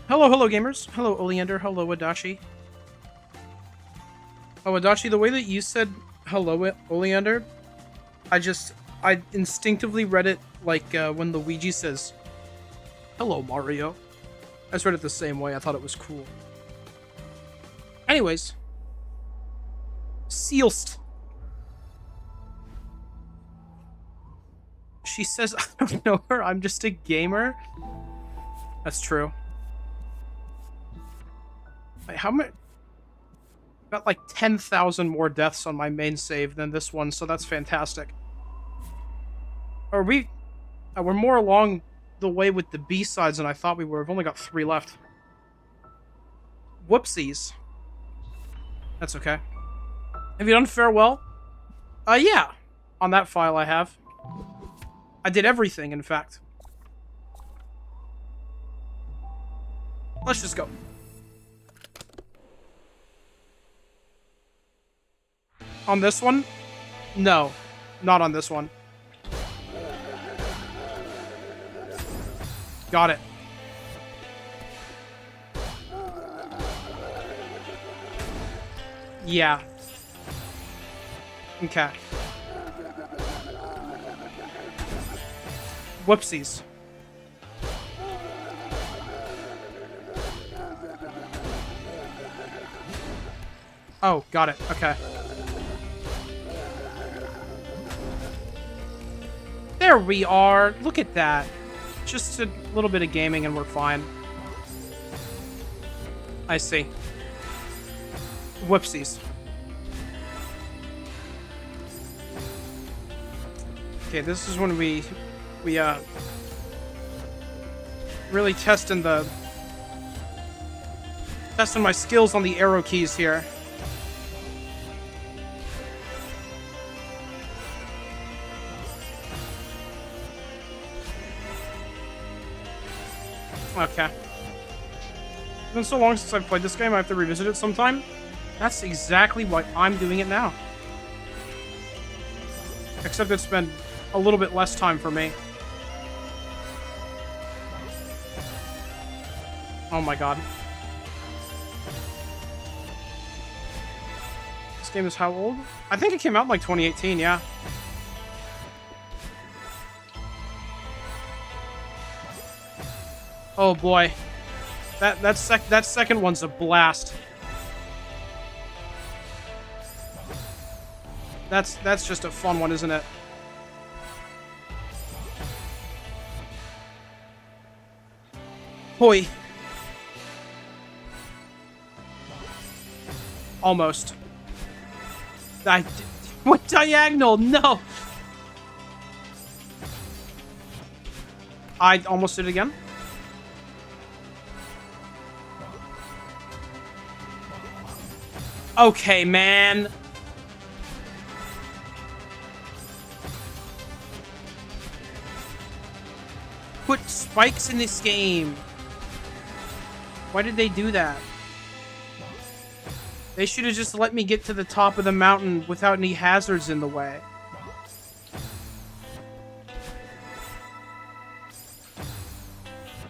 Hello, hello, gamers. Hello, Oleander. Hello, Adachi. Oh, Adachi, the way that you said hello, Oleander, I instinctively read it like when Luigi says, hello, Mario. I just read it the same way. I thought it was cool. Anyways, Celeste. She says, I don't know her. I'm just a gamer. That's true. Wait, how many? Got like 10,000 more deaths on my main save than this one, so that's fantastic. Are we? We're more along the way with the B-sides than I thought we were. We've only got 3 left. Whoopsies. That's okay. Have you done farewell? Yeah. On that file I have. I did everything, in fact. Let's just go. On this one? No. Not on this one. Got it. Yeah. Okay. Whoopsies. Oh, got it. Okay. There we are. Look at that. Just a little bit of gaming and we're fine. I see. Whoopsies. Okay, this is when we really testing my skills on the arrow keys here. Okay. It's been so long since I've played this game, I have to revisit it sometime. That's exactly why I'm doing it now. Except it's been a little bit less time for me. Oh my god. This game is how old? I think it came out in like 2018, yeah. Oh boy. That second one's a blast. That's just a fun one, isn't it? Hoi. Almost. What diagonal? No! I almost did it again. Okay, man. Put spikes in this game. Why did they do that? They should have just let me get to the top of the mountain without any hazards in the way.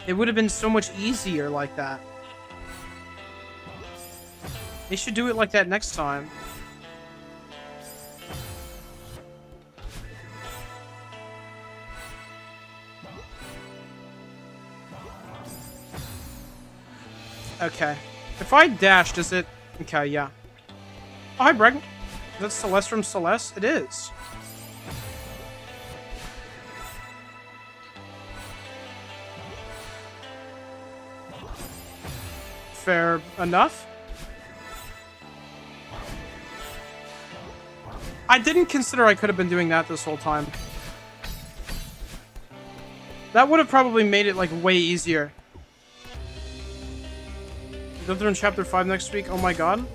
It would have been so much easier like that. They should do it like that next time. Okay. If I dash, does it... Okay, yeah. Oh, hi, Breg. Is that Celeste from Celeste? It is. Fair enough. I didn't consider I could have been doing that this whole time. That would have probably made it, like, way easier. They're in Chapter 5 next week. Oh my god.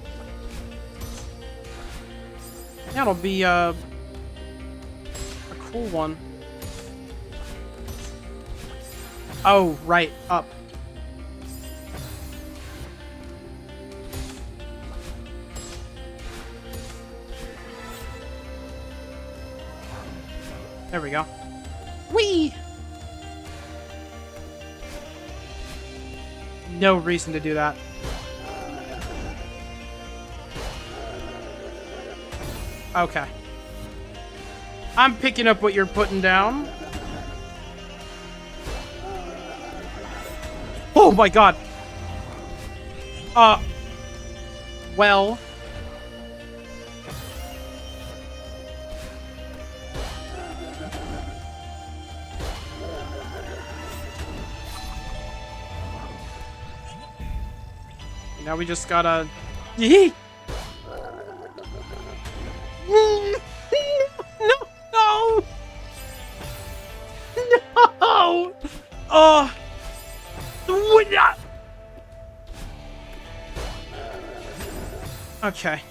Yeah, it'll be, a cool one. Oh, right. Up. There we go. Whee! no reason to do that. Okay. I'm picking up what you're putting down. Oh my god. Well. Now we just gotta... Yee! No! No! No! Oh! Okay.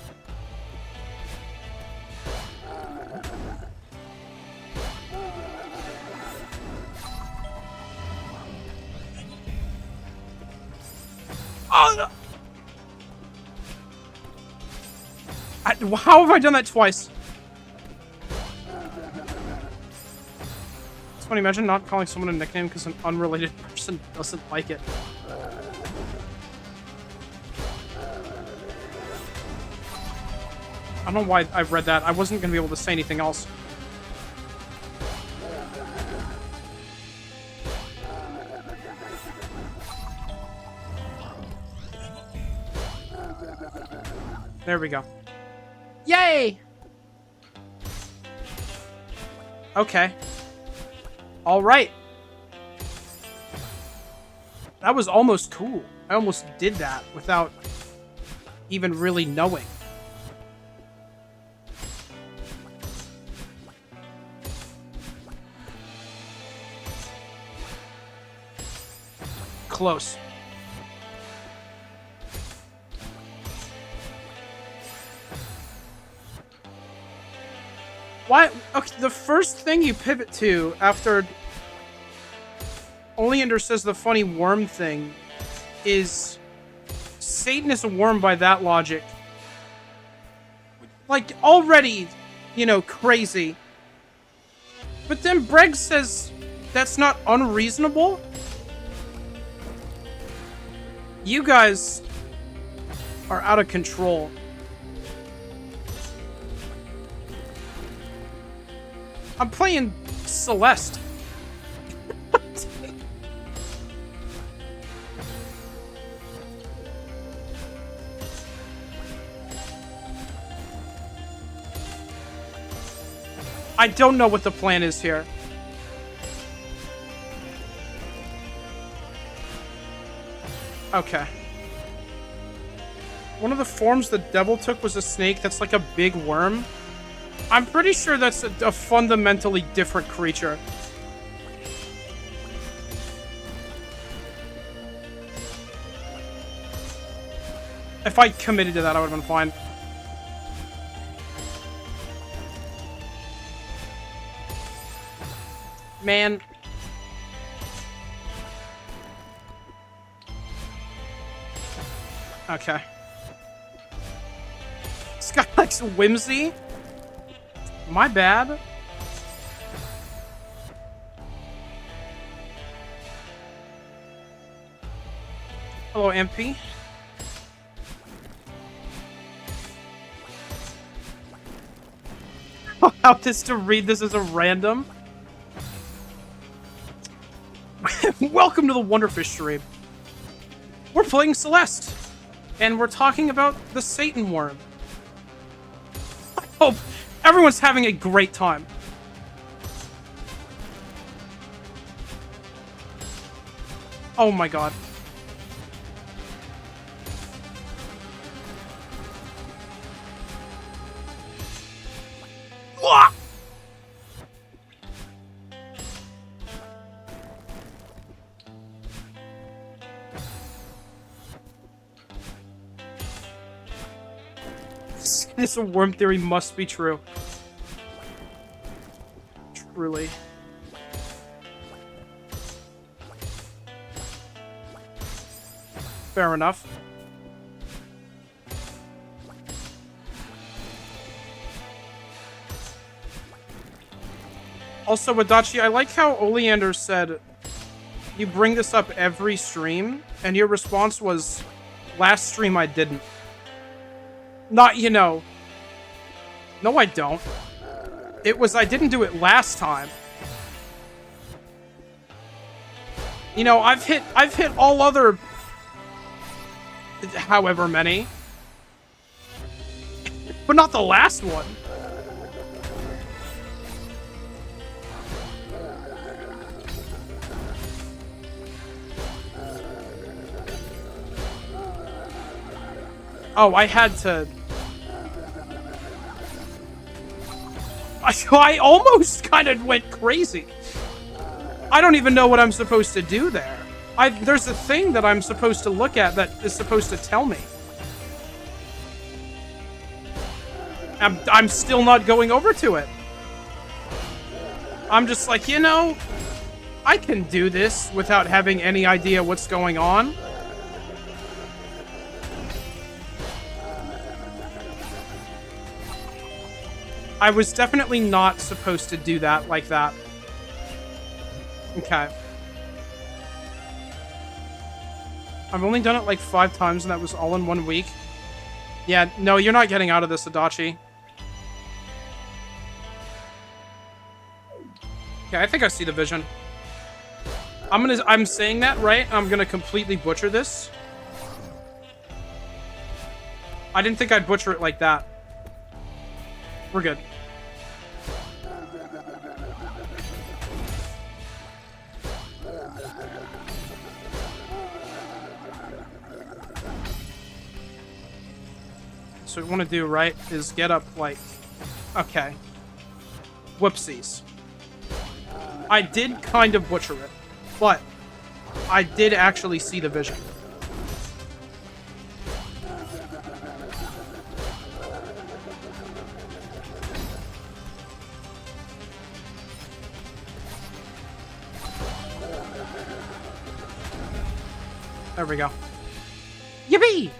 Oh, no. How have I done that twice? It's funny, imagine not calling someone a nickname because an unrelated person doesn't like it. I don't know why I read that. I wasn't going to be able to say anything else. There we go. Yay! Okay. Alright. That was almost cool. I almost did that without even really knowing. Close. Why? Okay, the first thing you pivot to after Oleander says the funny worm thing is Satan is a worm by that logic. Like, already, you know, crazy. But then Breg says that's not unreasonable. You guys are out of control. I'm playing Celeste. I don't know what the plan is here. Okay. One of the forms the devil took was a snake that's like a big worm. I'm pretty sure that's a fundamentally different creature. If I committed to that, I would have been fine. Man. Okay. This guy likes whimsy. My bad. Hello, MP. How this to read this as a random? Welcome to the Wonderfish stream. We're playing Celeste, and we're talking about the Satan worm. I hope everyone's having a great time. Oh my god. Wah! This worm theory must be true. Truly. Fair enough. Also, Wadachi, I like how Oleander said You bring this up every stream, and your response was, last stream I didn't. Not, you know. No, I don't. It was, I didn't do it last time. You know, I've hit all other... however many. But not the last one. Oh, I had to... I almost kind of went crazy. I don't even know what I'm supposed to do there. There's a thing that I'm supposed to look at that is supposed to tell me. I'm still not going over to it. I'm just like, you know, I can do this without having any idea what's going on. I was definitely not supposed to do that like that. Okay. I've only done it like 5 times, and that was all in 1 week. Yeah, no, you're not getting out of this, Adachi. Okay, I think I see the vision. I'm saying that right. I'm gonna completely butcher this. I didn't think I'd butcher it like that. We're good. So what we want to do, right, is get up, like... Okay. Whoopsies. I did kind of butcher it, but I did actually see the vision. There we go. Yippee!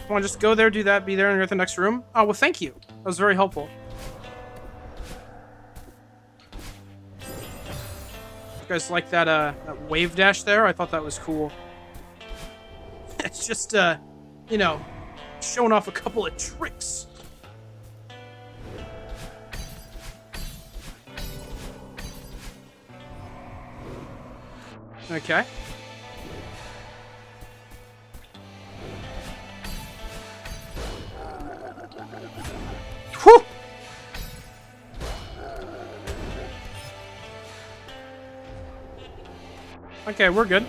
Come on, just go there, do that, be there, and you're at the next room. Oh, well, thank you. That was very helpful. You guys like that, that wave dash there? I thought that was cool. It's just, you know, showing off a couple of tricks. Okay. Whew! Okay, we're good.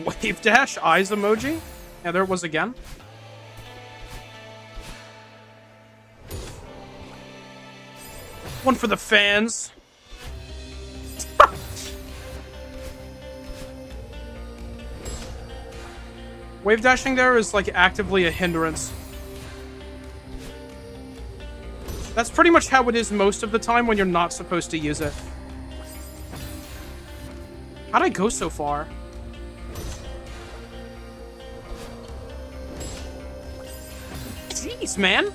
Wave dash, eyes emoji. Yeah, there it was again. One for the fans. Wave dashing there is like actively a hindrance. That's pretty much how it is most of the time when you're not supposed to use it. How'd I go so far? Jeez, man.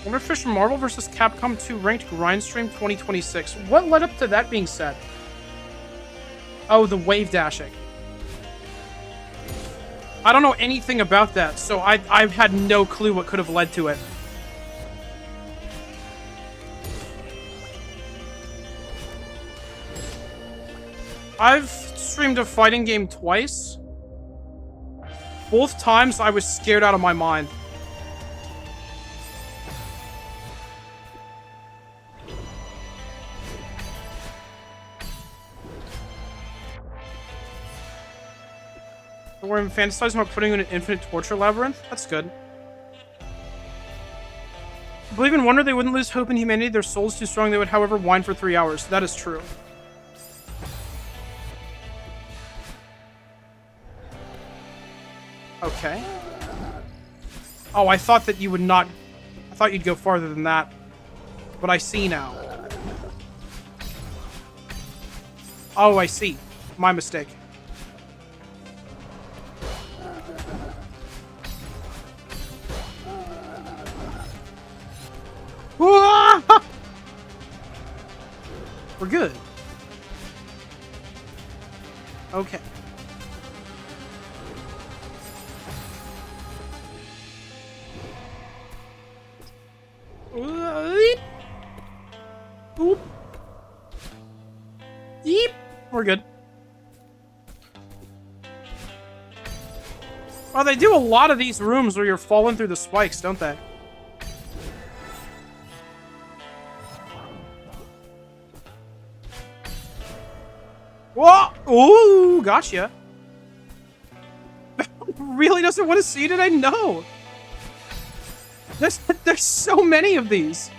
Wonderfish Marvel vs. Capcom 2 Ranked Grindstream 2026. What led up to that being said? Oh, the wave dashing. I don't know anything about that, so I've had no clue what could have led to it. I've streamed a fighting game twice. Both times I was scared out of my mind. Where I'm fantasizing about putting in an infinite torture labyrinth? That's good. I believe in wonder they wouldn't lose hope in humanity. Their soul's too strong. They would, however, whine for 3 hours. That is true. Okay. Oh, I thought that you would not... I thought you'd go farther than that. But I see now. Oh, I see. My mistake. We're good. Okay. Oop. Yeep. We're good. Oh, they do a lot of these rooms where you're falling through the spikes, don't they? Whoa! Ooh, gotcha. Really doesn't want to see it, and I know. There's so many of these.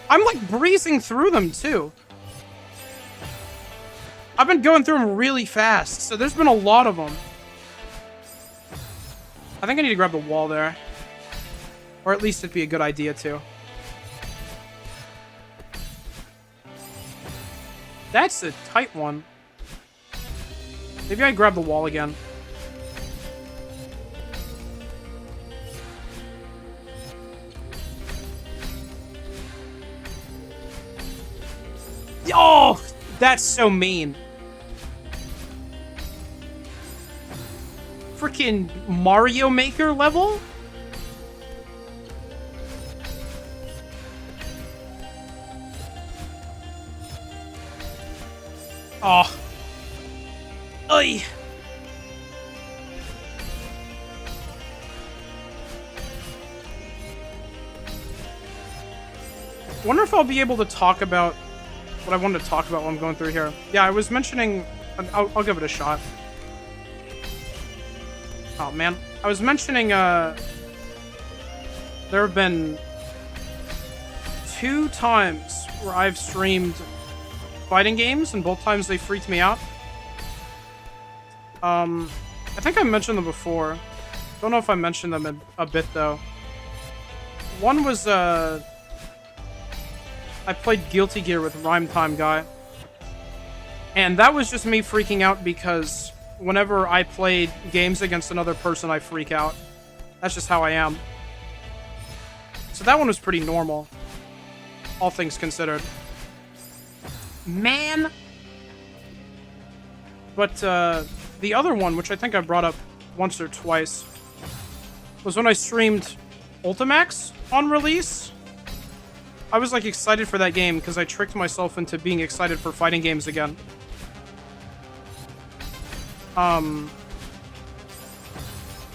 I'm like breezing through them too. I've been going through them really fast, so there's been a lot of them. I think I need to grab the wall there. Or at least it'd be a good idea to. That's a tight one. Maybe I grab the wall again. Oh, that's so mean. Freaking Mario Maker level? Oh. Oy. Wonder if I'll be able to talk about what I wanted to talk about while I'm going through here. Yeah, I was mentioning... I'll give it a shot. Oh, man. I was mentioning, there have been 2 times where I've streamed fighting games, and both times they freaked me out. I think I mentioned them before. Don't know if I mentioned them a bit, though. One was, I played Guilty Gear with Rhyme Time Guy. And that was just me freaking out because whenever I played games against another person, I freak out. That's just how I am. So that one was pretty normal, all things considered. Man! But, the other one, which I think I brought up once or twice, was when I streamed Ultimax on release. I was, like, excited for that game because I tricked myself into being excited for fighting games again. And,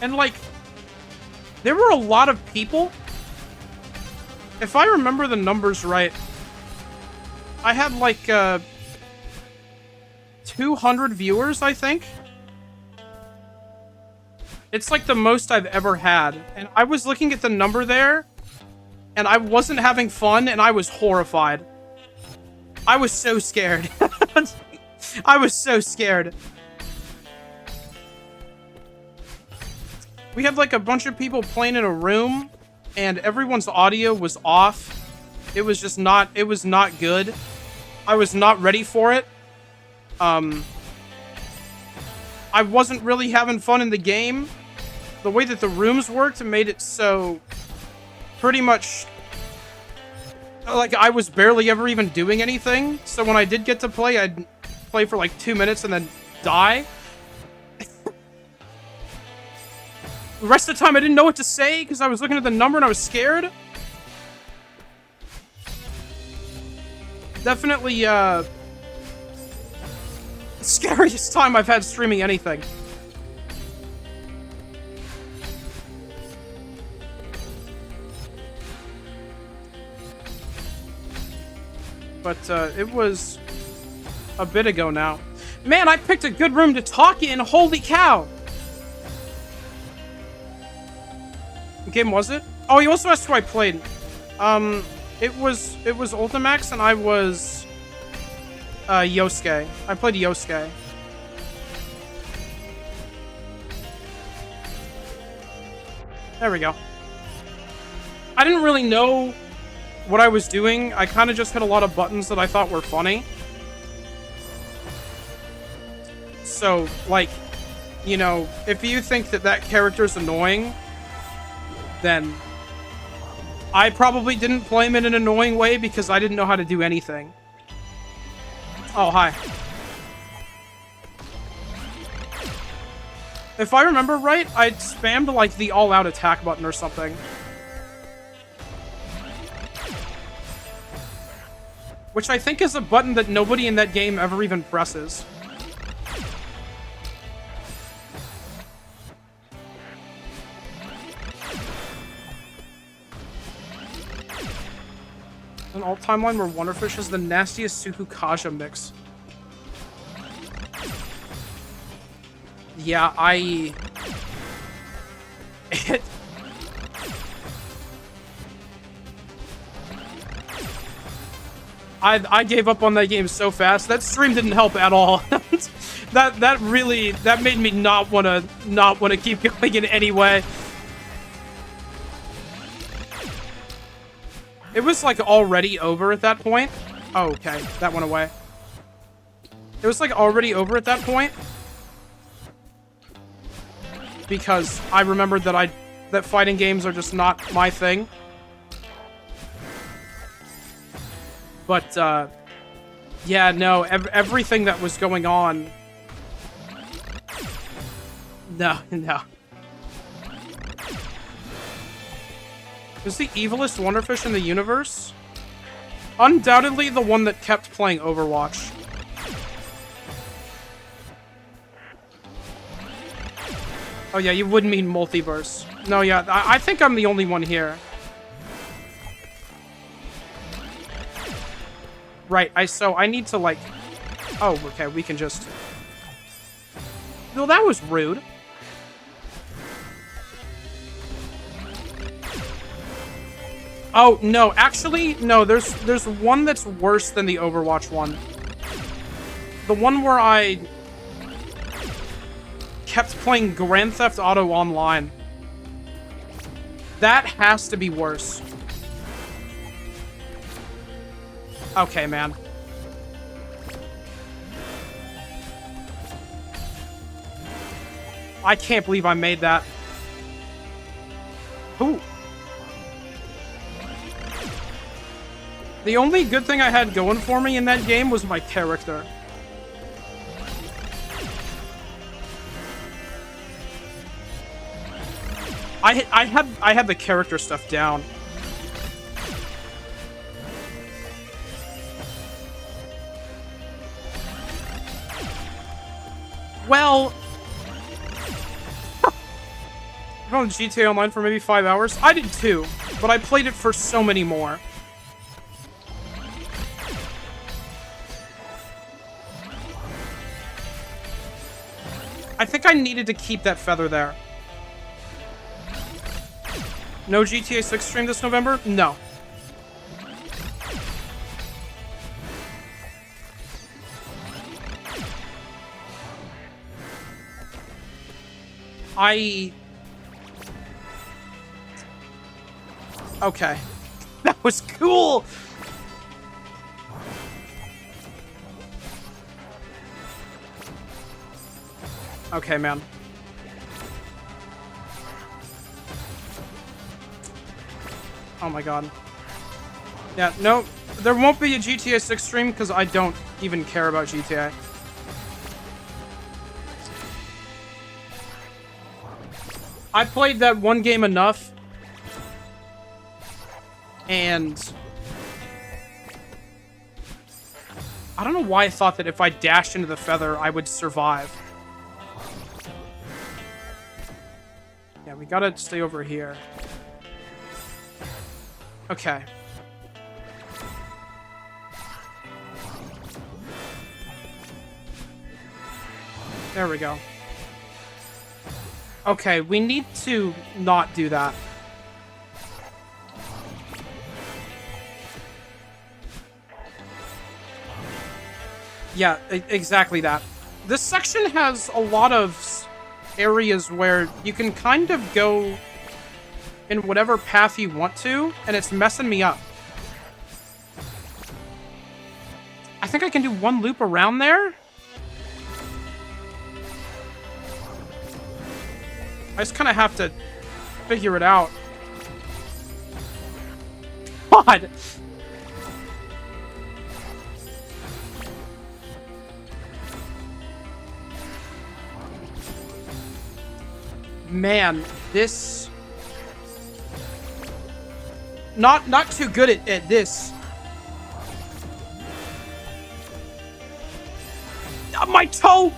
like, there were a lot of people. If I remember the numbers right, I had, like, 200 viewers, I think. It's, like, the most I've ever had. And I was looking at the number there, and I wasn't having fun, and I was horrified. I was so scared. I was so scared. We had, like, a bunch of people playing in a room, and everyone's audio was off. It was just not, it was not good. I was not ready for it. I wasn't really having fun in the game. The way that the rooms worked made it so pretty much like I was barely ever even doing anything. So when I did get to play, I'd play for like 2 minutes and then die. The rest of the time I didn't know what to say because I was looking at the number and I was scared. Definitely, scariest time I've had streaming anything. But, it was a bit ago now. Man, I picked a good room to talk in. Holy cow. What game was it? Oh, you also asked who I played. It was Ultimax, and I was Yosuke. I played Yosuke. There we go. I didn't really know what I was doing. I kind of just hit a lot of buttons that I thought were funny. So, like, you know, if you think that that character's annoying, then I probably didn't play him in an annoying way because I didn't know how to do anything. Oh, hi. If I remember right, I spammed, like, the all-out attack button or something. Which I think is a button that nobody in that game ever even presses. An alt timeline where Wonderfish is the nastiest Sukukaja mix. Yeah, I gave up on that game so fast. That stream didn't help at all. that made me not wanna keep going in any way. It was like already over at that point. Oh, okay, that went away. It was like already over at that point because I remembered that fighting games are just not my thing. But yeah, no, everything that was going on. No. Is the evilest Wonderfish in the universe? Undoubtedly the one that kept playing Overwatch. Oh yeah, you would mean multiverse. No, yeah, I think I'm the only one here. Right, so I need to, like... Oh, okay, we can just... No, that was rude. Oh, no, actually, no, there's one that's worse than the Overwatch one. The one where I kept playing Grand Theft Auto Online. That has to be worse. Okay, man. I can't believe I made that. Ooh. The only good thing I had going for me in that game was my character. I had the character stuff down. Well, I've been on GTA Online for maybe 5 hours. I did too, but I played it for so many more. I think I needed to keep that feather there. No GTA 6 stream this November? No. Okay. That was cool! Okay, man. Oh my god. Yeah, no, there won't be a GTA 6 stream because I don't even care about GTA. I played that one game enough, and I don't know why I thought that if I dashed into the feather, I would survive. Yeah, we gotta stay over here. Okay. There we go. Okay, we need to not do that. Yeah, exactly that. This section has a lot of areas where you can kind of go in whatever path you want to, and it's messing me up. I think I can do one loop around there. I just kind of have to figure it out. God. Man, this... Not too good at this. My toe!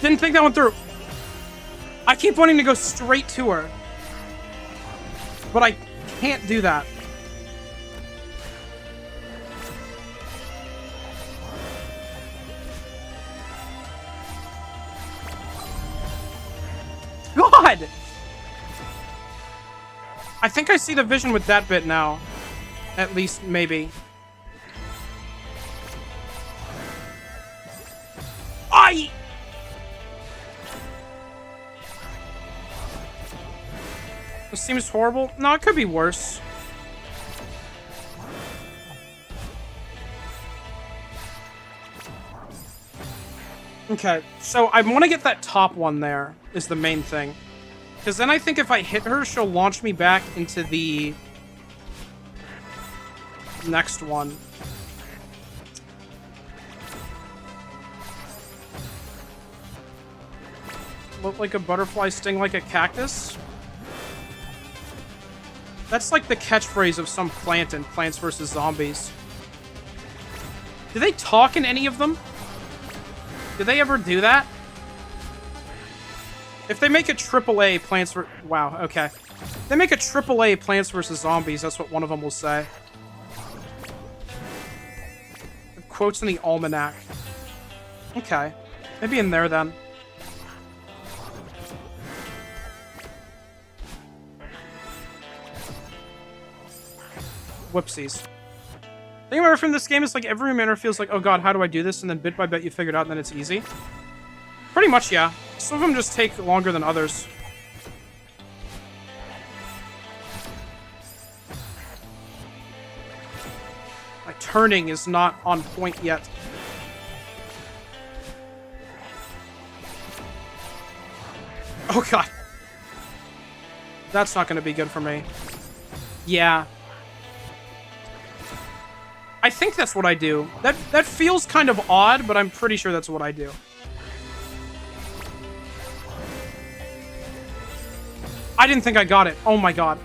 Didn't think that went through. I keep wanting to go straight to her. But I can't do that. God! I think I see the vision with that bit now. At least, maybe. This seems horrible. No, it could be worse. Okay, so I want to get that top one there, is the main thing. Because then I think if I hit her, she'll launch me back into the next one. Look like a butterfly, sting like a cactus? That's like the catchphrase of some plant in Plants vs. Zombies. Do they talk in any of them? Do they ever do that? If they make a AAA Plants vs. Wow, okay. If they make a AAA Plants vs. Zombies, that's what one of them will say. Quotes in the almanac. Okay. Maybe in there then. Whoopsies. The thing I remember from this game is like every manner feels like, oh god, how do I do this? And then bit by bit you figure it out and then it's easy. Pretty much, yeah. Some of them just take longer than others. My turning is not on point yet. Oh god. That's not going to be good for me. Yeah. I think that's what I do. That feels kind of odd, but I'm pretty sure that's what I do. I didn't think I got it. Oh my god.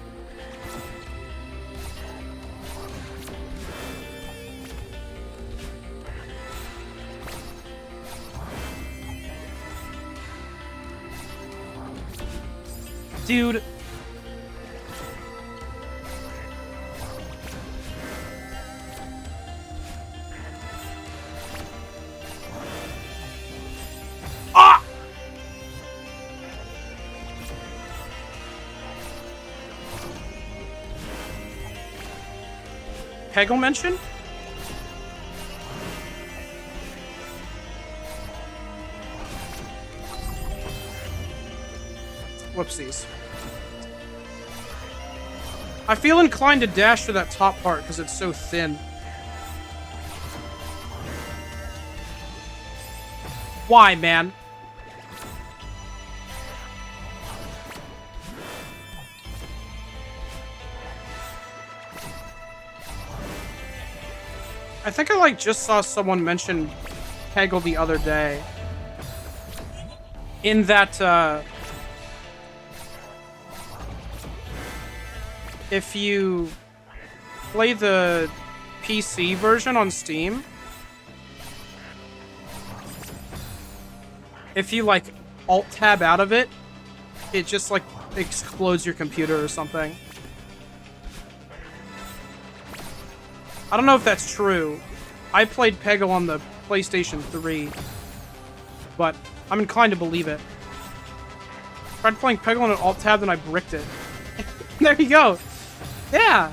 Dude. Ah! Peggle mention? Whoopsies. I feel inclined to dash to that top part because it's so thin. Why, man? I think I like just saw someone mention Peggle the other day. In that, if you play the PC version on Steam, if you, like, Alt-Tab out of it, it just, like, explodes your computer or something. I don't know if that's true. I played Peggle on the PlayStation 3, but I'm inclined to believe it. Tried playing Peggle on an Alt-Tab, and I bricked it. There you go. Yeah.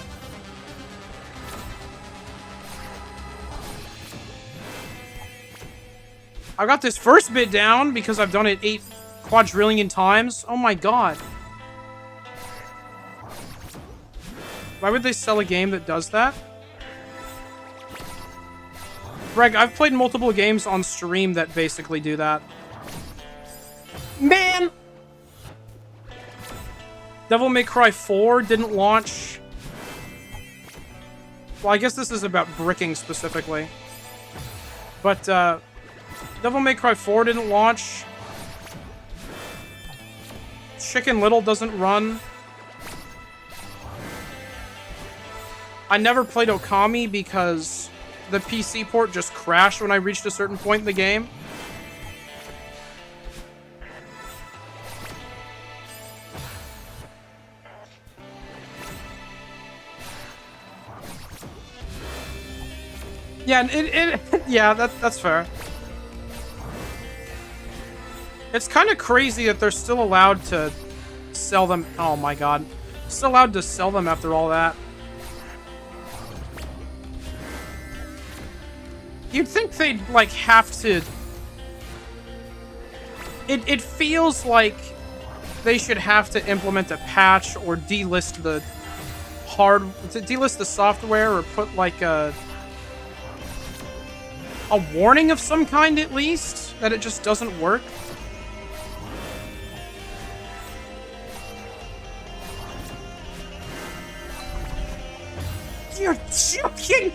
I got this first bit down because I've done it 8 quadrillion times. Oh my god. Why would they sell a game that does that? Greg, I've played multiple games on stream that basically do that. Man! Devil May Cry 4 didn't launch. Well, I guess this is about bricking specifically. But, Devil May Cry 4 didn't launch. Chicken Little doesn't run. I never played Okami because the PC port just crashed when I reached a certain point in the game. Yeah, yeah, that's fair. It's kind of crazy that they're still allowed to sell them. Oh my god. Still allowed to sell them after all that. You'd think they'd, like, have to... It feels like they should have to implement a patch or delist the delist the software or put, like, a warning of some kind, at least, that it just doesn't work. You're joking!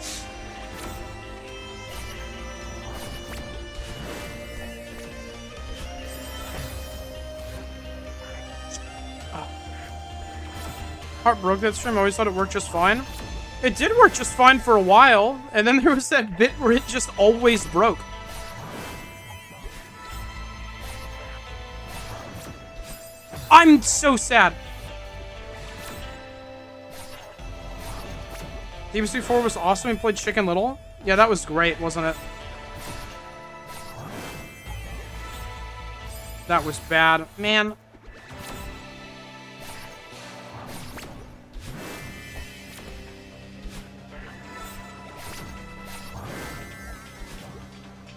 Heart broke that stream. I always thought it worked just fine. It did work just fine for a while, and then there was that bit where it just always broke. I'm so sad. DBC 4 was awesome. We played Chicken Little. Yeah, that was great, wasn't it? That was bad. Man.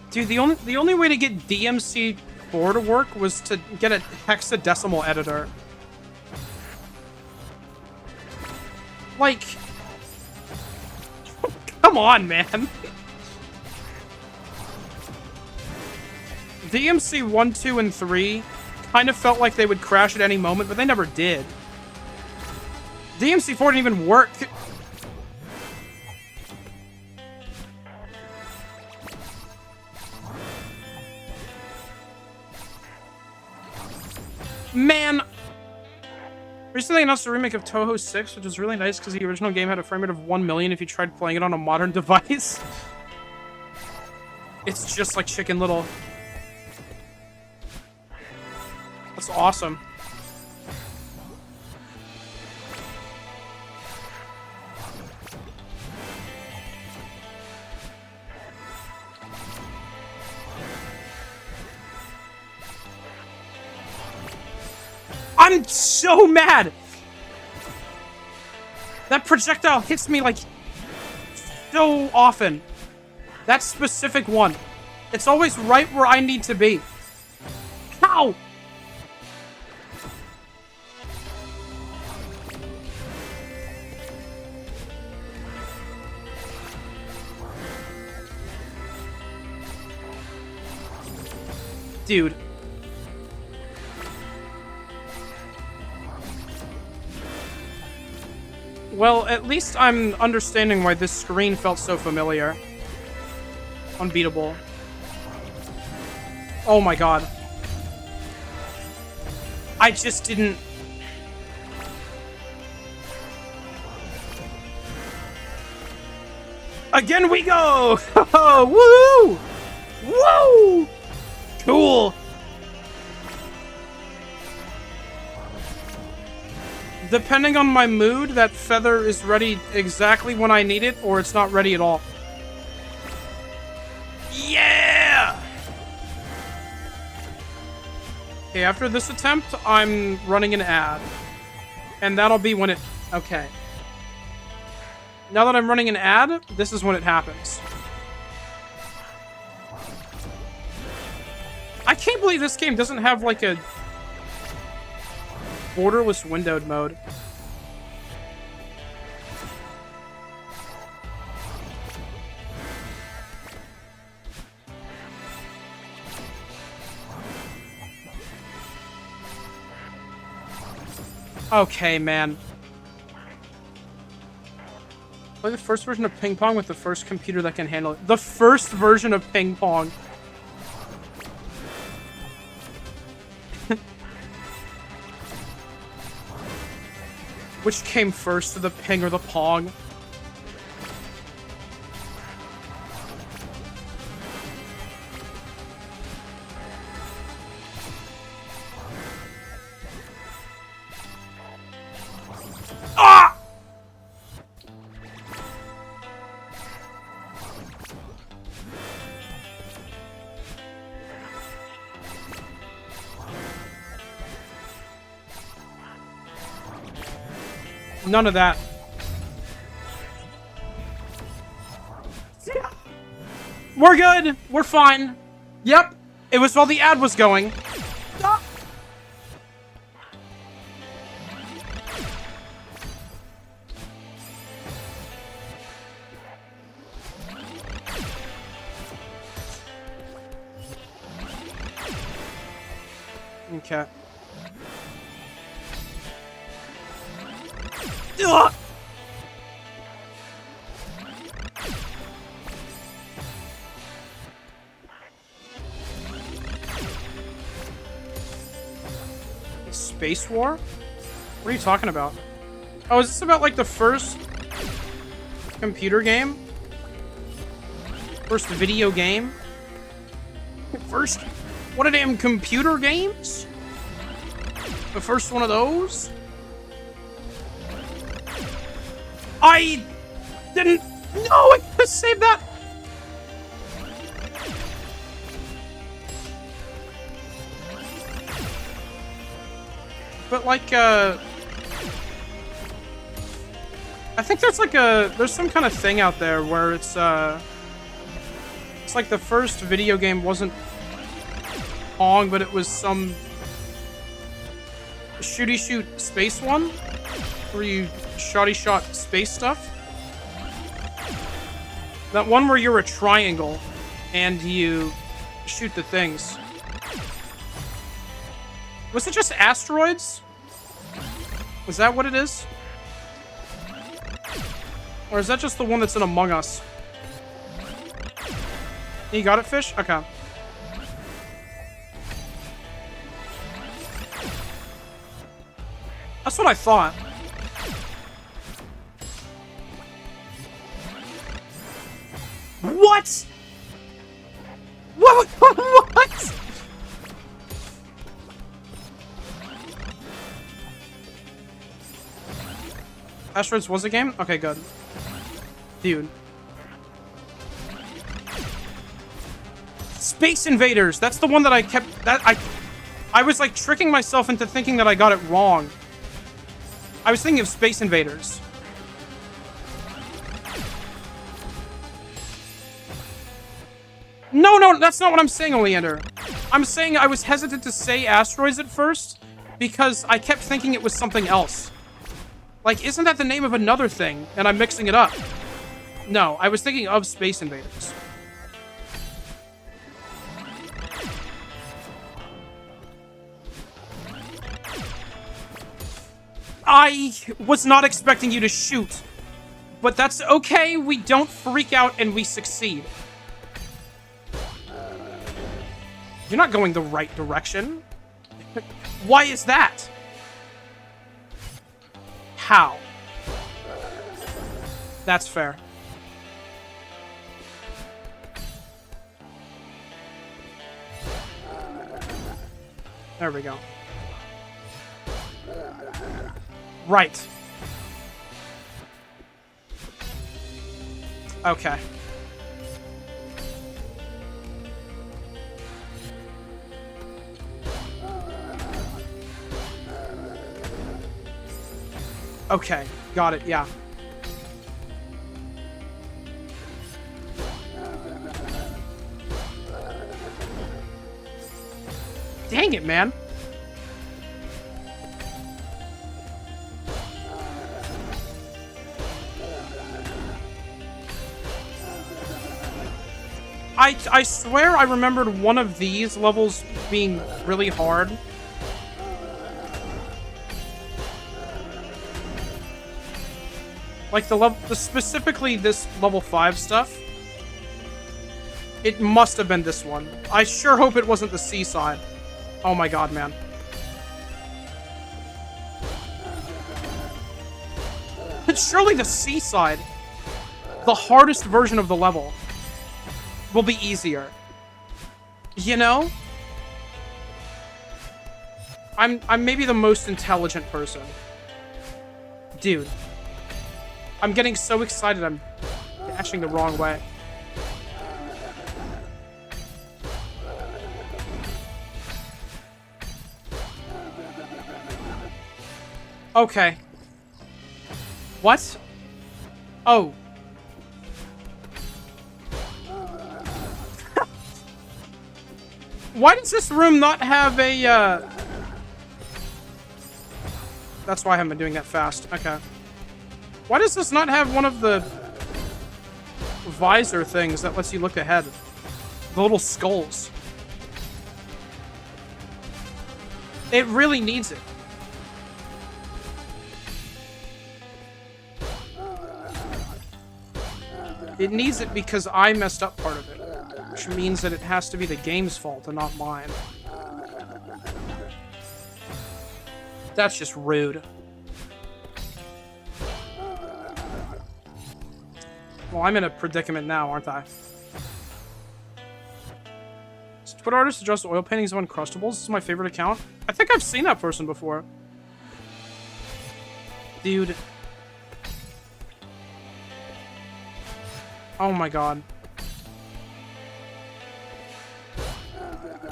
Dude, the only way to get DMC4 to work was to get a hexadecimal editor. Like, come on, man. DMC 1, 2, and 3 kind of felt like they would crash at any moment, but they never did. DMC 4 didn't even work. Man! Recently announced a remake of Touhou 6, which is really nice because the original game had a frame rate of 1 million if you tried playing it on a modern device. It's just like Chicken Little. That's awesome. I'm so mad! That projectile hits me, like, so often. That specific one. It's always right where I need to be. How? Dude. Well, at least I'm understanding why this screen felt so familiar. Unbeatable. Oh my god. I just didn't... Again we go! Woo! Woo! Cool! Depending on my mood, that feather is ready exactly when I need it, or it's not ready at all. Yeah! Okay, after this attempt, I'm running an ad. And that'll be when it... Okay. Now that I'm running an ad, this is when it happens. I can't believe this game doesn't have, like, a... borderless windowed mode. Okay, man. Play the first version of ping pong with the first computer that can handle it. The first version of ping pong. Which came first, the ping or the pong? Ah! None of that. We're good. We're fine. Yep. It was while the ad was going. Ah. Okay. Ugh. Space War? What are you talking about? Oh, is this about like the first computer game? First video game? First one of them computer games? The first one of those? I didn't know I could save that. But like, I think there's like there's some kind of thing out there where it's like the first video game wasn't Pong, but it was some shooty shoot space one where you shotty shot space stuff. That one where you're a triangle and you shoot the things. Was it just asteroids? Was that what it is? Or is that just the one that's in Among Us? You got it, Fish? Okay. That's what I thought. What? What? What? Asteroids was a game? Okay, good. Dude. Space Invaders! That's the one that I kept... I was, like, tricking myself into thinking that I got it wrong. I was thinking of Space Invaders. No, that's not what I'm saying, Oleander. I'm saying I was hesitant to say asteroids at first because I kept thinking it was something else. Like, isn't that the name of another thing? And I'm mixing it up. No, I was thinking of Space Invaders. I was not expecting you to shoot. But that's okay, we don't freak out and we succeed. You're not going the right direction. Why is that? How? That's fair. There we go. Right. Okay. Okay, got it, yeah. Dang it, man. I swear I remembered one of these levels being really hard. Like specifically this level 5 stuff. It must have been this one. I sure hope it wasn't the seaside. Oh my god, man. It's surely the seaside. The hardest version of the level will be easier. You know? I'm maybe the most intelligent person. Dude. I'm getting so excited I'm dashing the wrong way. Okay. What? Oh. Why does this room not have a, That's why I haven't been doing that fast. Okay. Why does this not have one of the visor things that lets you look ahead? The little skulls. It really needs it. It needs it because I messed up part of it. Which means that it has to be the game's fault and not mine. That's just rude. Well, I'm in a predicament now, aren't I? So Twitter artist adjusts oil paintings of Uncrustables. This is my favorite account. I think I've seen that person before. Dude. Oh my god.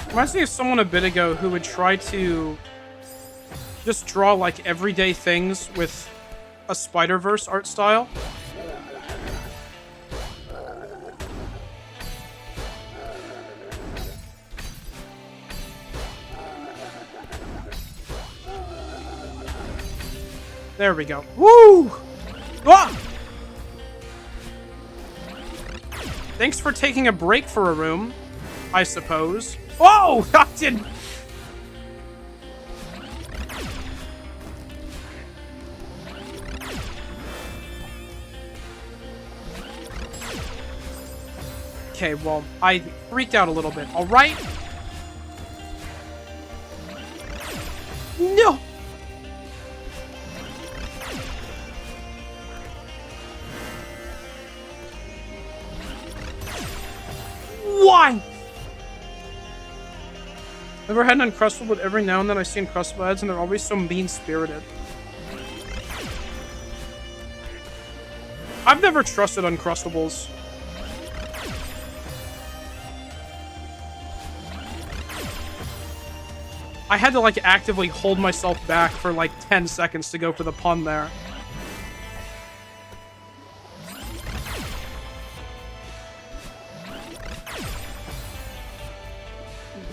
Reminds me of someone a bit ago who would try to just draw like everyday things with a Spider-Verse art style. There we go. Woo! Ah! Thanks for taking a break for a room, I suppose. Oh! I didn't... Okay, well, I freaked out a little bit. Alright? No! Why? Never had an Uncrustable, but every now and then I see Uncrustable ads and they're always so mean-spirited. I've never trusted Uncrustables. I had to, like, actively hold myself back for, like, 10 seconds to go for the pun there.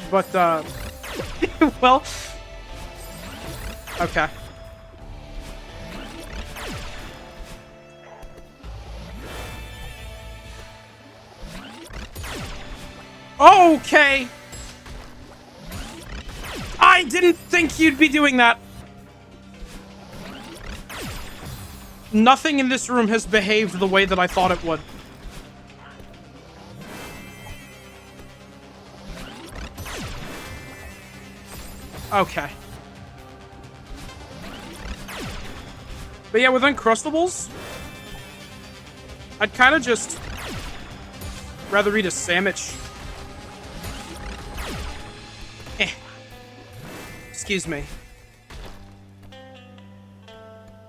But, well... Okay. Okay! I didn't think you'd be doing that! Nothing in this room has behaved the way that I thought it would. Okay. But yeah, with Uncrustables, I'd kind of just rather eat a sandwich. Excuse me.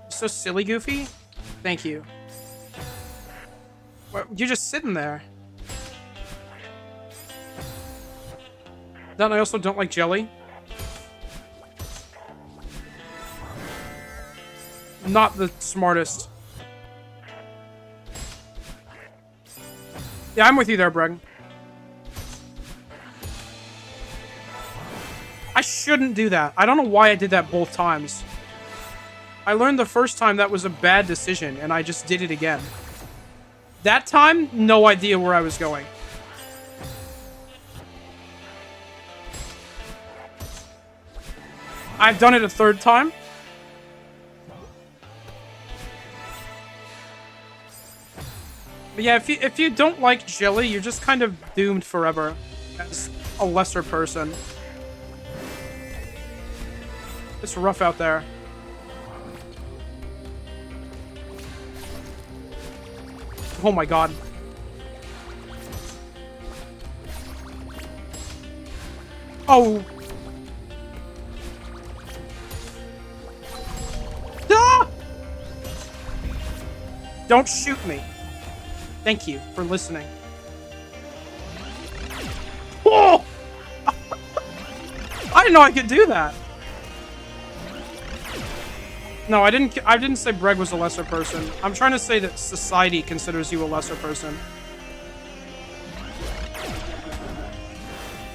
So silly, Goofy? Thank you. What, you're just sitting there. Then I also don't like jelly. Not the smartest. Yeah, I'm with you there, Breg. I shouldn't do that. I don't know why I did that both times. I learned the first time that was a bad decision, and I just did it again. That time, no idea where I was going. I've done it a third time. But yeah, if you don't like jelly, you're just kind of doomed forever as a lesser person. It's rough out there. Oh my god. Oh. Ah! Don't shoot me. Thank you for listening. Oh! I didn't know I could do that. No, I didn't say Breg was a lesser person. I'm trying to say that society considers you a lesser person.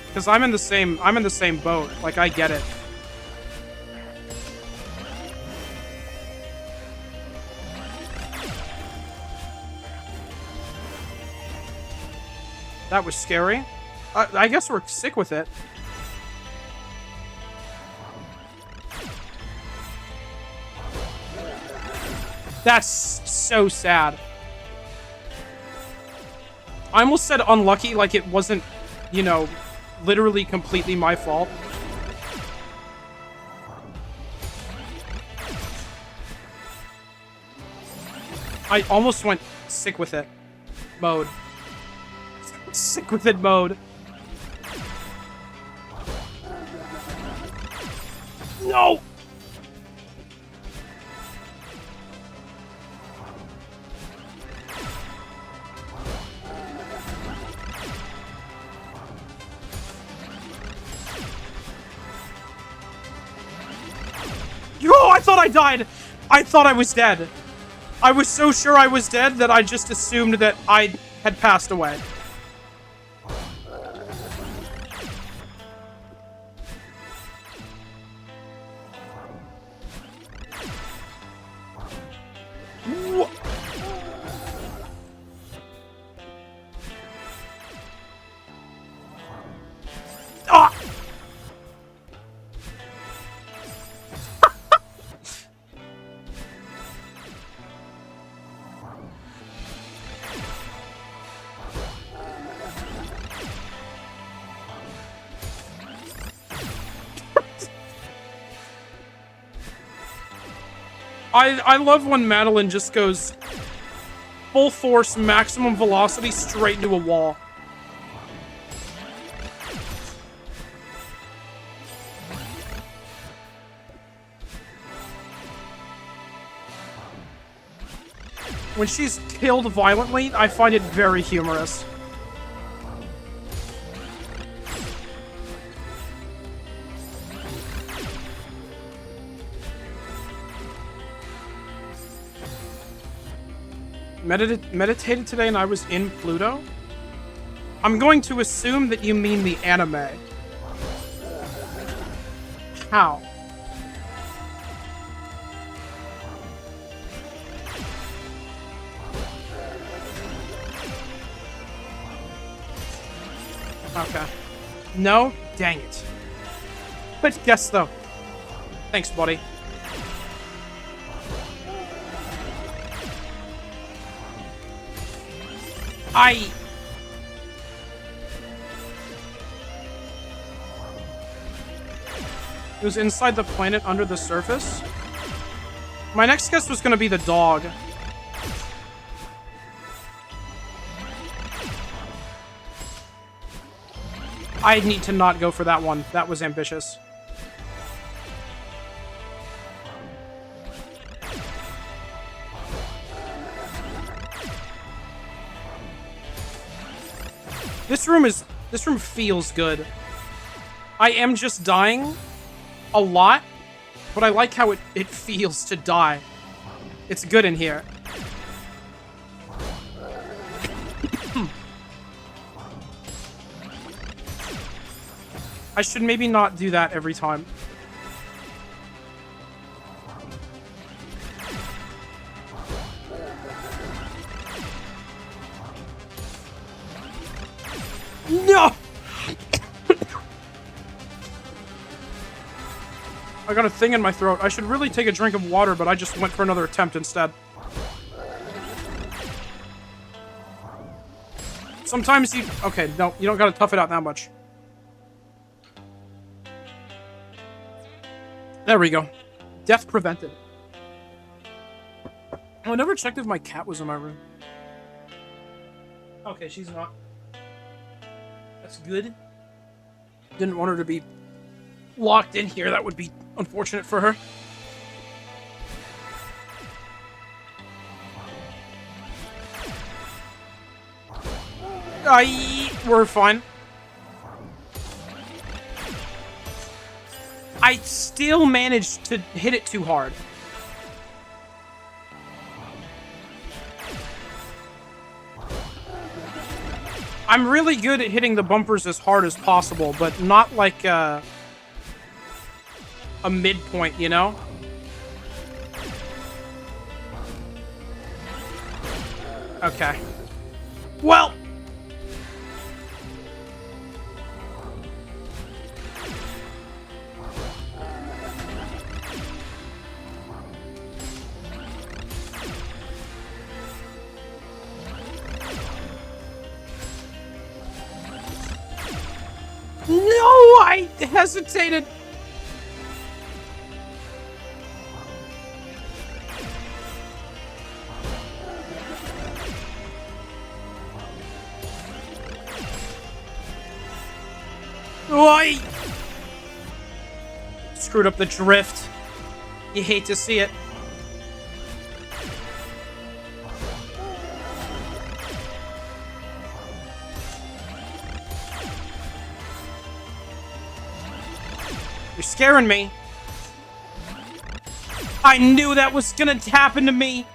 Because I'm in the same boat. Like, I get it. That was scary. I guess we're sick with it. That's so sad. I almost said unlucky like it wasn't, you know, literally completely my fault. I almost went sick with it mode. Sick with it mode. No! Oh, I thought I died! I thought I was dead. I was so sure I was dead that I just assumed that I had passed away. Ah! I love when Madeline just goes full force, maximum velocity, straight into a wall. When she's killed violently, I find it very humorous. Meditated today and I was in Pluto? I'm going to assume that you mean the anime. How? Okay. No? Dang it. But guess though. Thanks, buddy. It was inside the planet under the surface? My next guess was gonna be the dog. I need to not go for that one. That was ambitious. This room feels good. I am just dying a lot, but I like how it feels to die. It's good in here. I should maybe not do that every time. No! I got a thing in my throat. I should really take a drink of water, but I just went for another attempt instead. Sometimes you... Okay, no, you don't gotta tough it out that much. There we go. Death prevented. Oh, I never checked if my cat was in my room. Okay, she's not. That's good. Didn't want her to be locked in here. That would be unfortunate for her. We're fine. I still managed to hit it too hard. I'm really good at hitting the bumpers as hard as possible, but not like a midpoint, you know? Okay. Well... No, I hesitated. Oh, I screwed up the drift. You hate to see it. You're scaring me. I knew that was gonna happen to me.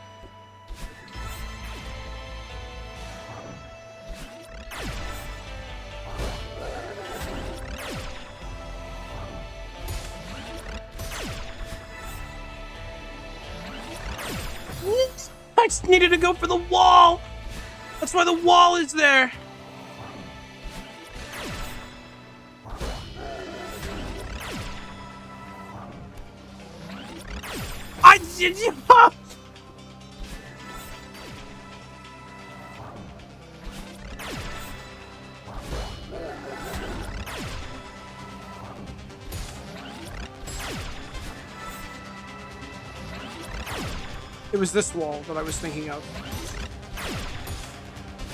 I just needed to go for the wall. That's why the wall is there. It was this wall that I was thinking of.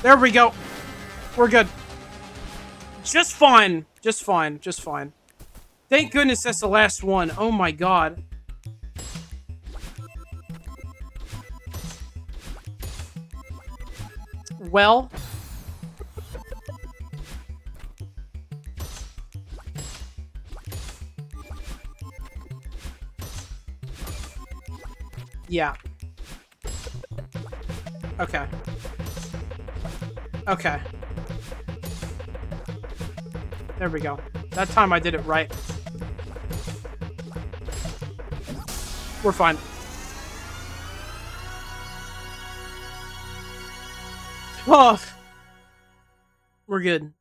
There we go. We're good. Just fine. Just fine. Just fine. Thank goodness that's the last one. Oh my god. Well. Yeah. Okay. Okay. There we go. That time I did it right. We're fine. Oh. We're good.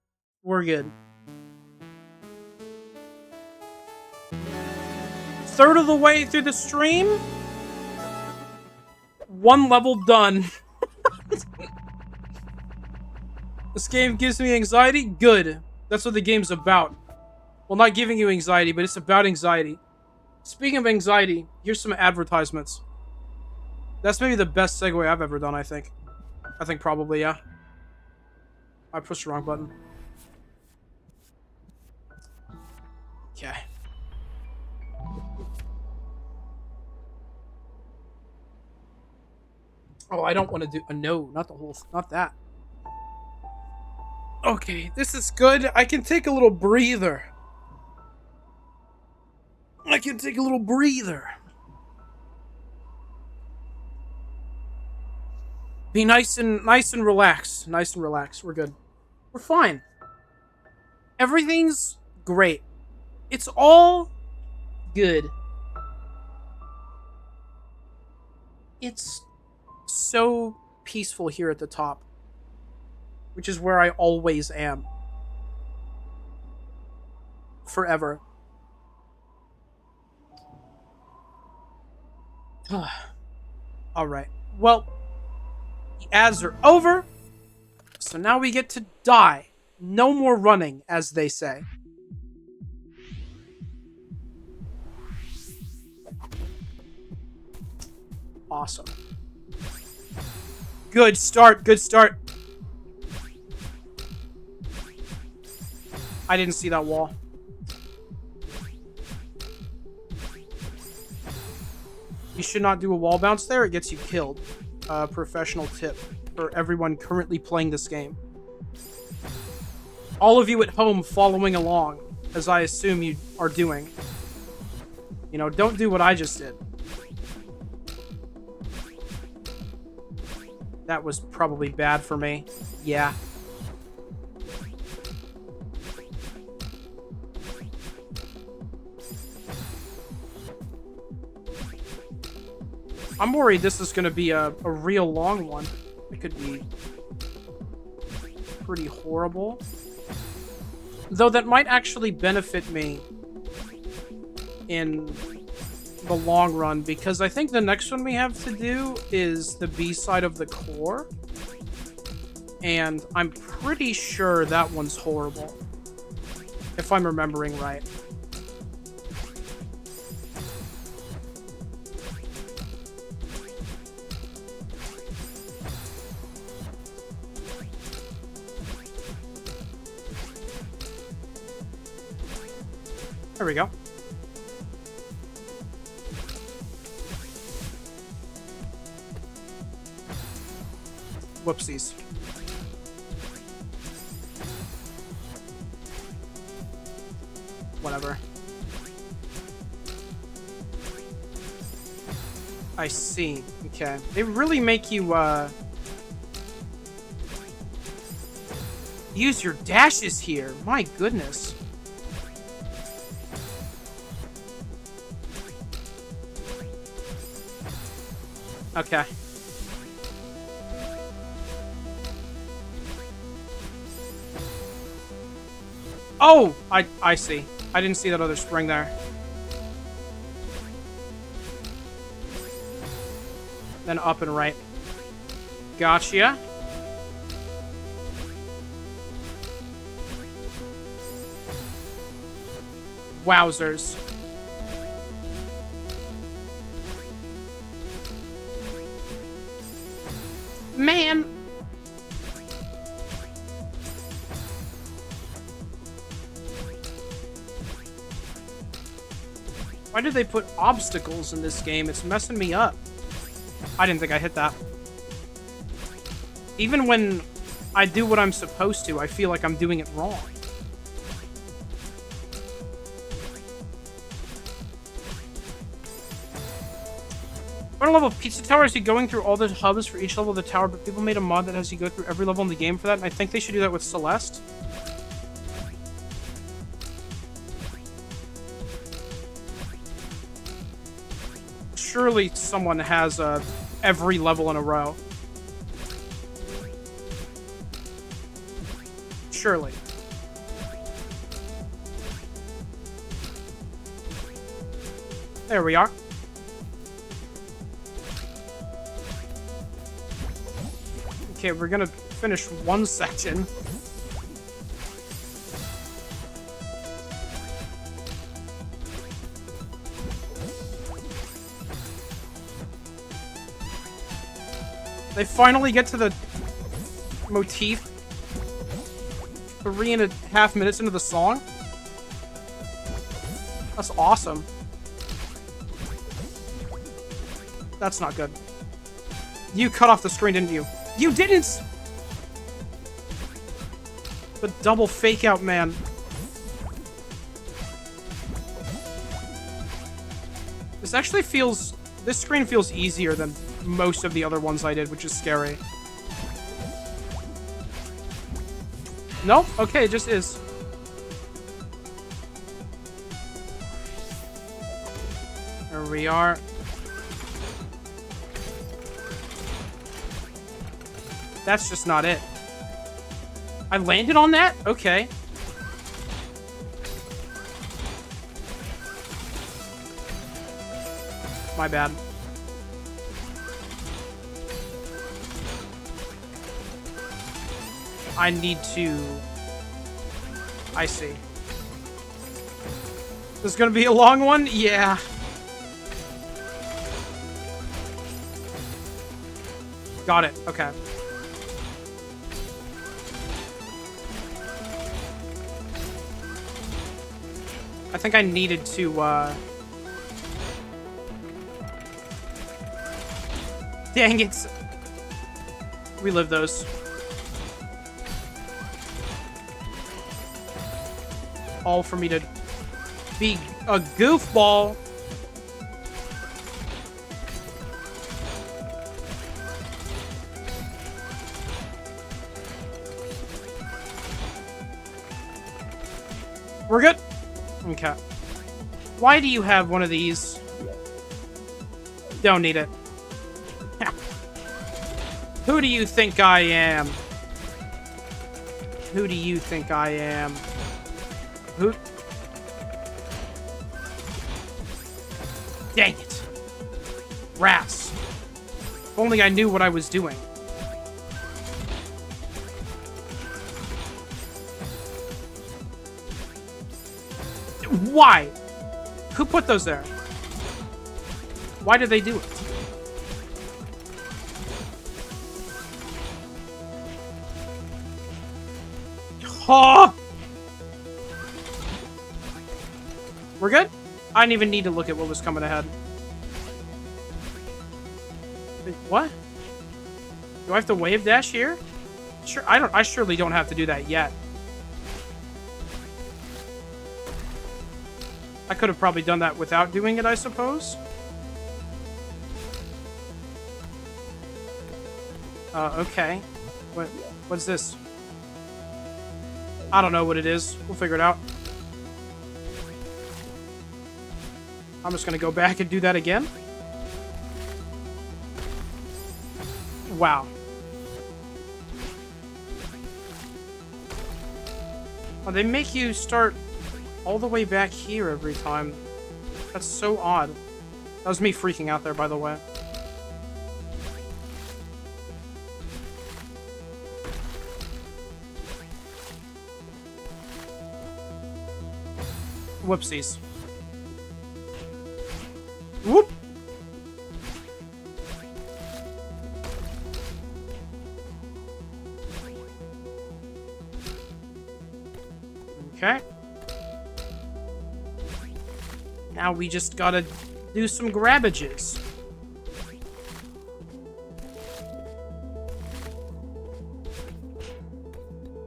We're good. Third of the way through the stream. One level done. This game gives me anxiety? Good. That's what the game's about. Well, not giving you anxiety, but it's about anxiety. Speaking of anxiety, here's some advertisements. That's maybe the best segue I've ever done, I think. I think probably, yeah. I pushed the wrong button. Okay. Oh, I don't want to do... no, not the whole... not that. Okay, this is good. I can take a little breather. I can take a little breather. Be nice and relaxed. Nice and relaxed. We're good. We're fine. Everything's great. It's all good. It's so peaceful here at the top, which is where I always am. Forever. Alright. Well, the ads are over. So now we get to die. No more running, as they say. Awesome. Good start, good start. I didn't see that wall. You should not do a wall bounce there, it gets you killed. Professional tip for everyone currently playing this game. All of you at home following along, as I assume you are doing. You know, don't do what I just did. That was probably bad for me. Yeah. I'm worried this is going to be a real long one. It could be pretty horrible. Though that might actually benefit me in the long run, because I think the next one we have to do is the B-side of the core. And I'm pretty sure that one's horrible. If I'm remembering right. There we go. Whoopsies. Whatever. I see. Okay. They really make you, use your dashes here. My goodness. Okay. Oh! I see. I didn't see that other spring there. Then up and right. Gotcha. Wowzers. Man! Why did they put obstacles in this game? It's messing me up. I didn't think I hit that. Even when I do what I'm supposed to, I feel like I'm doing it wrong. What level of Pizza Tower is he going through all the hubs for each level of the tower, but people made a mod that has you go through every level in the game for that, and I think they should do that with Celeste. Surely someone has every level in a row. Surely. There we are. Okay, we're gonna finish one section. They finally get to the motif 3.5 minutes into the song. That's awesome. That's not good. You cut off the screen, didn't you? You didn't! The double fake out, man. This actually feels... This screen feels easier than most of the other ones I did, which is scary. Nope. Okay, it just is. There we are. That's just not it. I landed on that? Okay. My bad. I need to... I see. This is gonna be a long one? Yeah. Got it. Okay. I think I needed to, Dang it. Relive those. All for me to be a goofball. We're good? Okay. Why do you have one of these? Don't need it. Who do you think I am? Who do you think I am? Who? Dang it. Rats. If only I knew what I was doing. Why? Who put those there? Why did they do it? Oh! We're good? I didn't even need to look at what was coming ahead. Wait, what? Do I have to wave dash here? Sure, I surely don't have to do that yet. I could have probably done that without doing it, I suppose. Okay. What's this? I don't know what it is. We'll figure it out. I'm just gonna go back and do that again. Wow. Oh, they make you start all the way back here every time. That's so odd. That was me freaking out there, by the way. Whoopsies. Whoop! Okay. Now we just gotta do some grabbages.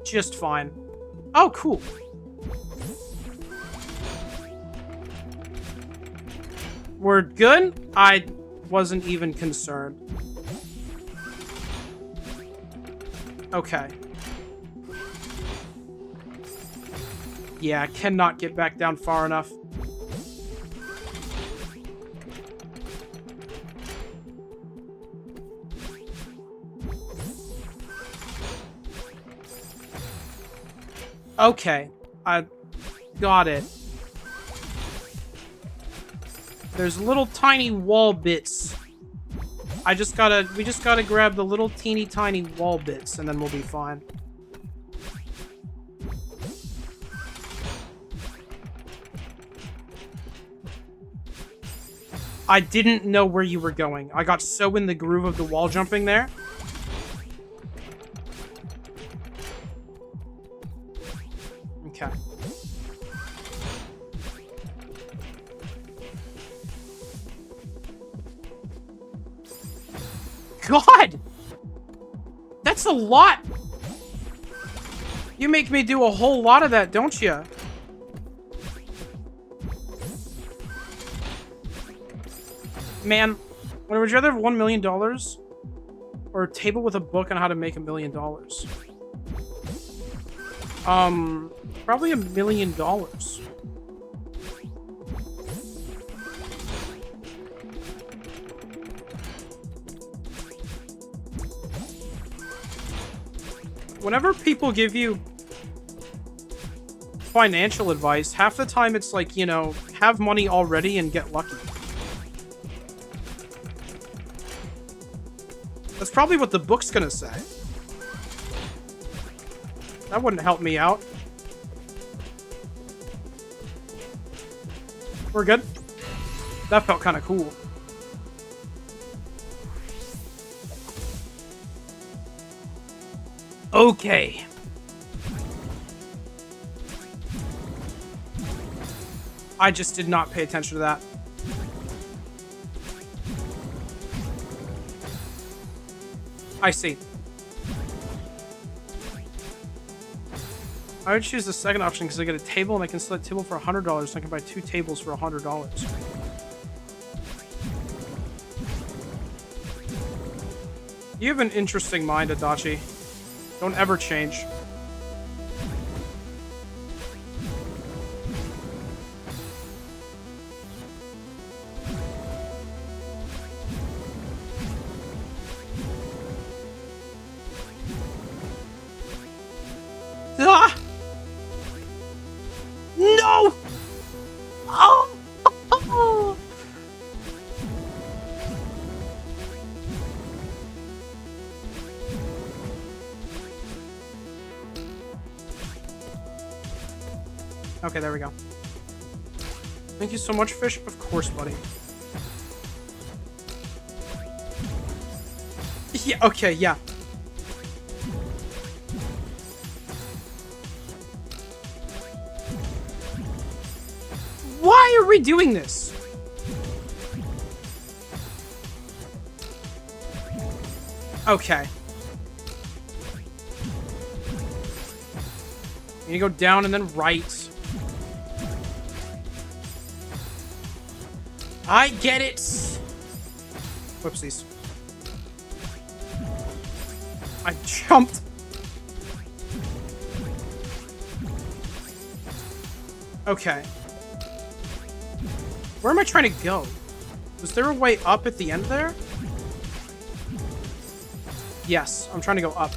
Just fine. Oh, cool. We're good? I wasn't even concerned. Okay. Yeah, I cannot get back down far enough. Okay, I got it. There's little tiny wall bits. We just gotta grab the little teeny tiny wall bits and then we'll be fine. I didn't know where you were going. I got so in the groove of the wall jumping there. Okay. God! That's a lot! You make me do a whole lot of that, don't you? Man, would you rather have $1 million? Or a table with a book on how to make $1 million? Probably $1 million. Whenever people give you financial advice, half the time it's like, you know, have money already and get lucky. That's probably what the book's gonna say. That wouldn't help me out. We're good. That felt kind of cool. Okay. I just did not pay attention to that. I see. I would choose the second option because I get a table and I can select a table for $100 so I can buy 2 tables for $100. You have an interesting mind, Adachi. Don't ever change. Ah! No! Oh! Okay, there we go. Thank you so much, Fish. Of course, buddy. Yeah, okay, yeah. Why are we doing this? Okay. You need to go down and then right. I get it. Whoopsies. I jumped. Okay. Where am I trying to go? Was there a way up at the end there? Yes, I'm trying to go up.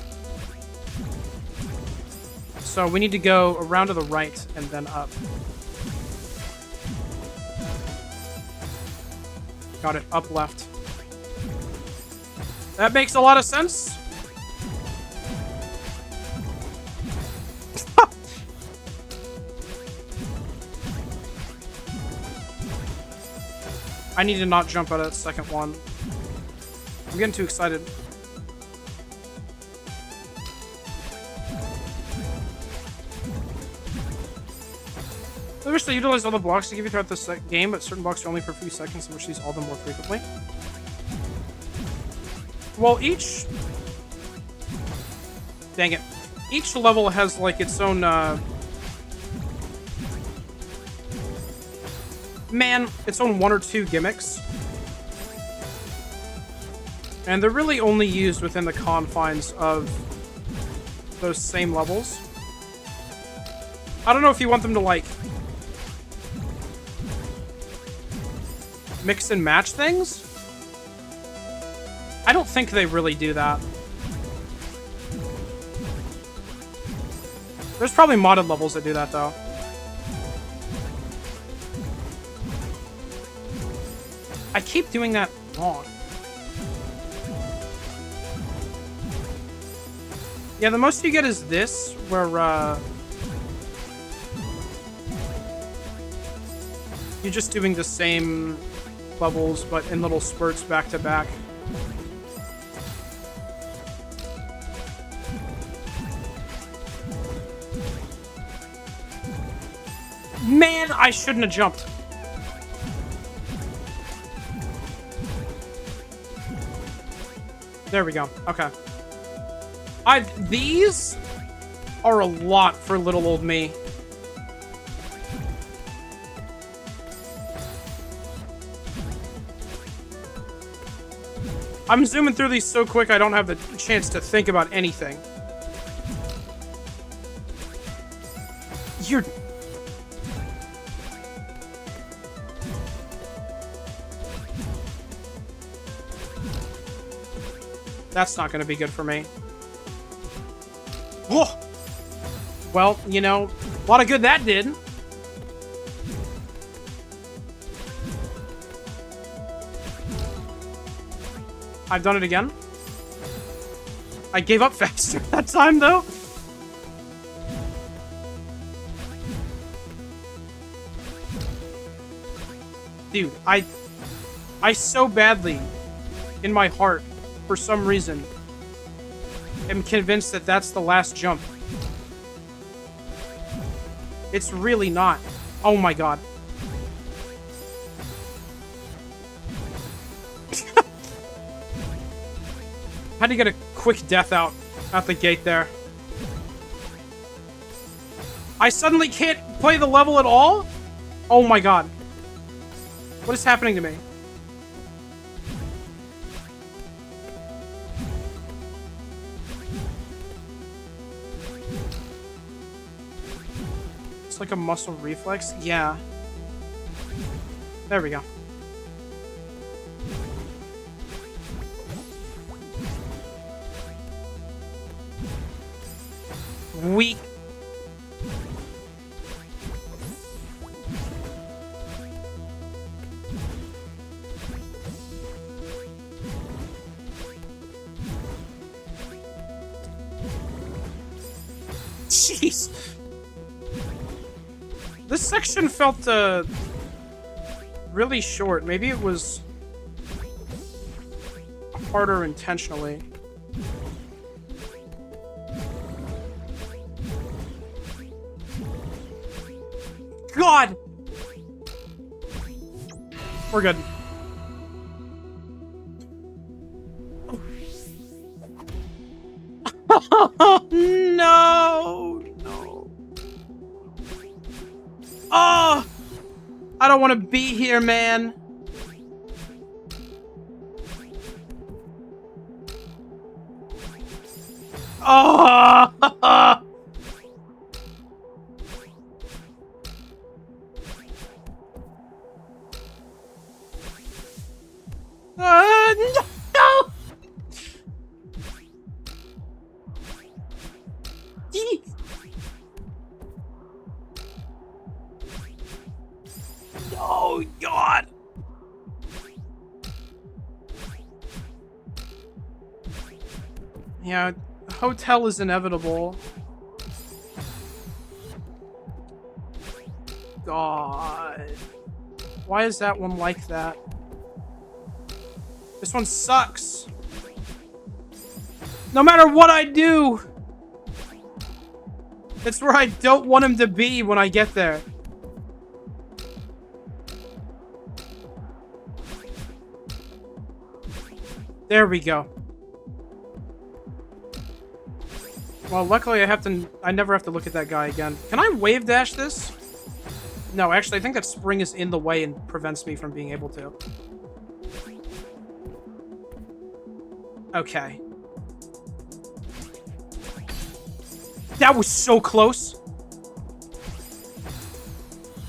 So we need to go around to the right and then up. Got it, up left. That makes a lot of sense. I need to not jump out of that second one. I'm getting too excited. I wish they utilized all the blocks to give you throughout this game, but certain blocks are only for a few seconds and wish to use all of them more frequently. Well, each... Dang it. Each level has, like, its own, its own 1 or 2 gimmicks. And they're really only used within the confines of those same levels. I don't know if you want them to, like, mix and match things. I don't think they really do that. There's probably modded levels that do that, though. I keep doing that wrong. Yeah, the most you get is this, where, you're just doing the same levels, but in little spurts back to back. Man, I shouldn't have jumped. There we go. Okay. These are a lot for little old me. I'm zooming through these so quick I don't have the chance to think about anything. You're... That's not going to be good for me. Whoa! Well, you know, a lot of good that did. I've done it again. I gave up faster that time, though. Dude, I so badly, in my heart, for some reason, am convinced that that's the last jump. It's really not. Oh my god. How do you get a quick death out the gate there? I suddenly can't play the level at all? Oh my god. What is happening to me? It's like a muscle reflex? Yeah. There we go. Weak. Jeez. This section felt, really short. Maybe it was harder intentionally. God! We're good. No! No. Oh! I don't want to be here, man. Oh! No! Oh, God! Yeah, hotel is inevitable. God. Why is that one like that? This one sucks. No matter what I do, it's where I don't want him to be when I get there. There we go. Well, luckily I never have to look at that guy again. Can I wave dash this? No, actually, I think that spring is in the way and prevents me from being able to. Okay. That was so close.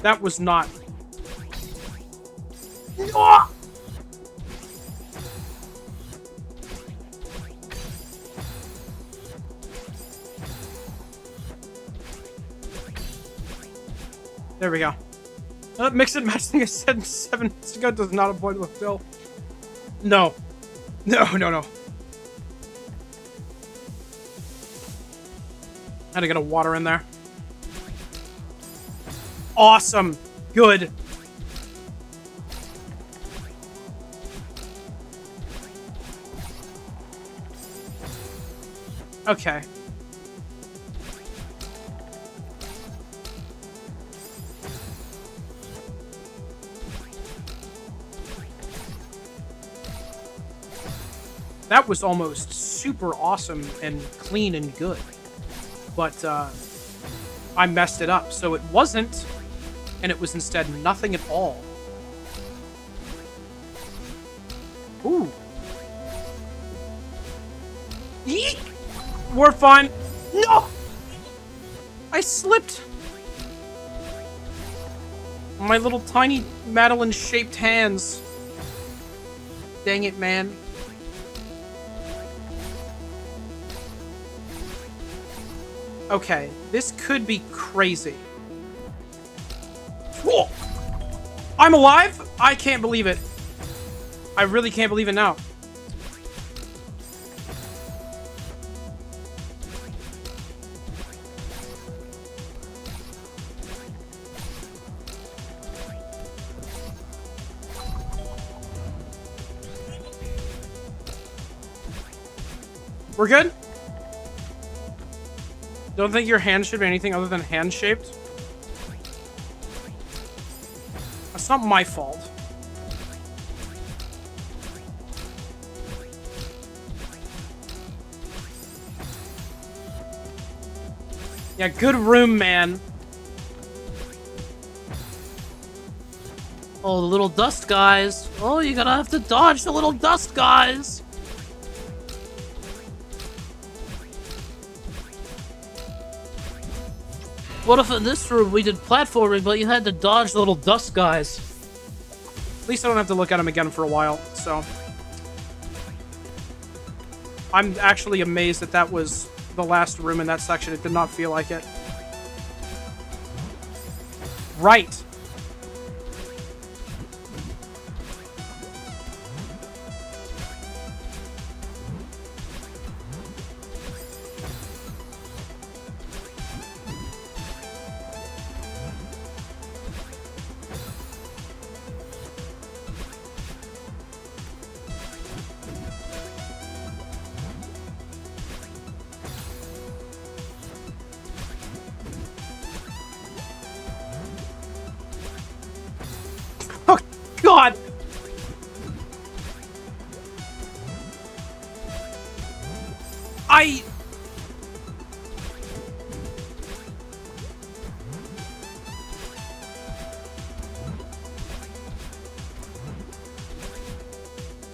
That was not. Oh! There we go. Mix and match thing I said 7 minutes ago does not avoid with Bill. No. No, no, no. Had to get a water in there. Awesome. Good. Okay. That was almost super awesome and clean and good. But, I messed it up. So it wasn't, and it was instead nothing at all. Ooh. Yeet! We're fine. No! I slipped. My little tiny Madeline-shaped hands. Dang it, man. Okay, this could be crazy. Whoa! I'm alive? I can't believe it. I really can't believe it now. We're good? Don't think your hand should be anything other than hand-shaped. That's not my fault. Yeah, good room, man. Oh, the little dust guys. Oh, you're gonna have to dodge the little dust guys. What if in this room we did platforming, but you had to dodge the little dust guys? At least I don't have to look at him again for a while, so... I'm actually amazed that that was the last room in that section. It did not feel like it. Right. God! I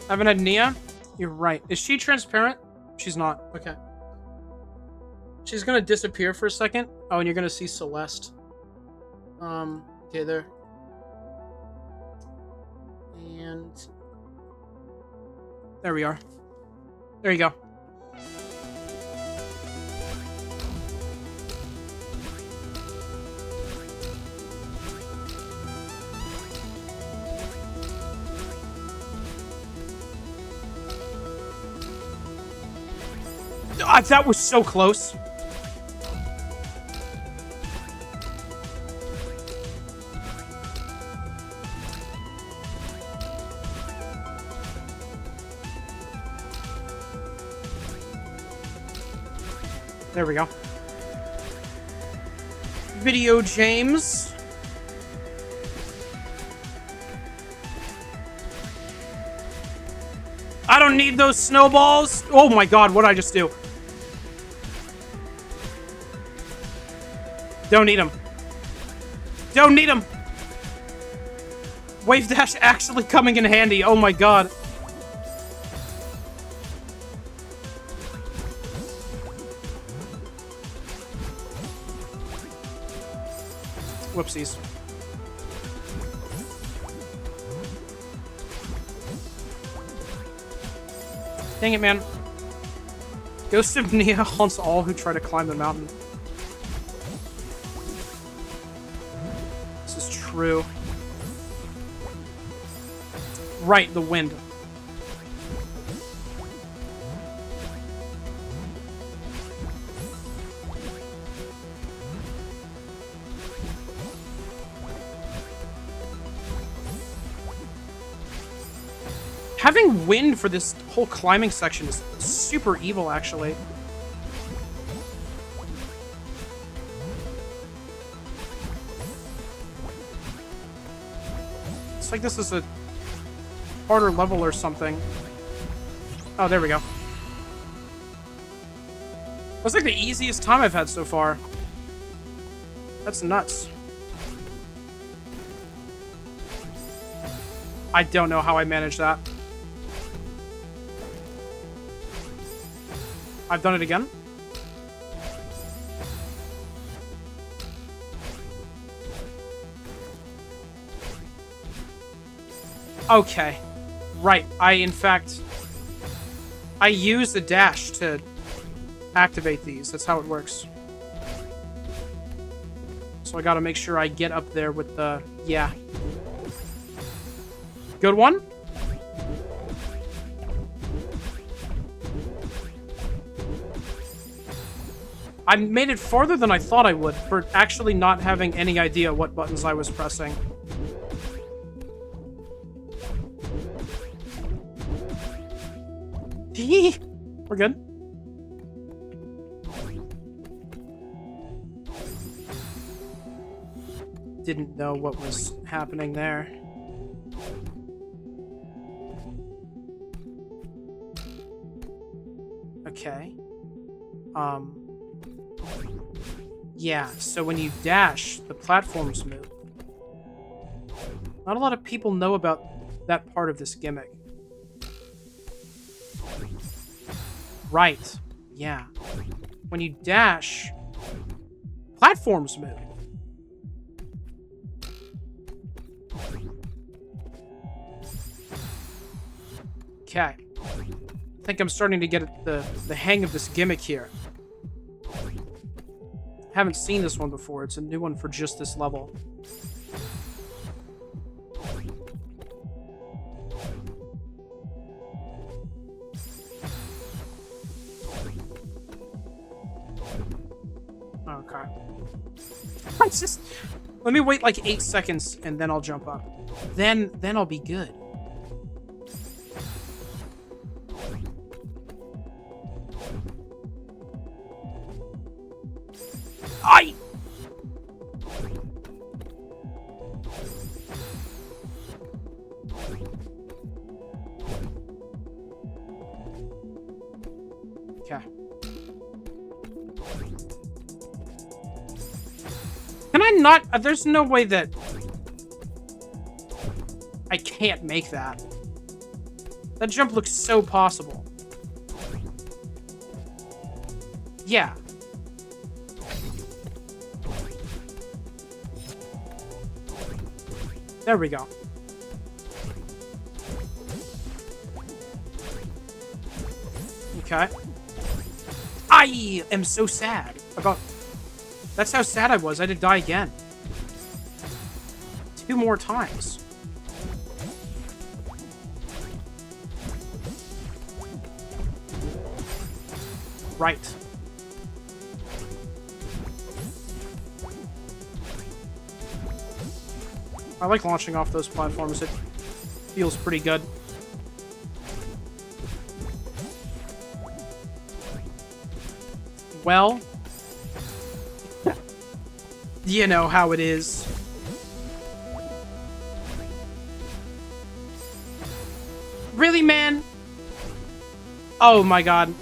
haven't had Nia? You're right. Is she transparent? She's not. Okay. She's gonna disappear for a second. Oh, and you're gonna see Celeste. Okay, there. And there we are. There you go. Ah, that was so close. There we go. Video James. I don't need those snowballs. Oh my god, what did I just do? Don't need them. Don't need them. Wave dash actually coming in handy. Oh my god. Whoopsies. Dang it, man. Ghost of Nia haunts all who try to climb the mountain. This is true. Right, the wind. Having wind for this whole climbing section is super evil, actually. It's like this is a harder level or something. Oh, there we go. That's like the easiest time I've had so far. That's nuts. I don't know how I managed that. I've done it again. Okay. Right. In fact, I use the dash to activate these. That's how it works. So I gotta make sure I get up there with the... Yeah. Good one? I made it farther than I thought I would for actually not having any idea what buttons I was pressing. We're good. didn't know what was happening there. Okay. Yeah, so when you dash, the platforms move. Not a lot of people know about that part of this gimmick. Right. Yeah. When you dash, platforms move. Okay. I think I'm starting to get the hang of this gimmick here. Haven't seen this one before. It's a new one for just this level. Okay. It's just, let me wait like 8 seconds and then I'll jump up. Then I'll be good. I. Okay. Can I not? There's no way that I can't make that. That jump looks so possible. Yeah. There we go. Okay. I am so sad about... That's how sad I was. I had to die again. 2 more times. Right. I like launching off those platforms. It feels pretty good. Well, you know how it is. Really, man? Oh my god.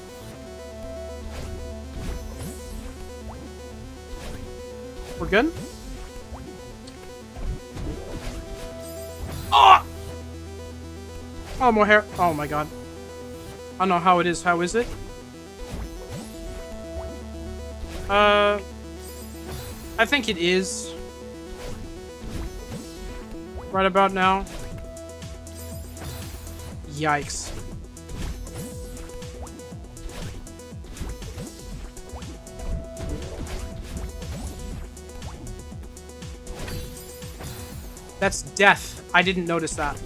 We're good? Oh! Oh, more hair. Oh my god. I don't know how it is. How is it? I think it is. Right about now. Yikes. That's death. I didn't notice that.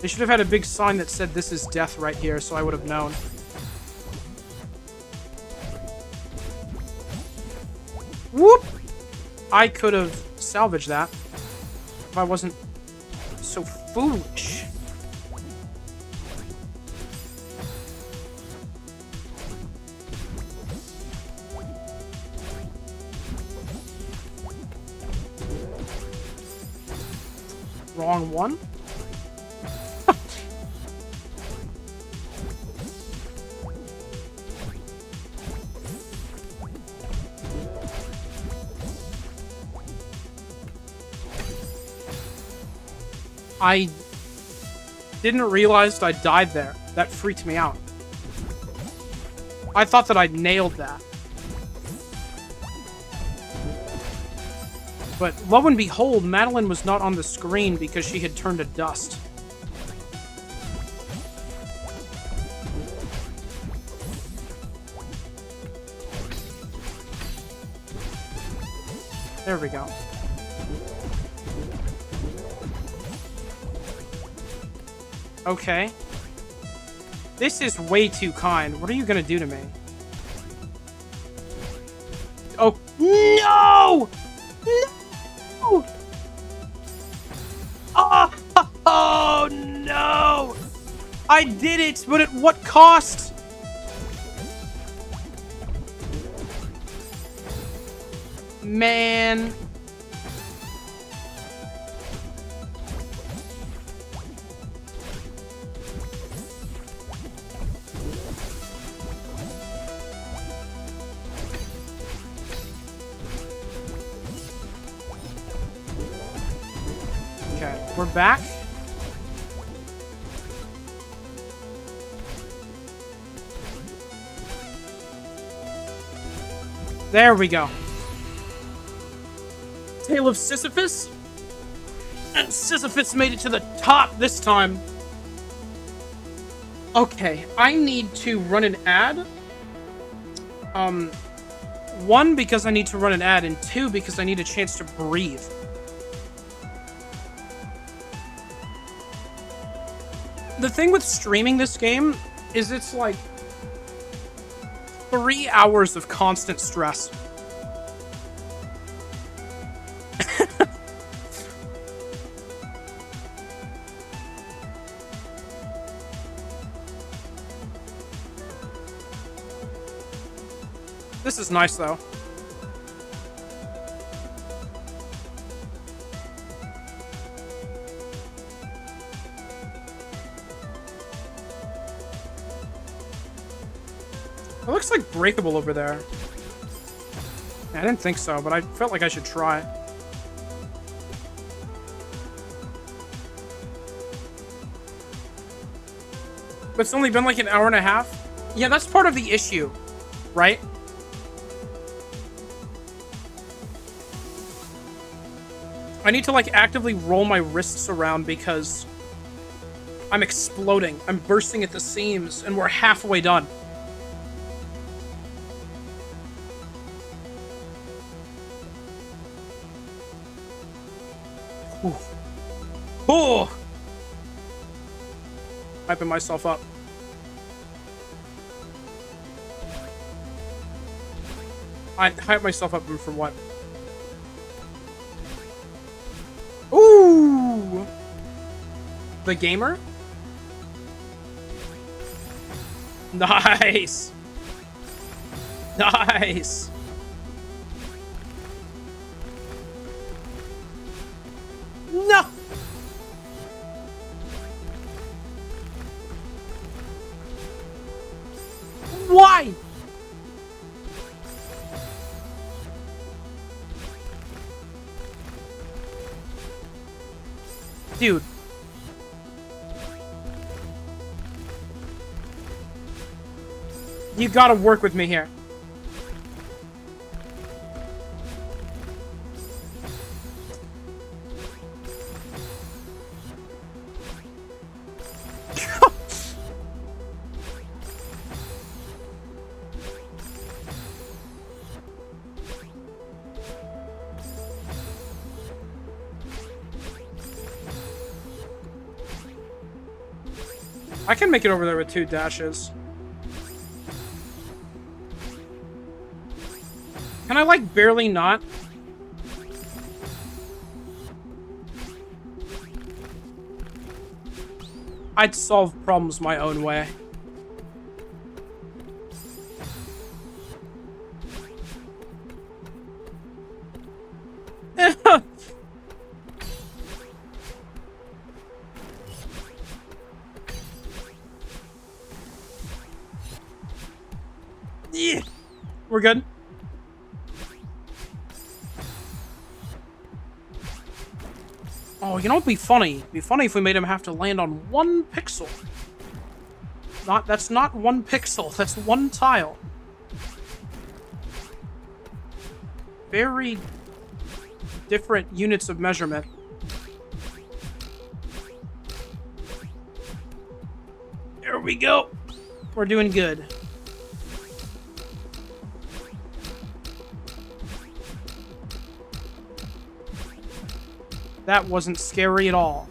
They should have had a big sign that said this is death right here, so I would have known. Whoop! I could have salvaged that if I wasn't so foolish. Wrong one? I didn't realize I died there. That freaked me out. I thought that I'd nailed that. But lo and behold, Madeline was not on the screen because she had turned to dust. There we go. Okay. This is way too kind. What are you gonna do to me? Oh, no! No! Oh, no! I did it, but at what cost? Man. Okay, we're back. There we go. Tale of Sisyphus? And Sisyphus made it to the top this time. Okay, I need to run an ad. One, because I need to run an ad, and two, because I need a chance to breathe. The thing with streaming this game is it's like 3 hours of constant stress. This is nice, though. It looks like breakable over there. I didn't think so, but I felt like I should try. But it's only been like an hour and a half? Yeah, that's part of the issue, right? I need to, like, actively roll my wrists around because I'm exploding. I'm bursting at the seams, and we're halfway done. Ooh. Oh! Hyping myself up. I hype myself up for what? Ooh! The gamer? Nice! Nice! No! Why? Dude. You gotta work with me here. I can make it over there with 2 dashes. Can I, like, barely not? I'd solve problems my own way. Yeah. We're good. Oh, you know what'd be funny? It'd be funny if we made him have to land on 1 pixel. That's not 1 pixel, that's 1 tile. Very different units of measurement. There we go. We're doing good. That wasn't scary at all.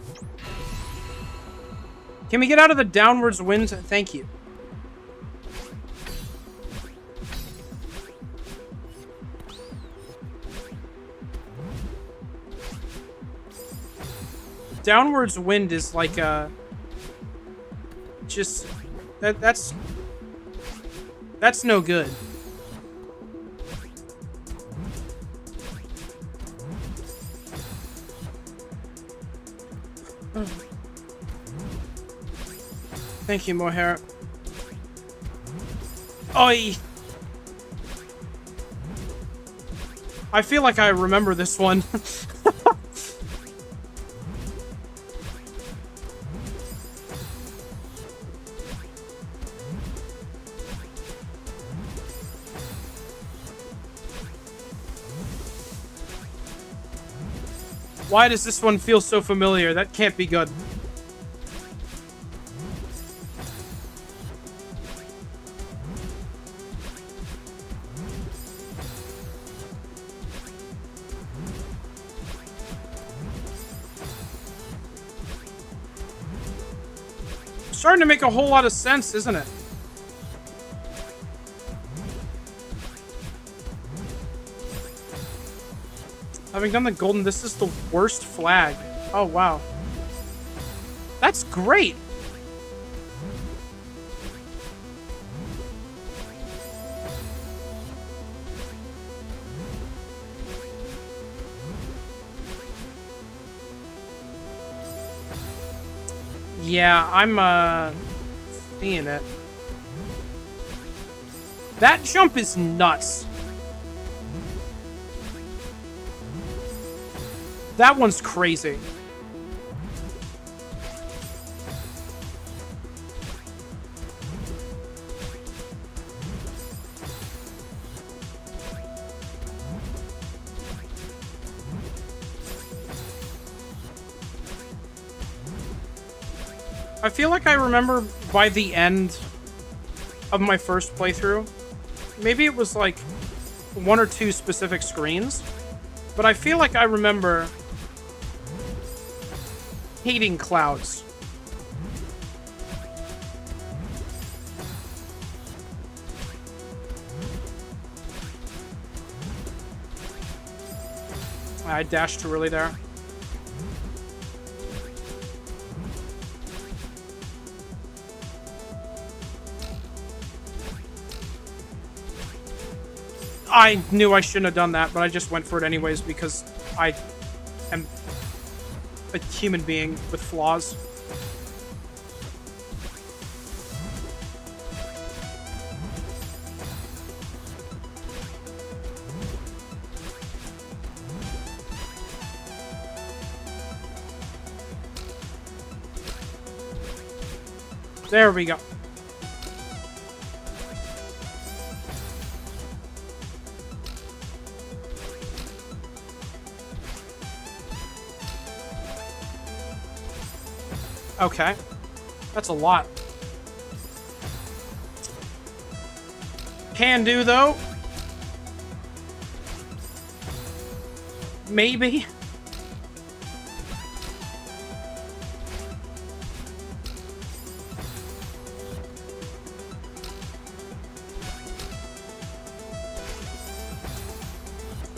Can we get out of the downwards wind? Thank you. Downwards wind is like just that's no good. Thank you, Mohair. Oi! I feel like I remember this one. Why does this one feel so familiar? That can't be good. Starting to make a whole lot of sense, isn't it? Having done the golden, this is the worst flag. Oh, wow. That's great. Yeah, I'm, seeing it. That jump is nuts. That one's crazy. I feel like I remember by the end of my first playthrough, maybe it was like 1 or 2 specific screens, but I feel like I remember hating clouds. I dashed too early there. I knew I shouldn't have done that, but I just went for it anyways because I am a human being with flaws. There we go. Okay. That's a lot. Can do, though. Maybe.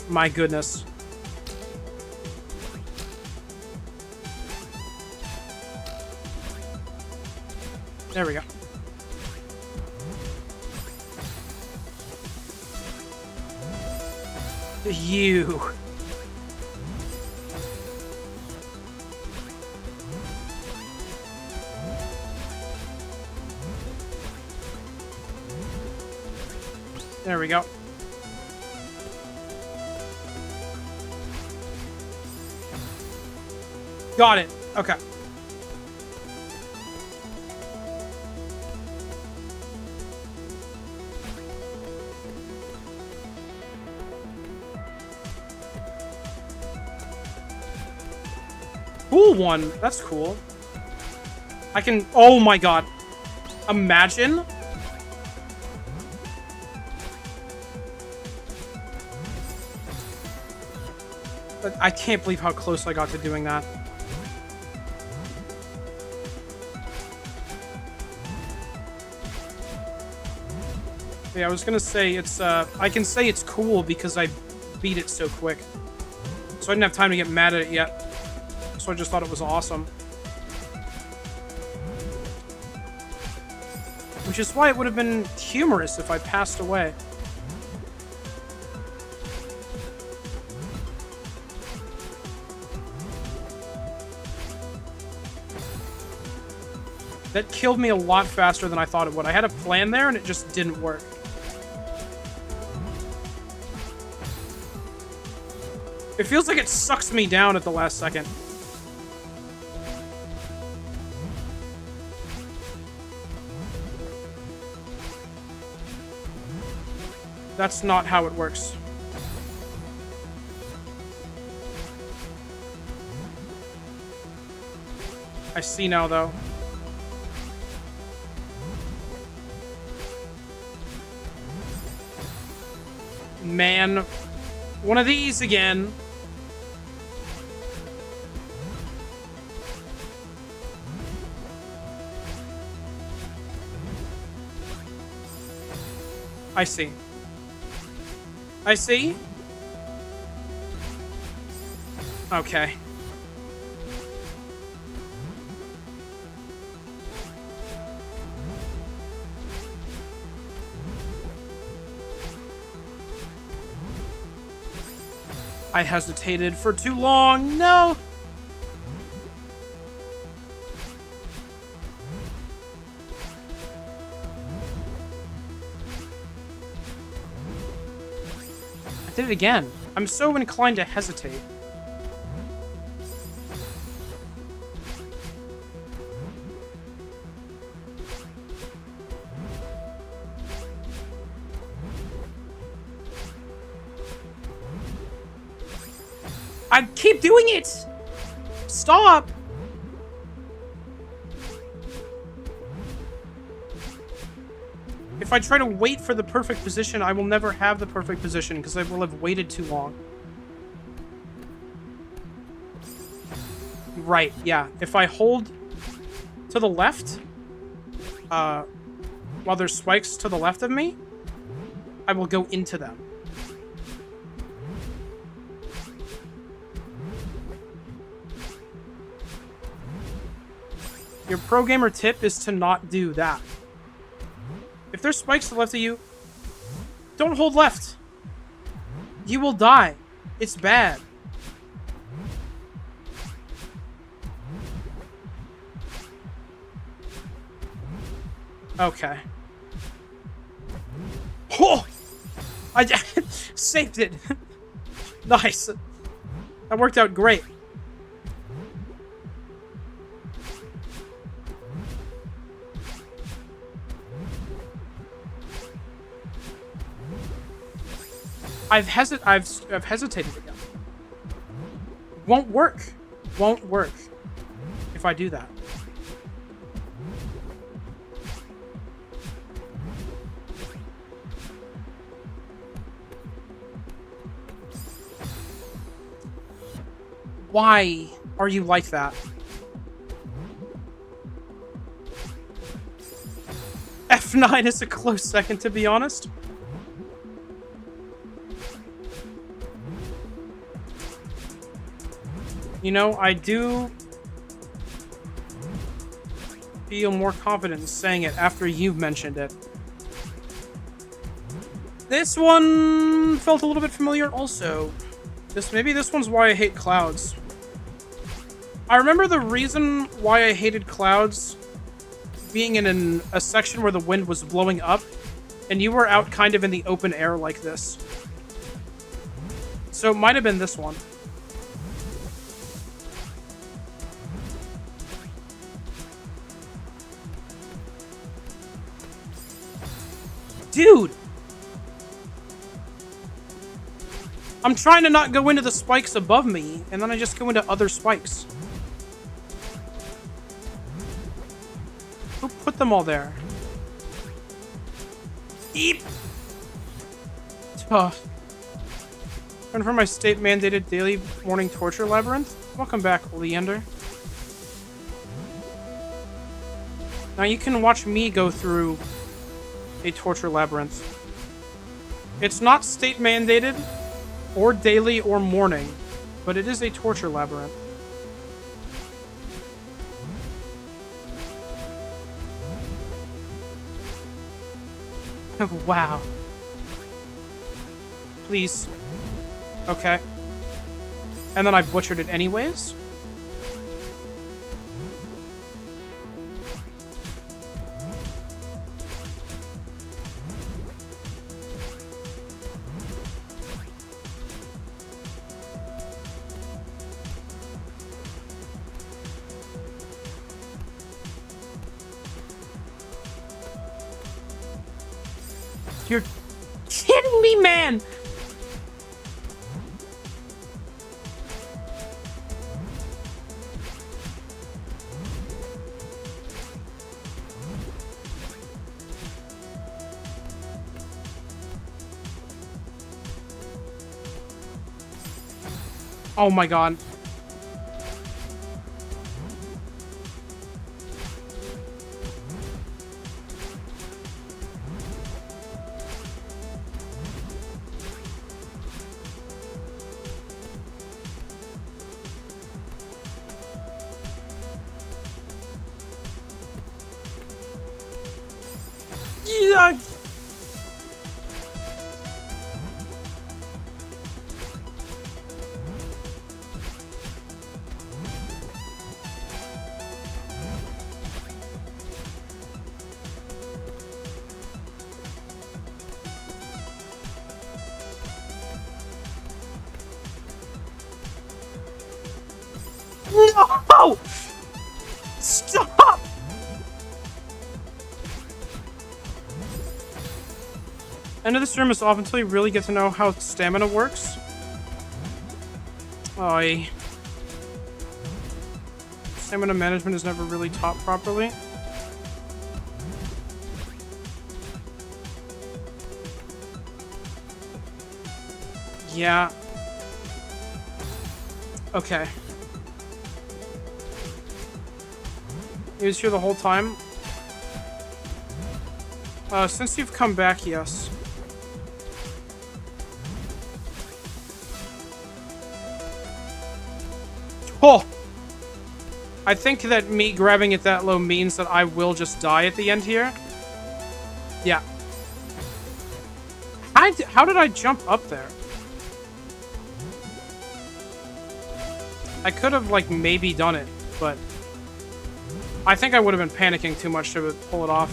My goodness. There we go. You. There we go. Got it. Okay. Cool one. That's cool. I can... Oh my god. Imagine. But I can't believe how close I got to doing that. Yeah, I was gonna say it's, I can say it's cool because I beat it so quick. So I didn't have time to get mad at it yet. So I just thought it was awesome. Which is why it would have been humorous if I passed away. That killed me a lot faster than I thought it would. I had a plan there, and it just didn't work. It feels like it sucks me down at the last second. That's not how it works. I see now, though. Man. One of these again. I see. I see. Okay. I hesitated for too long. No. I did it again. I'm so inclined to hesitate. I keep doing it! Stop! If I try to wait for the perfect position, I will never have the perfect position because I will have waited too long. Right, yeah. If I hold to the left, while there's spikes to the left of me, I will go into them. Your pro gamer tip is to not do that. If there's spikes to the left of you, don't hold left. You will die. It's bad. Okay. Oh! I saved it. Nice. That worked out great. I've hesitated again. Won't work. Won't work if I do that. Why are you like that? F9 is a close second, to be honest. You know, I do feel more confident in saying it after you've mentioned it. This one felt a little bit familiar also. Maybe this one's why I hate clouds. I remember the reason why I hated clouds being in a section where the wind was blowing up, and you were out kind of in the open air like this. So it might have been this one. Dude! I'm trying to not go into the spikes above me, and then I just go into other spikes. Who put them all there? Eep! Tough. And for my state-mandated daily morning torture labyrinth. Welcome back, Leander. Now you can watch me go through a torture labyrinth. It's not state-mandated, or daily, or morning, but it is a torture labyrinth. Wow. Please. Okay. And then I butchered it anyways. You're kidding me, man! Oh my god. Yeah. No! Stop! End of this room is off until you really get to know how stamina works. Oy. Stamina management is never really taught properly. Yeah. Okay. He was here the whole time? Since you've come back, yes. Oh! I think that me grabbing it that low means that I will just die at the end here. Yeah. How did I jump up there? I could have, like, maybe done it, but I think I would have been panicking too much to pull it off.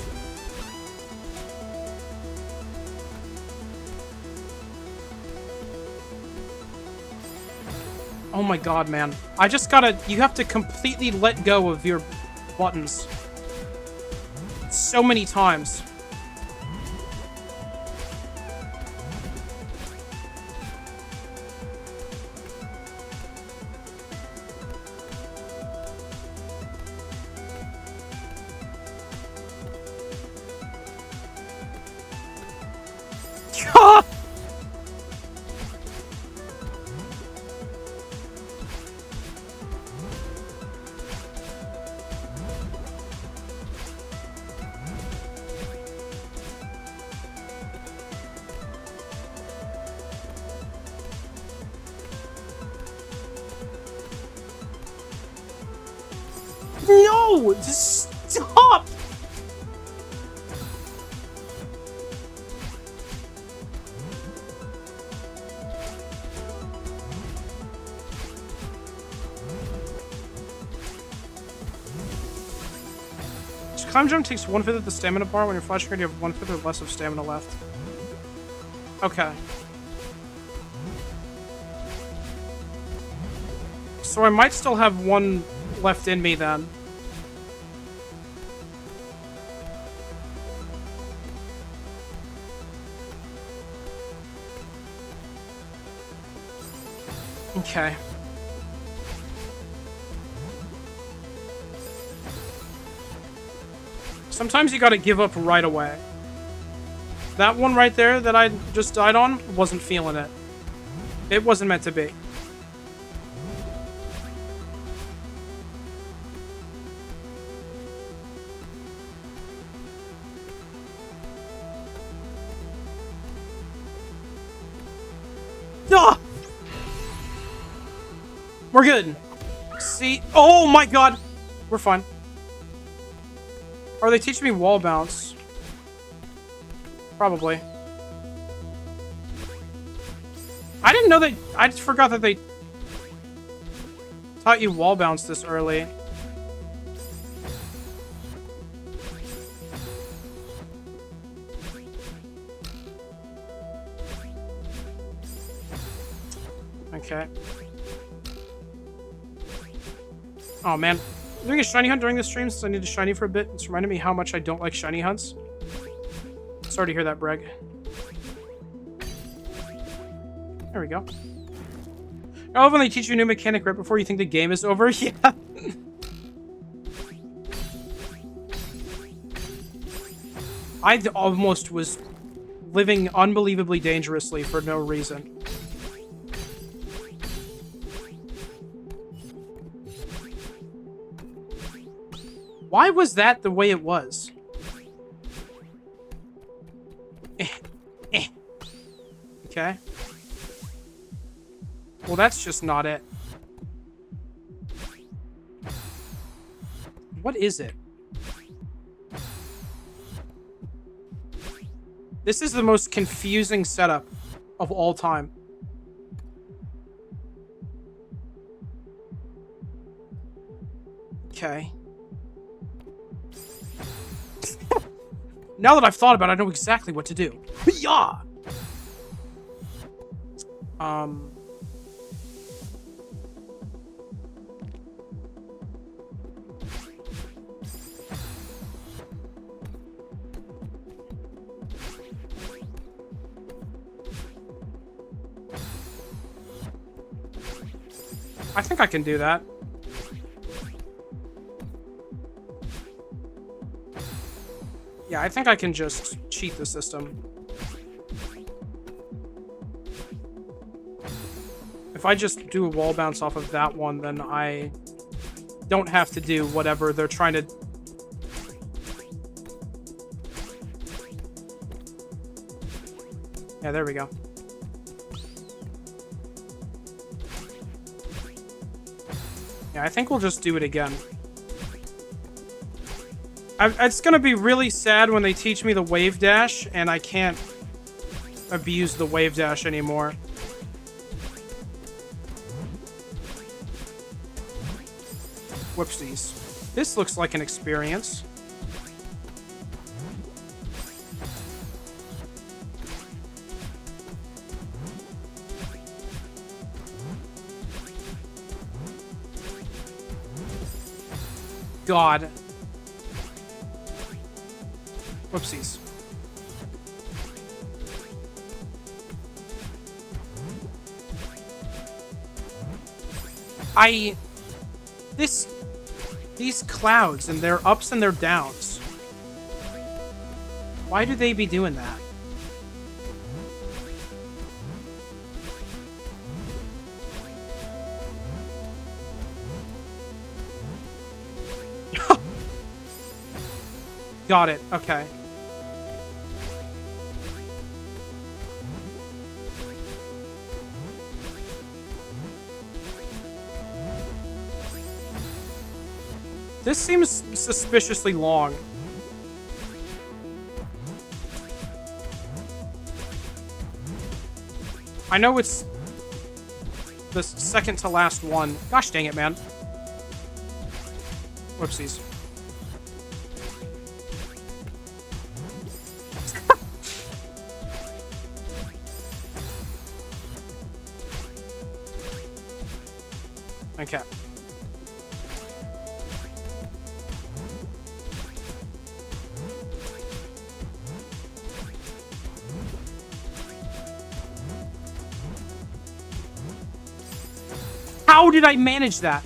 Oh my god, man. I just gotta... You have to completely let go of your buttons. So many times. No! Just stop! Climb jump takes 1/5 of the stamina bar. When you're flashing around, you have 1/5 or less of stamina left. Okay. So I might still have one left in me then. Okay. Sometimes you gotta give up right away. That one right there that I just died on, wasn't feeling it. It wasn't meant to be. Ah! We're good. See? Oh my god! We're fine. Are they teaching me wall bounce? Probably. I didn't know that. I just forgot that they taught you wall bounce this early. Okay. Oh man. Doing a shiny hunt during the stream since I need a shiny for a bit. It's reminding me how much I don't like shiny hunts. Sorry to hear that, Breg. There we go. I love when they teach you a new mechanic right before you think the game is over. Yeah. I almost was living unbelievably dangerously for no reason. Why was that the way it was? Okay. Well, that's just not it. What is it? This is the most confusing setup of all time. Okay. Now that I've thought about it, I know exactly what to do. Yeah. I think I can do that. Yeah, I think I can just cheat the system. If I just do a wall bounce off of that one, then I don't have to do whatever they're trying to... Yeah, there we go. Yeah, I think we'll just do it again. It's gonna be really sad when they teach me the wave dash, and I can't abuse the wave dash anymore. Whoopsies. This looks like an experience. God. Whoopsies. These clouds and their ups and their downs. Why do they be doing that? Got it. Okay. This seems suspiciously long. I know it's the second to last one. Gosh dang it, man. Whoopsies. Okay. How did I manage that?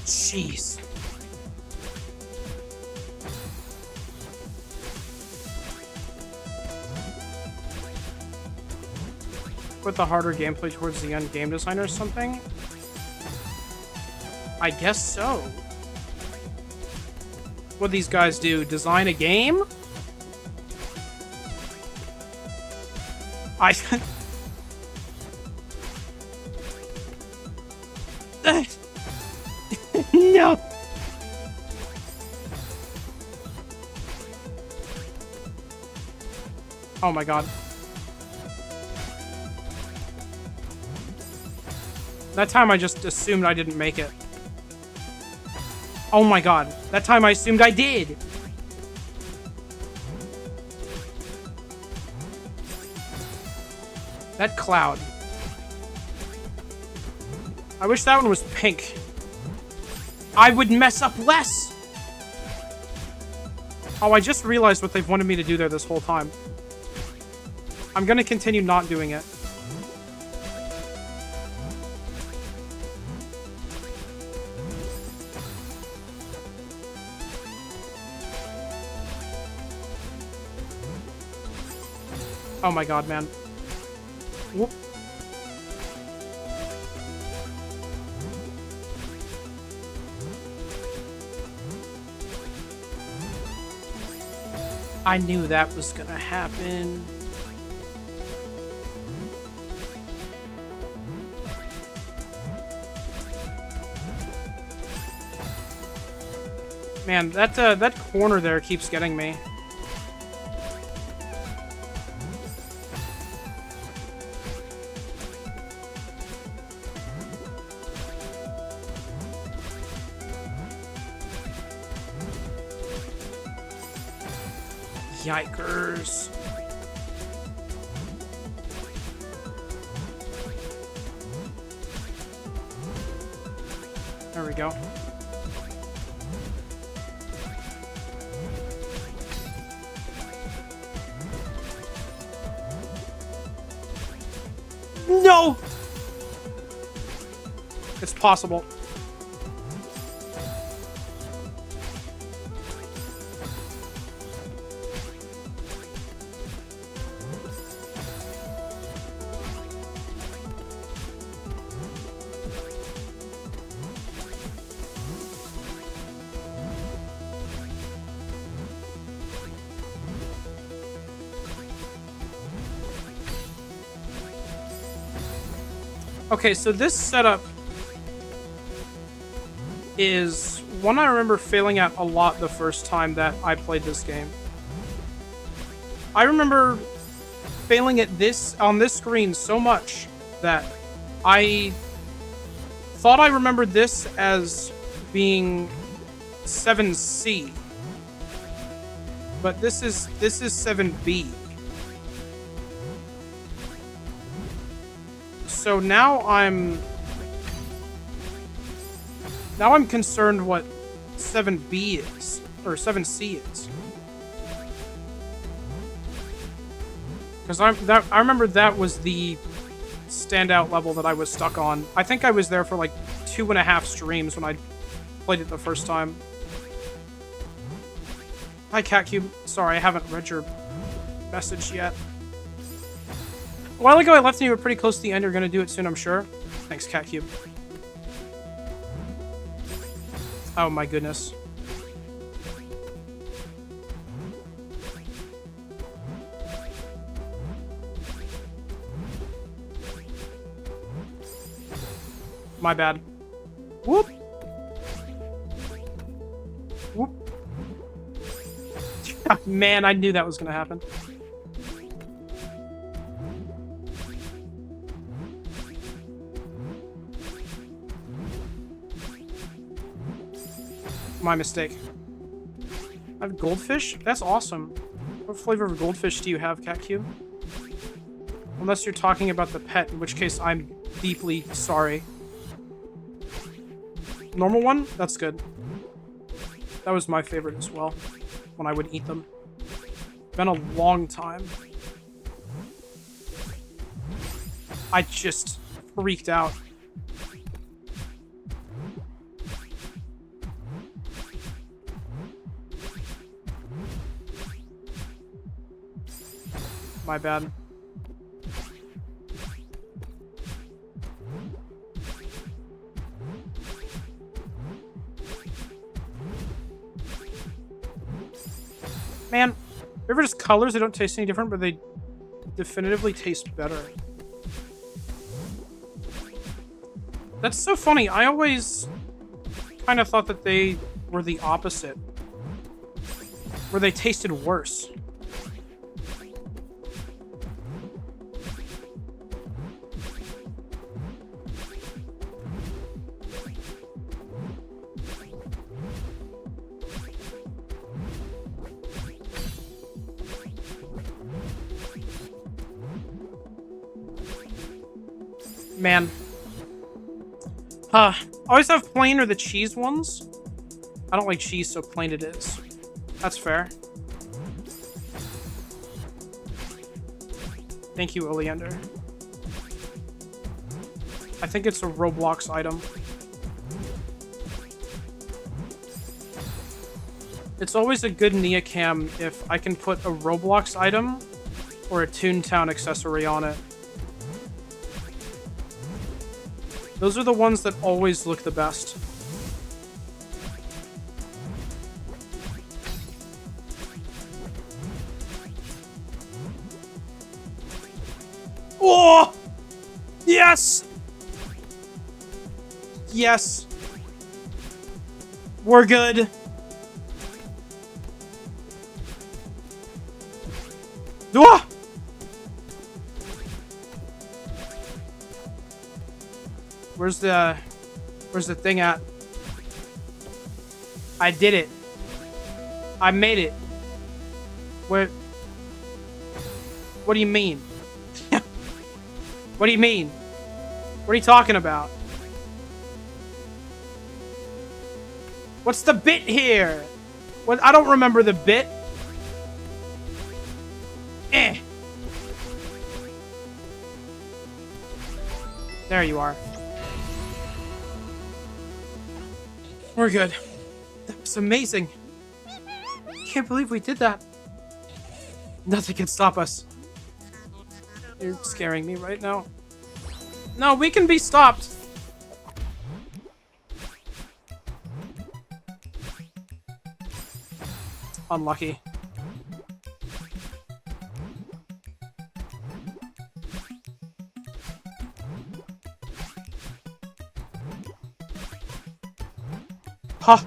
Jeez. Put the harder gameplay towards the end game design or something? I guess so. What these guys do? Design a game? No! Oh my god. That time I just assumed I didn't make it. Oh my god. That time I assumed I did! That cloud. I wish that one was pink. I would mess up less! Oh, I just realized what they've wanted me to do there this whole time. I'm gonna continue not doing it. Oh my god, man. Whoop. I knew that was gonna happen. Man, that corner there keeps getting me. Yikers. There we go. No! It's possible. Okay, so this setup is one I remember failing at a lot the first time that I played this game. I remember failing at this on this screen so much that I thought I remembered this as being 7C. But this is 7B. So now I'm concerned what 7B is, or 7C is. Because I remember that was the standout level that I was stuck on. I think I was there for like 2.5 streams when I played it the first time. Hi, CatCube. Sorry, I haven't read your message yet. A while ago, I left and you were pretty close to the end. You're going to do it soon, I'm sure. Thanks, CatCube. Oh, my goodness. My bad. Whoop! Whoop. Man, I knew that was going to happen. My mistake. I have goldfish? That's awesome. What flavor of goldfish do you have, CatCube? Unless you're talking about the pet, in which case I'm deeply sorry. Normal one? That's good. That was my favorite as well, when I would eat them. Been a long time. I just freaked out. My bad. Man, ever just colors, they don't taste any different, but they definitively taste better. That's so funny. I always kind of thought that they were the opposite. Where they tasted worse. Man. Always have plain or the cheese ones. I don't like cheese, so plain it is. That's fair. Thank you, Oleander. I think it's a Roblox item. It's always a good Neocam if I can put a Roblox item or a Toontown accessory on it. Those are the ones that always look the best. Oh! Yes! Yes. We're good. Ah! Where's the thing at? I did it. I made it. What do you mean? What do you mean? What are you talking about? What's the bit here? What? I don't remember the bit. There you are. We're good. That was amazing. Can't believe we did that. Nothing can stop us. You're scaring me right now. No, we can be stopped. Unlucky. Huh.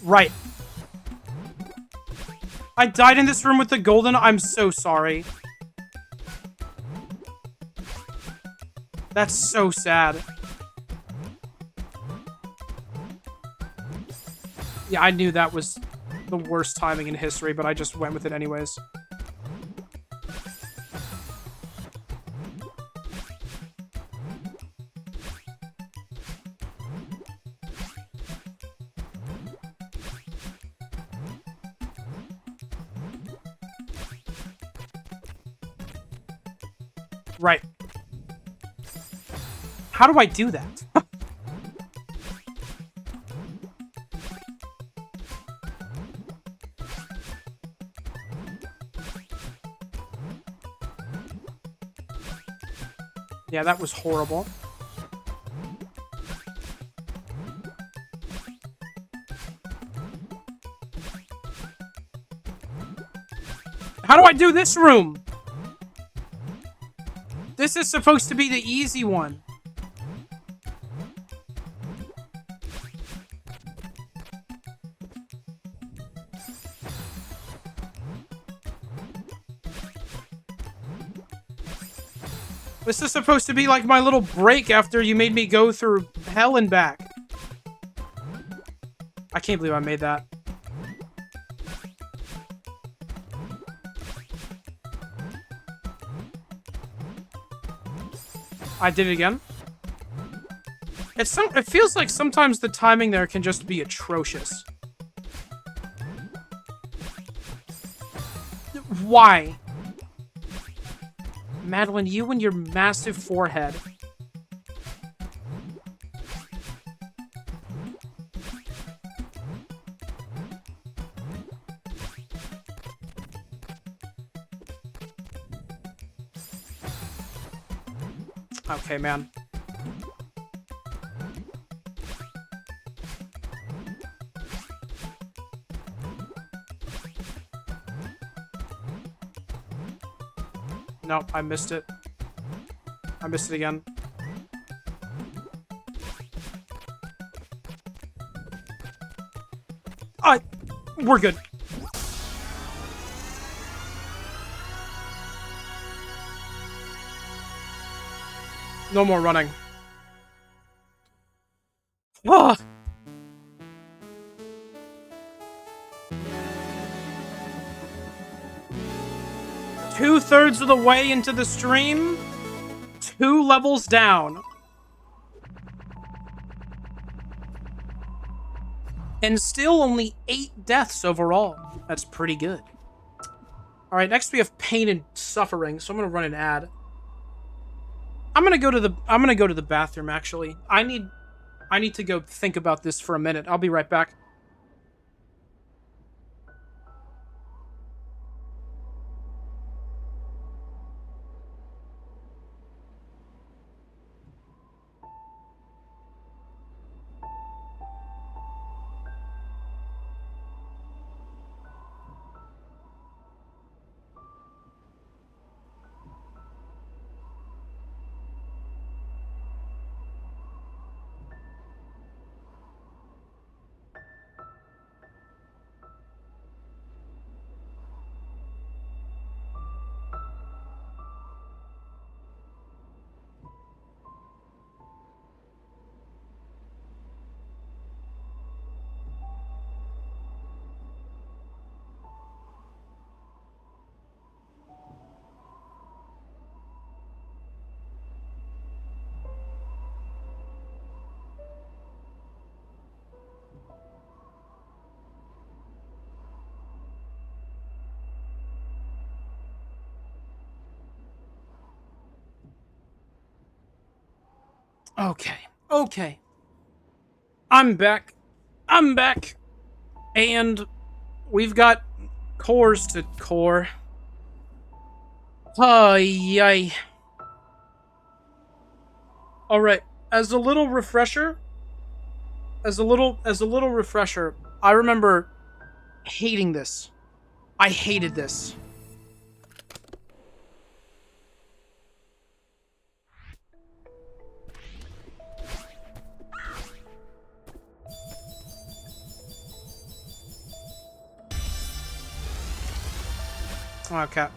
Right. I died in this room with the golden. I'm so sorry. That's so sad. Yeah, I knew that was the worst timing in history, but I just went with it anyways. Right. How do I do that? Yeah, that was horrible. How do I do this room? This is supposed to be the easy one. This is supposed to be like my little break after you made me go through hell and back. I can't believe I made that. I did it again. It feels like sometimes the timing there can just be atrocious. Why? Madeline, you and your massive forehead. Okay, man. No, I missed it. I missed it again. We're good. No more running. Ah! 2/3 of the way into the stream, 2 levels down. And still only 8 deaths overall. That's pretty good. Alright, next we have pain and suffering, so I'm gonna run an ad. I'm gonna go to the bathroom, actually. I need to go think about this for a minute. I'll be right back. Okay. I'm back. And we've got cores to core. Oh, yay. Alright, as a little refresher, I remember hating this. I hated this. Okay.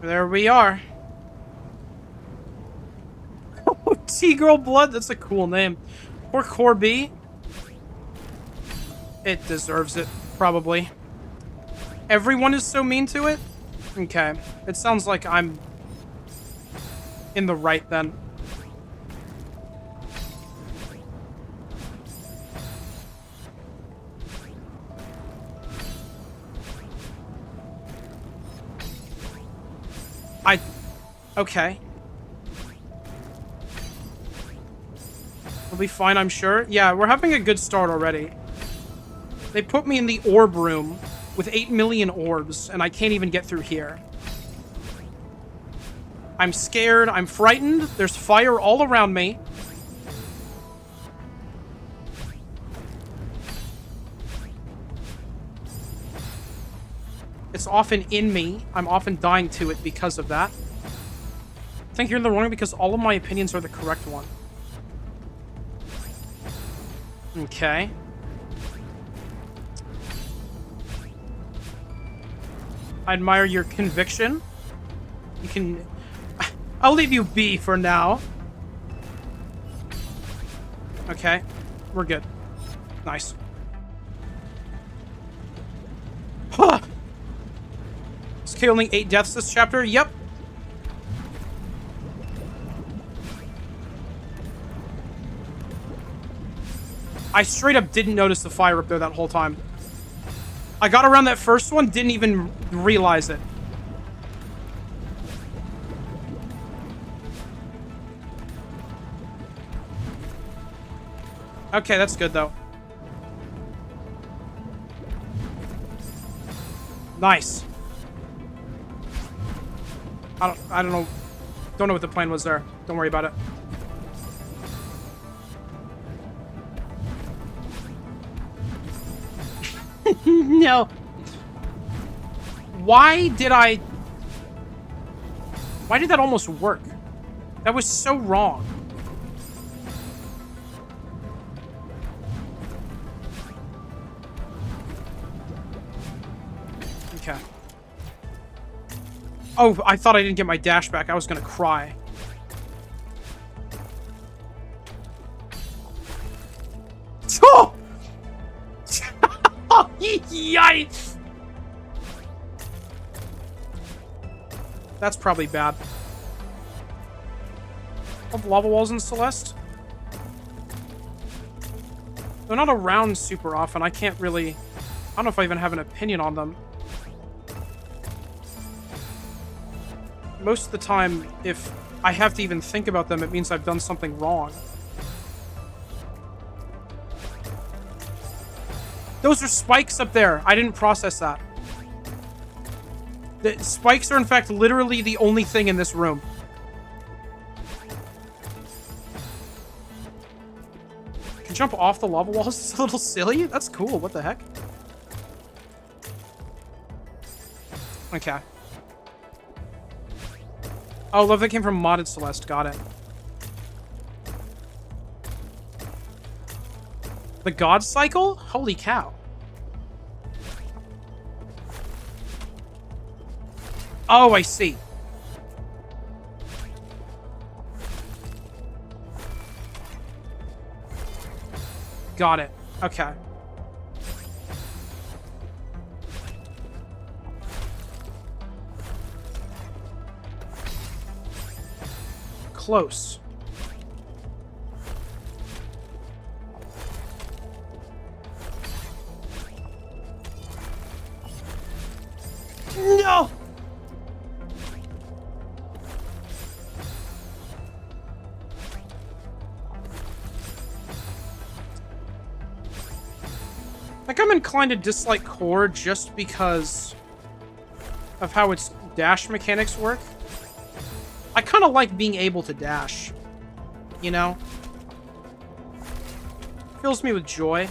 There we are. Oh, T-Girl Blood, that's a cool name. Or Core B. It deserves it, probably. Everyone is so mean to it? Okay. It sounds like I'm in the right then. Okay. We'll be fine, I'm sure. Yeah, we're having a good start already. They put me in the orb room with 8 million orbs, and I can't even get through here. I'm scared. I'm frightened. There's fire all around me. It's often in me. I'm often dying to it because of that. I think you're in the wrong because all of my opinions are the correct one. Okay. I admire your conviction. You can... I'll leave you be for now. Okay. We're good. Nice. Huh! Is K only 8 deaths this chapter? Yep. I straight up didn't notice the fire up there that whole time. I got around that first one, didn't even realize it. Okay, that's good though. Nice. I don't know. Don't know what the plan was there. Don't worry about it. No. Why did that almost work? That was so wrong. Okay. Oh, I thought I didn't get my dash back. I was gonna cry. Oh! Yikes! That's probably bad. Of lava walls in Celeste? They're not around super often. I can't really... I don't know if I even have an opinion on them. Most of the time, if I have to even think about them, it means I've done something wrong. Those are spikes up there. I didn't process that. The spikes are, in fact, literally the only thing in this room. You can jump off the lava walls? It's a little silly. That's cool. What the heck? Okay. Oh, love that came from modded Celeste. Got it. The God Cycle? Holy cow. Oh, I see. Got it. Okay. Close. No! Like, I'm inclined to dislike Core just because of how its dash mechanics work. I kind of like being able to dash, you know? Fills me with joy.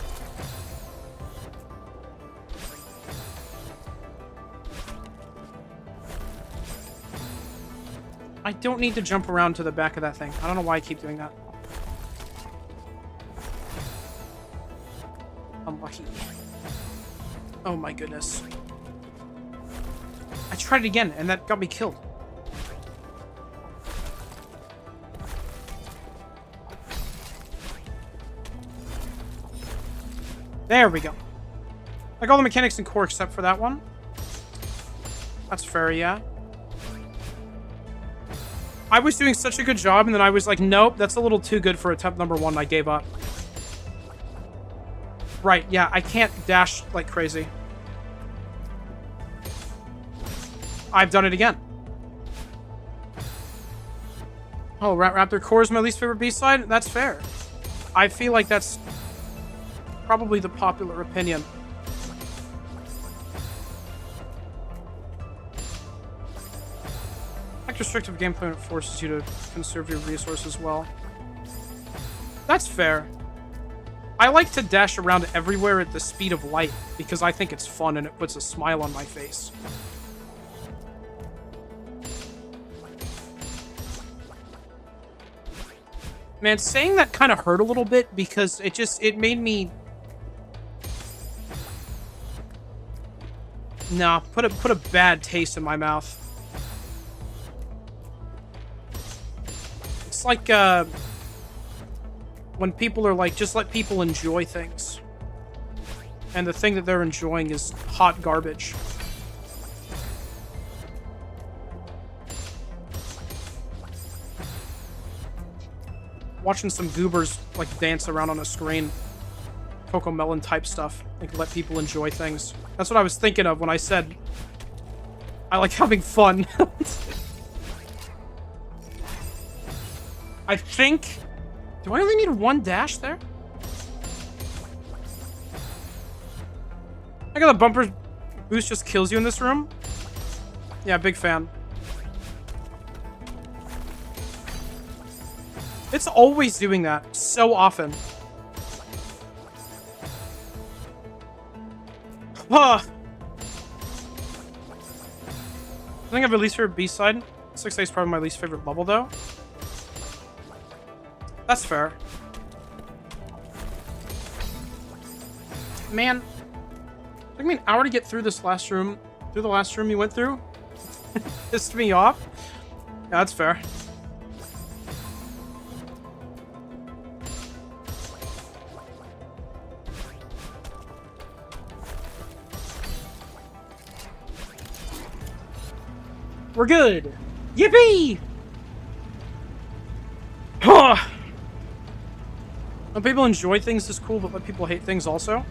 I don't need to jump around to the back of that thing. I don't know why I keep doing that. Unlucky. Oh my goodness. I tried it again, and that got me killed. There we go. Like all the mechanics in Core except for that one. That's fair, yeah. I was doing such a good job, and then I was like, nope, that's a little too good for attempt number 1, and I gave up. Right, yeah, I can't dash like crazy. I've done it again. Oh, Raptor Core is my least favorite B-side? That's fair. I feel like that's probably the popular opinion. Like restrictive gameplay forces you to conserve your resources well. That's fair. I like to dash around everywhere at the speed of light because I think it's fun and it puts a smile on my face. Man, saying that kind of hurt a little bit because it made me... Nah, put a bad taste in my mouth. It's like, when people are like, just let people enjoy things. And the thing that they're enjoying is hot garbage. Watching some goobers, like, dance around on a screen. Cocomelon type stuff. Like, let people enjoy things. That's what I was thinking of when I said I like having fun. I think... Do I only need one dash there? I got the bumper boost just kills you in this room. Yeah, big fan. It's always doing that. So often. I think I have a least favorite B-side. 6A is probably my least favorite level, though. That's fair. Man, it took me an hour to get through this last room. Through the last room you went through? Pissed me off. Yeah, that's fair. We're good. Yippee! Huh. When people enjoy things is cool, but when people hate things also.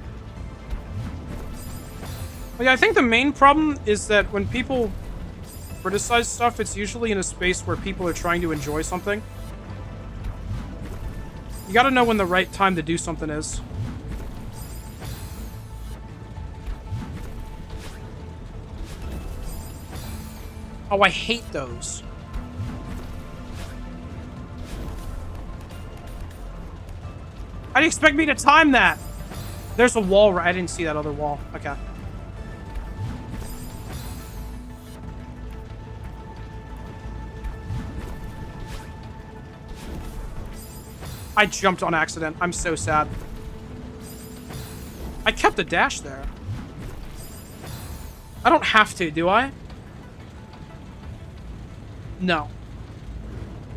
Like, I think the main problem is that when people criticize stuff, it's usually in a space where people are trying to enjoy something. You gotta know when the right time to do something is. Oh, I hate those. How do you expect me to time that? There's a wall right. I didn't see that other wall. Okay. I jumped on accident. I'm so sad. I kept the dash there. I don't have to, do I? No.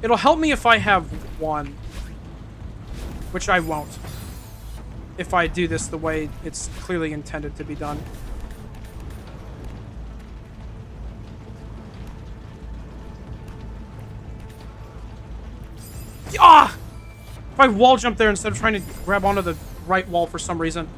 It'll help me if I have one. Which I won't. If I do this the way it's clearly intended to be done. Ah! If I wall jump there instead of trying to grab onto the right wall for some reason.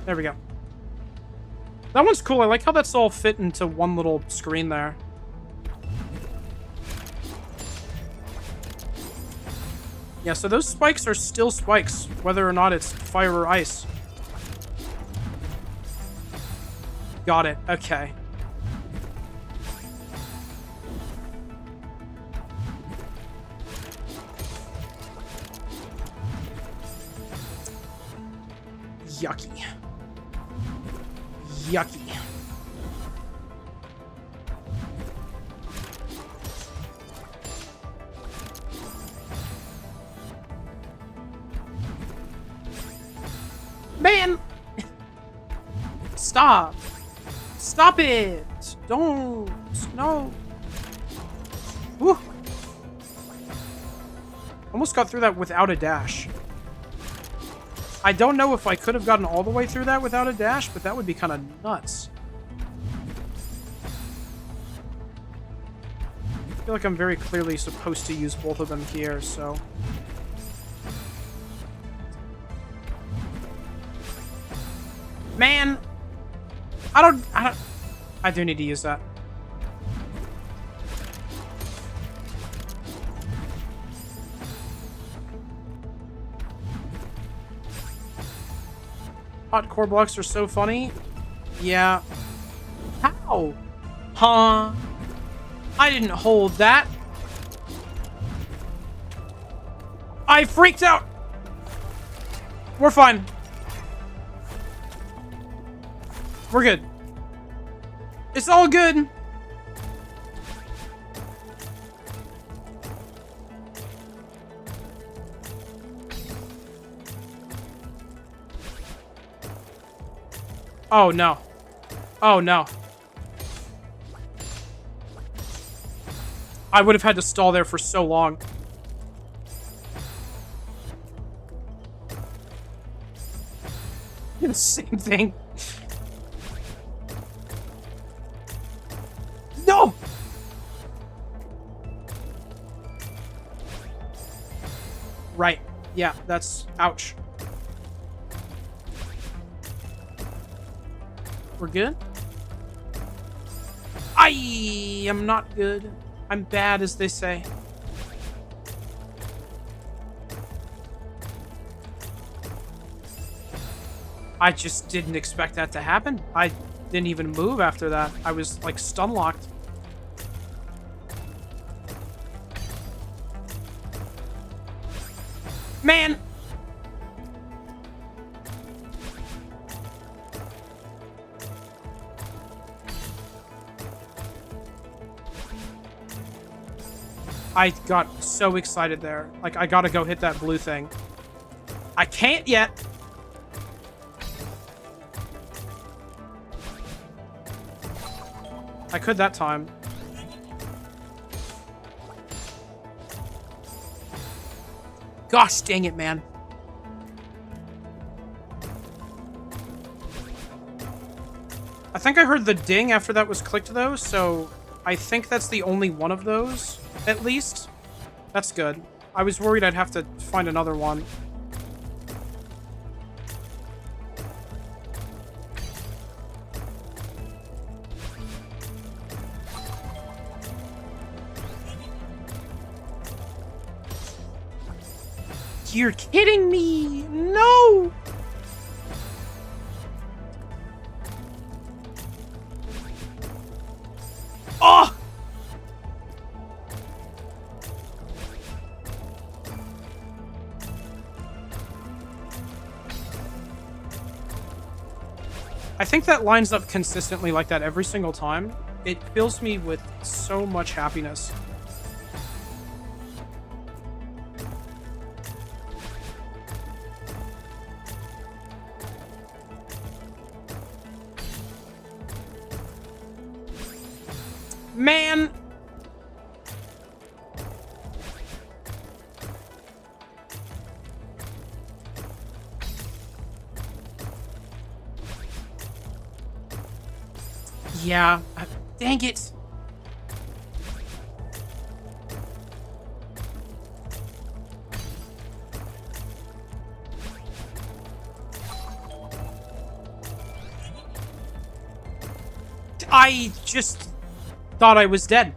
There we go. That one's cool. I like how that's all fit into one little screen there. Yeah, so those spikes are still spikes, whether or not it's fire or ice. Got it. Okay. Yucky. Yucky. Man! Stop. Stop it! Don't. No. Woo. Almost got through that without a dash. I don't know if I could have gotten all the way through that without a dash, but that would be kind of nuts. I feel like I'm very clearly supposed to use both of them here, so... Man! I do need to use that. Hot core blocks are so funny. Yeah. How? Huh? I didn't hold that. I freaked out. We're fine. We're good. It's all good. Oh, no. Oh, no. I would have had to stall there for so long. The same thing. No! Right. Yeah, that's... Ouch. We're good? I am not good. I'm bad, as they say. I just didn't expect that to happen. I didn't even move after that. I was, like, stun-locked. Man! I got so excited there. Like, I gotta go hit that blue thing. I can't yet. I could that time. Gosh dang it, man. I think I heard the ding after that was clicked, though, so I think that's the only one of those, at least. That's good. I was worried I'd have to find another one. You're kidding me! No! Oh! I think that lines up consistently like that every single time. It fills me with so much happiness. Man! Yeah. Dang it. I just thought I was dead.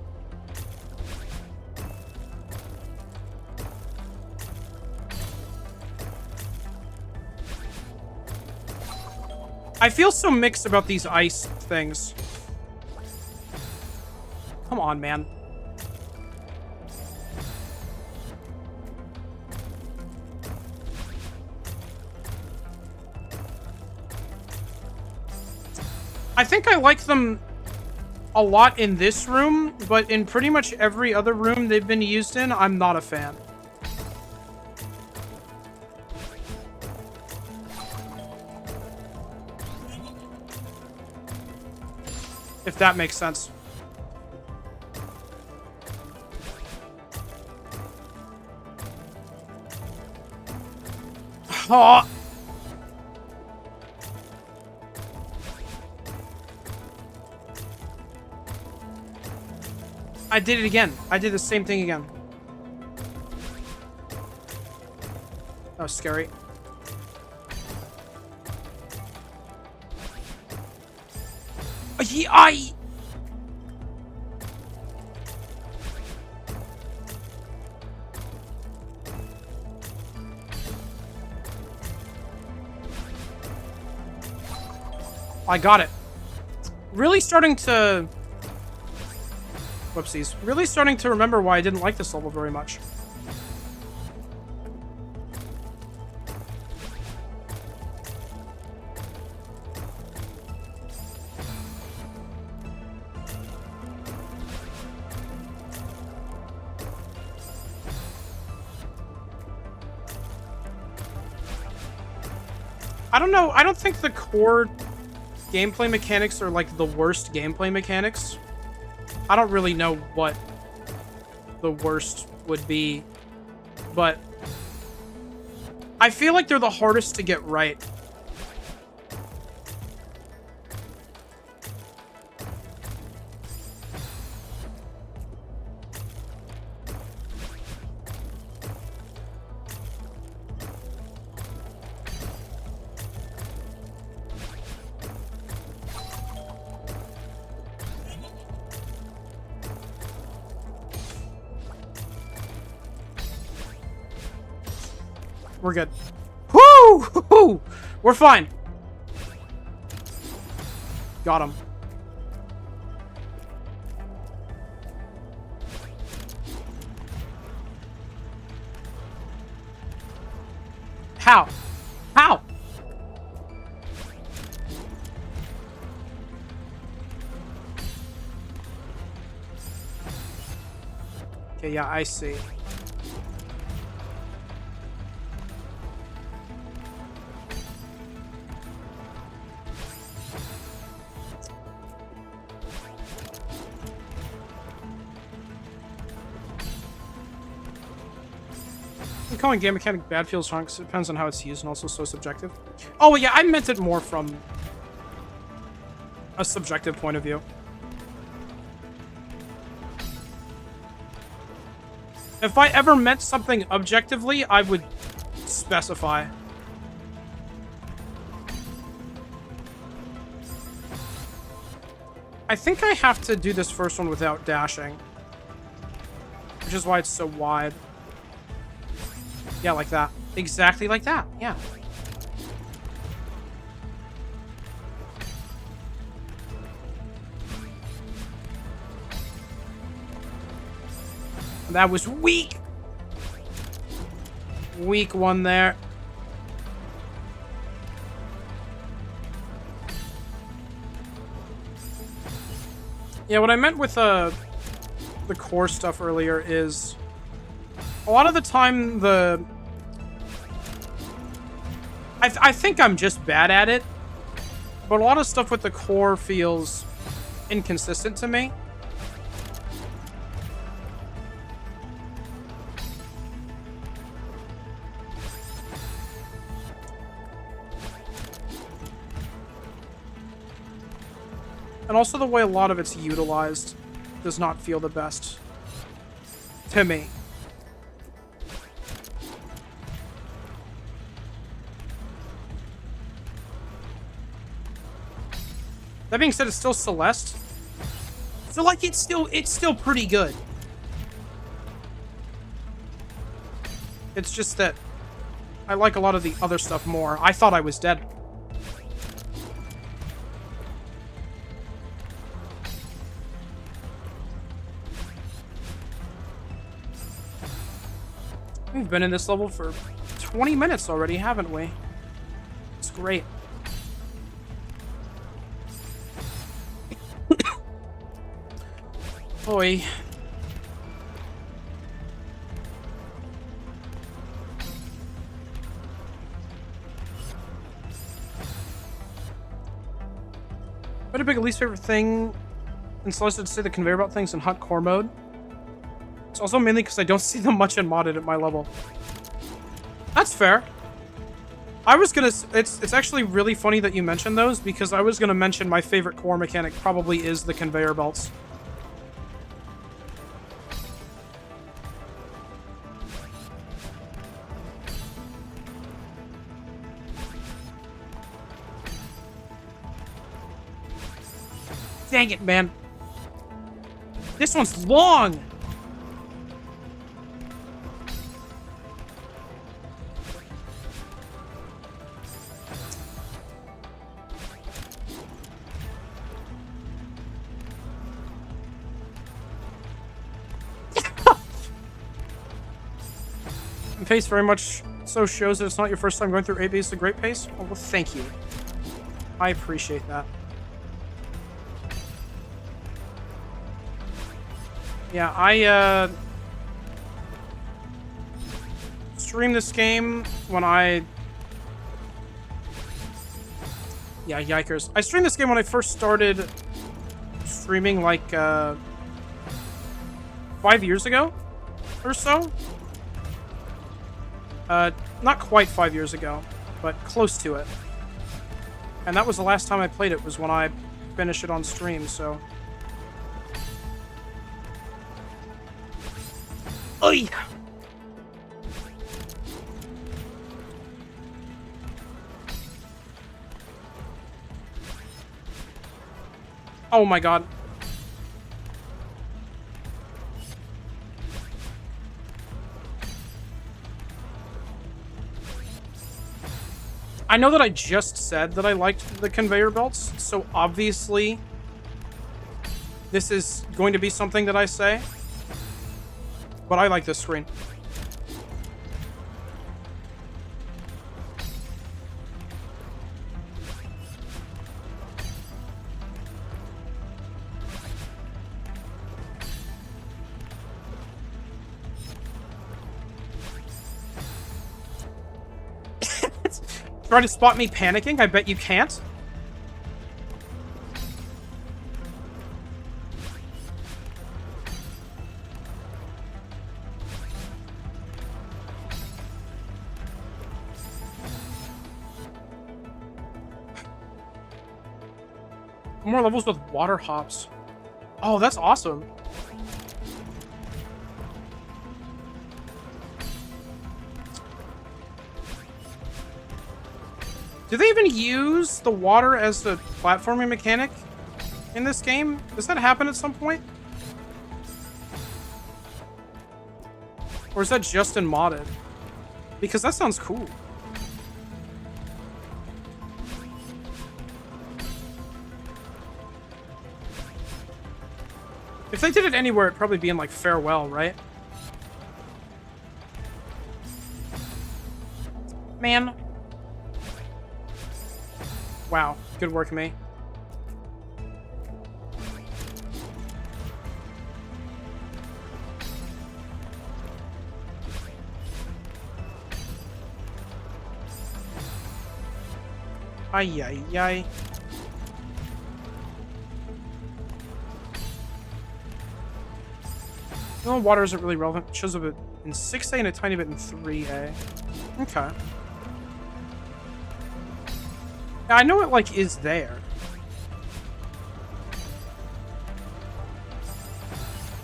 I feel so mixed about these ice things. Come on, man. I think I like them a lot in this room, but in pretty much every other room they've been used in, I'm not a fan. If that makes sense. Oh. I did it again. I did the same thing again. That was scary. I got it. Really starting to... Whoopsies. Really starting to remember why I didn't like this level very much. I don't know. I don't think the core gameplay mechanics are like the worst gameplay mechanics. I don't really know what the worst would be, but I feel like they're the hardest to get right. We're good. Woo! We're fine. Got him. How? How? Okay, yeah, I see. calling game mechanic bad feels wrong because it depends on how it's used and also so subjective. Oh, well, yeah, I meant it more from a subjective point of view. If I ever meant something objectively, I would specify. I think I have to do this first one without dashing. Which is why it's so wide. Yeah, like that. Exactly like that. Yeah. That was weak. Weak one there. Yeah, what I meant with the core stuff earlier is a lot of the time I think I'm just bad at it, but a lot of stuff with the core feels inconsistent to me. And also the way a lot of it's utilized does not feel the best to me. That being said, it's still Celeste. So like it's still pretty good. It's just that I like a lot of the other stuff more. I thought I was dead. We've been in this level for 20 minutes already, haven't we? It's great. Oi. What a big least favorite thing in Celeste to say the conveyor belt things in hot core mode. It's also mainly because I don't see them much in modded at my level. That's fair. I was gonna... It's actually really funny that you mentioned those, because I was gonna mention my favorite core mechanic probably is the conveyor belts. Dang it, man. This one's long! Pace very much so shows that it's not your first time going through 8 B's a great pace. Oh, well, thank you. I appreciate that. Yeah, I streamed this game when I... Yeah, yikers. I streamed this game when I first started streaming, like, 5 years ago or so. Not quite 5 years ago, but close to it. And that was the last time I played it, was when I finished it on stream, so... Oy! Oh my god. I know that I just said that I liked the conveyor belts, so obviously this is going to be something that I say. But I like this screen. Try to spot me panicking? I bet you can't. More levels with water hops. Oh, that's awesome. Do they even use the water as the platforming mechanic in this game? Does that happen at some point? Or is that just in modded? Because that sounds cool. If they did it anywhere, it'd probably be in, like, Farewell, right? Man. Wow. Good work, me. Ay, ay, ay. No, water isn't really relevant. It shows up in 6A and a tiny bit in 3A. Okay. I know it, like, is there.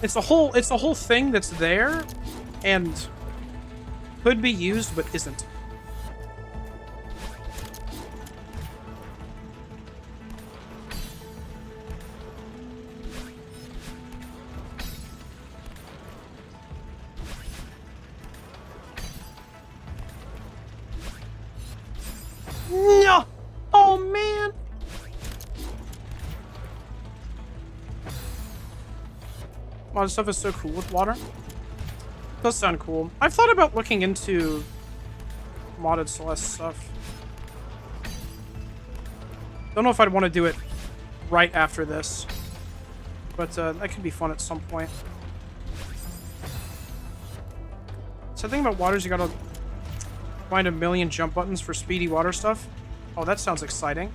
It's a whole thing that's there and could be used but isn't. No! Oh, man! Wow, this stuff is so cool with water. Does sound cool. I've thought about looking into modded Celeste stuff. Don't know if I'd want to do it right after this. But that could be fun at some point. So the thing about water is you gotta find a million jump buttons for speedy water stuff. Oh, that sounds exciting.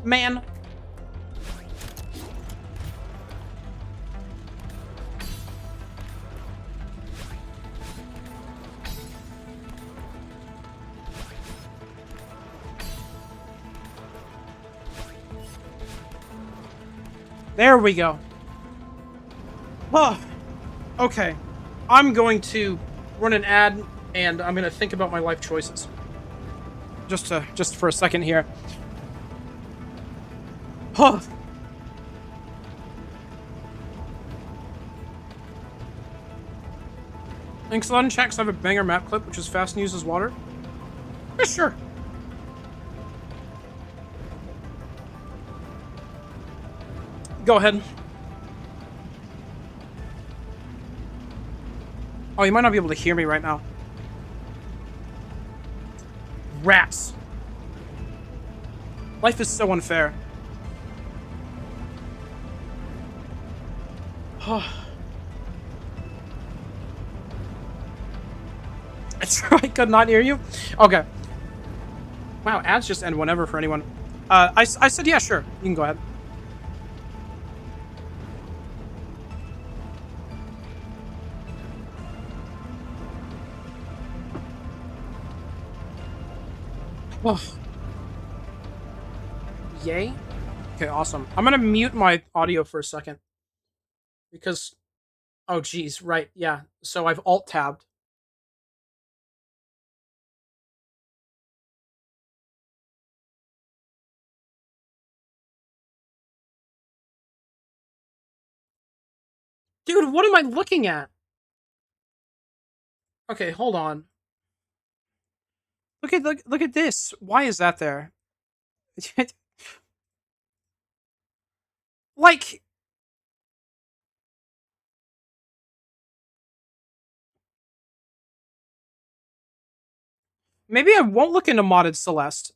Man. There we go. Oh, okay. I'm going to run an ad, and I'm going to think about my life choices. Just for a second here. Oh. Thanks a lot in chat, 'cause I have a banger map clip, which is fast and uses water. Yeah, sure. Go ahead. Oh, you might not be able to hear me right now. Rats. Life is so unfair. That's right, I could not hear you. Okay. Wow, ads just end whenever for anyone. I said, yeah, sure. You can go ahead. Oh. Yay. Okay, awesome. I'm gonna mute my audio for a second. Because... Oh, geez, right, yeah. So I've alt-tabbed. Dude, what am I looking at? Okay, hold on. Look at this. Why is that there? Like... Maybe I won't look into modded Celeste.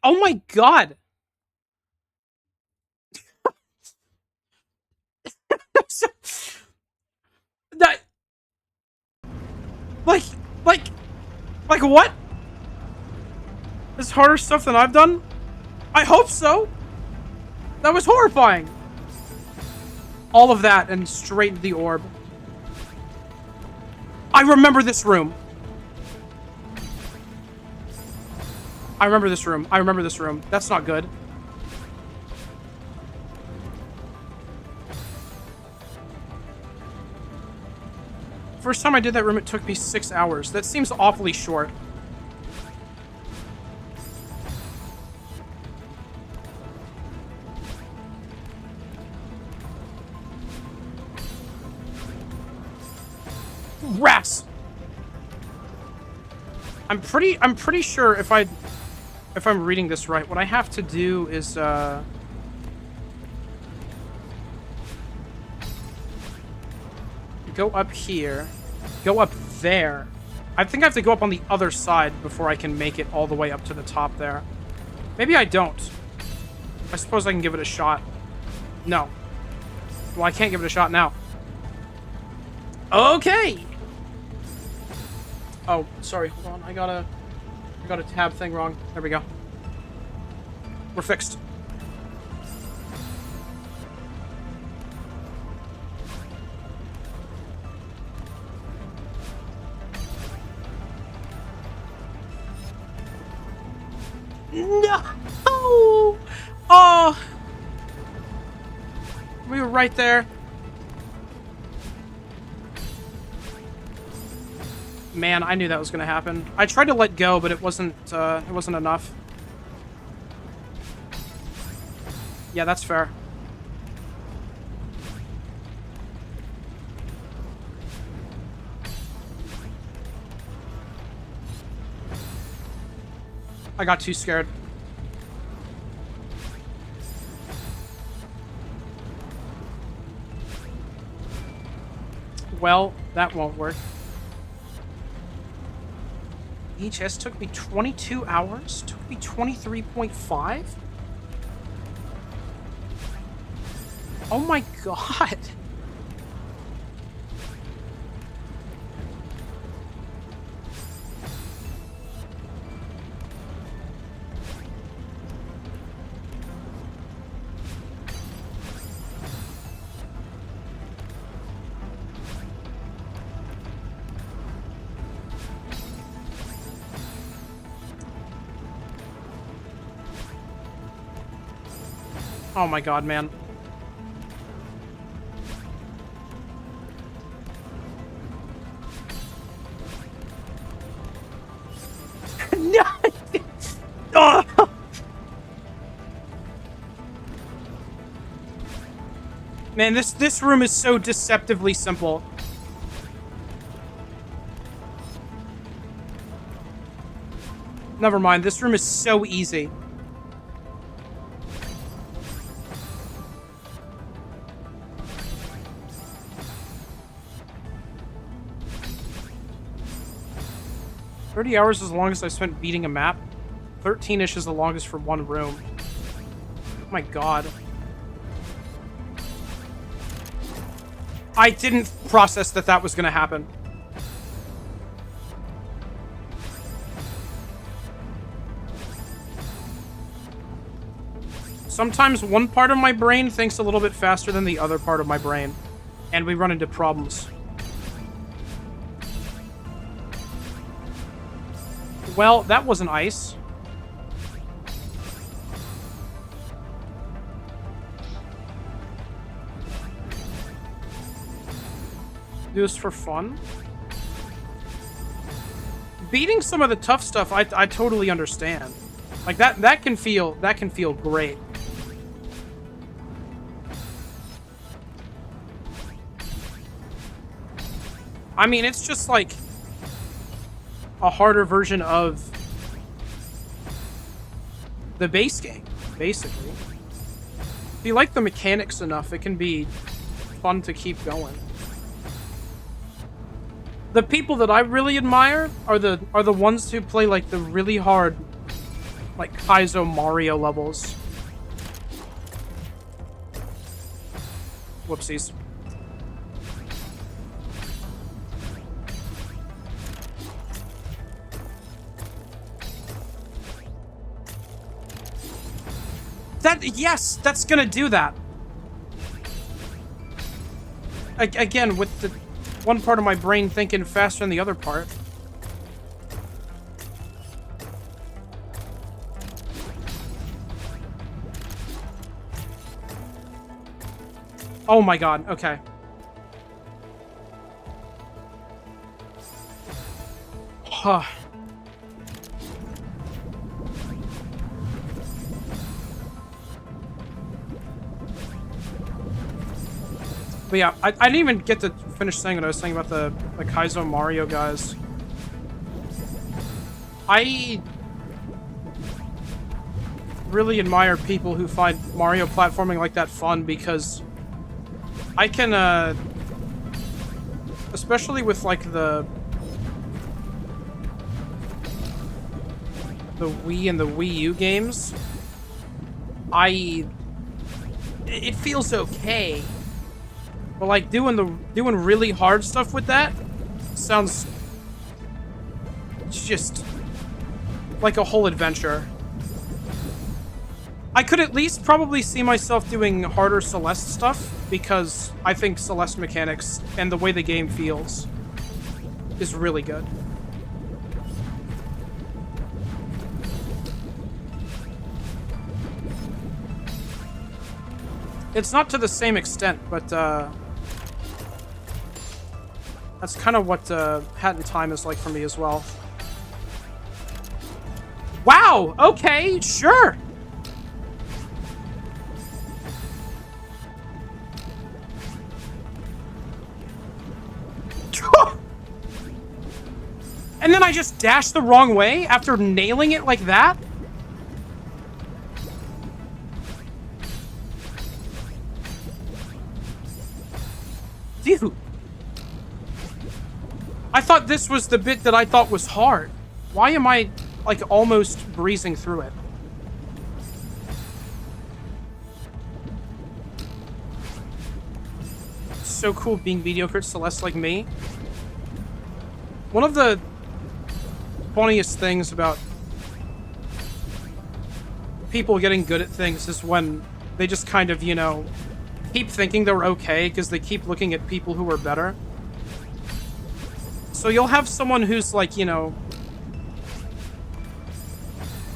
Oh my god! that Like, what? This harder stuff than I've done? I hope so. That was horrifying. All of that and straight into the orb. I remember this room. I remember this room. I remember this room. That's not good. First time I did that room, it took me 6 hours. That seems awfully short. Rats! I'm pretty sure if I'm reading this right, what I have to do is go up here, go up there. I think I have to go up on the other side before I can make it all the way up to the top there. Maybe I don't. I suppose I can give it a shot. No. Well, I can't give it a shot now. Okay. Oh, sorry. Hold on. I got a tab thing wrong. There we go. We're fixed. No! Oh! We were right there. Man, I knew that was gonna happen. I tried to let go, but it wasn't enough. Yeah, that's fair. I got too scared. Well, that won't work. HS took me 22 hours? Took me 23.5? Oh my god. Oh my god, man. No! Oh! Man, this room is so deceptively simple. Never mind, this room is so easy. "30 hours is the longest I spent beating a map. 13-ish is the longest for one room." Oh my god. I didn't process that that was gonna happen. Sometimes one part of my brain thinks a little bit faster than the other part of my brain, and we run into problems. Well, that wasn't ice. Do this for fun. Beating some of the tough stuff, I totally understand. Like that can feel great. I mean, it's just like a harder version of the base game, basically. If you like the mechanics enough, it can be fun to keep going. The people that I really admire are the ones who play like the really hard, like Kaizo Mario levels. Whoopsies. Yes, that's gonna do that. Again, with the one part of my brain thinking faster than the other part. Oh my god, okay. Huh. But yeah, I didn't even get to finish saying what I was saying about the Kaizo Mario guys. I really admire people who find Mario platforming like that fun, because I can, especially with, like, the Wii and the Wii U games, it feels okay. But, like, doing really hard stuff with that sounds just like a whole adventure. I could at least probably see myself doing harder Celeste stuff, because I think Celeste mechanics and the way the game feels is really good. It's not to the same extent, but that's kind of what Hat in Time is like for me as well. Wow! Okay, sure! And then I just dashed the wrong way after nailing it like that? Dude. I thought this was the bit that I thought was hard. Why am I, like, almost breezing through it? So cool being mediocre at Celeste like me. One of the funniest things about people getting good at things is when they just kind of, you know, keep thinking they're okay because they keep looking at people who are better. So you'll have someone who's like, you know...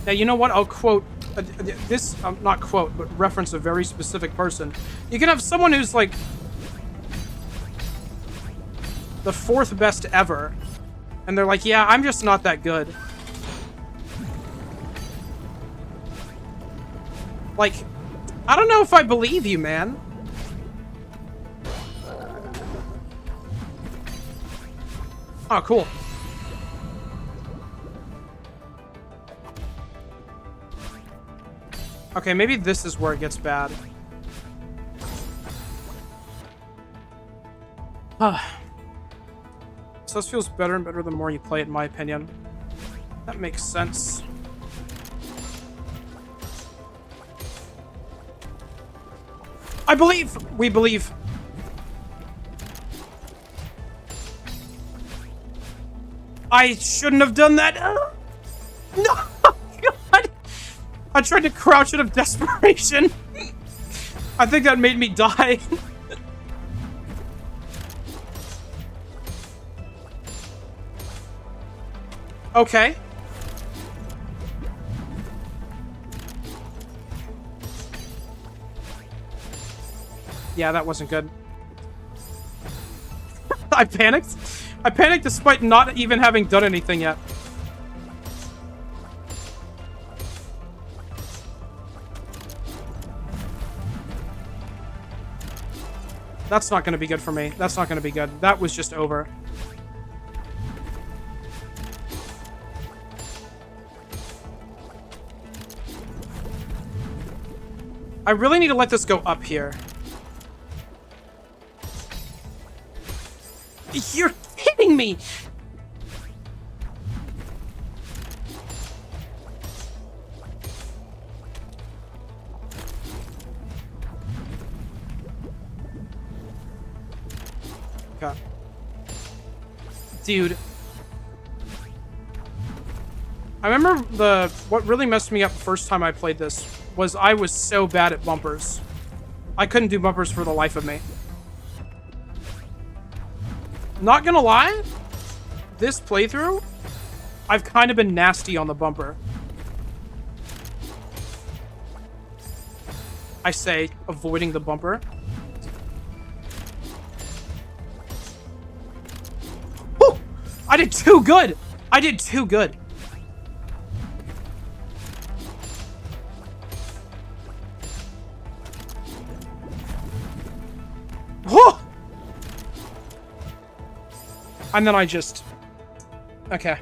Now, you know what? I'll quote... this, not quote, but reference a very specific person. You can have someone who's like... the 4th best ever. And they're like, yeah, I'm just not that good. Like, I don't know if I believe you, man. Oh, cool. Okay, maybe this is where it gets bad. So this feels better and better the more you play it, in my opinion. That makes sense. I believe! We believe. I shouldn't have done that. No! God! I tried to crouch out of desperation. I think that made me die. Okay. Yeah, that wasn't good. I panicked. I panicked despite not even having done anything yet. That's not going to be good for me. That's not going to be good. That was just over. I really need to let this go up here. You're kidding me! God. Dude. I remember what really messed me up the first time I played this was I was so bad at bumpers. I couldn't do bumpers for the life of me. Not gonna lie, this playthrough, I've kind of been nasty on the bumper. I say, avoiding the bumper. Woo! I did too good! I did too good. Woo! And then I just... Okay. I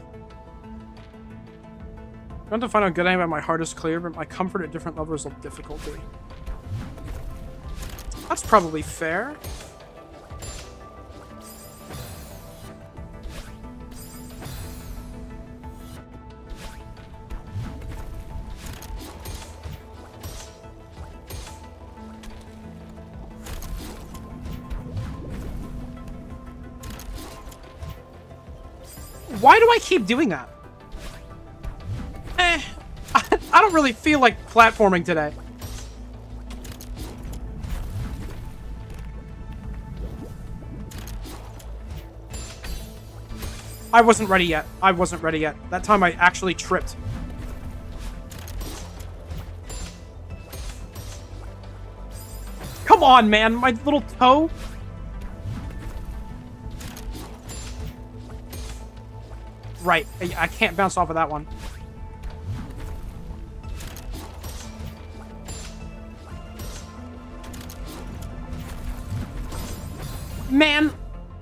want to find out good aim at my hardest clear, but my comfort at different levels of difficulty. That's probably fair. Why do I keep doing that? I don't really feel like platforming today. I wasn't ready yet. I wasn't ready yet. That time I actually tripped. Come on, man. My little toe. Right. I can't bounce off of that one. Man!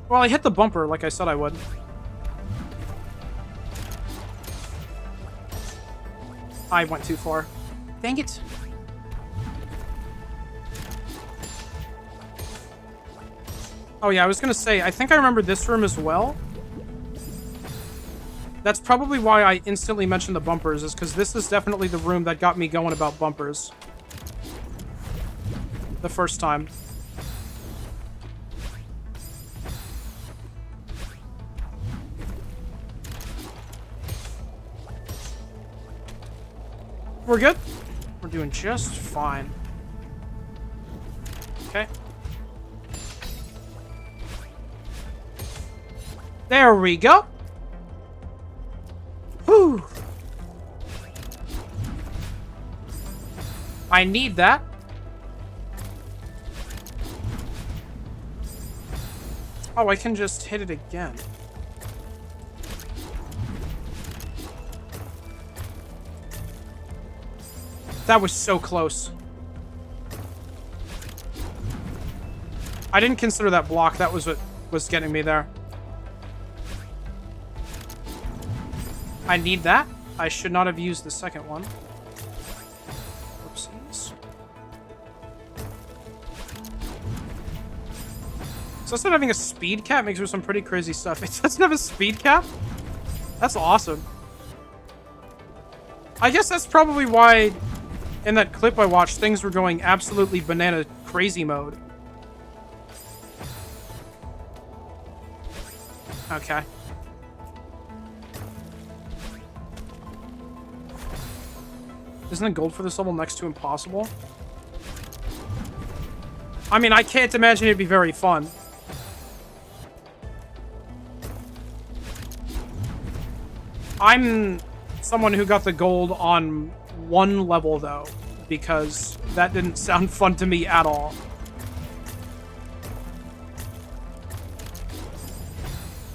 Well, I hit the bumper like I said I would. I went too far. Dang it. Oh yeah, I was gonna say, I think I remember this room as well. That's probably why I instantly mentioned the bumpers, is because this is definitely the room that got me going about bumpers. The first time. We're good? We're doing just fine. Okay. There we go. Whew. I need that. Oh, I can just hit it again. That was so close. I didn't consider that block. That was what was getting me there. I need that. I should not have used the second one. Oopsies. So instead of having a speed cap, makes for some pretty crazy stuff. It doesn't have a speed cap? That's awesome. I guess that's probably why in that clip I watched, things were going absolutely banana crazy mode. Okay. Isn't the gold for this level next to impossible? I mean, I can't imagine it'd be very fun. I'm someone who got the gold on one level, though, because that didn't sound fun to me at all.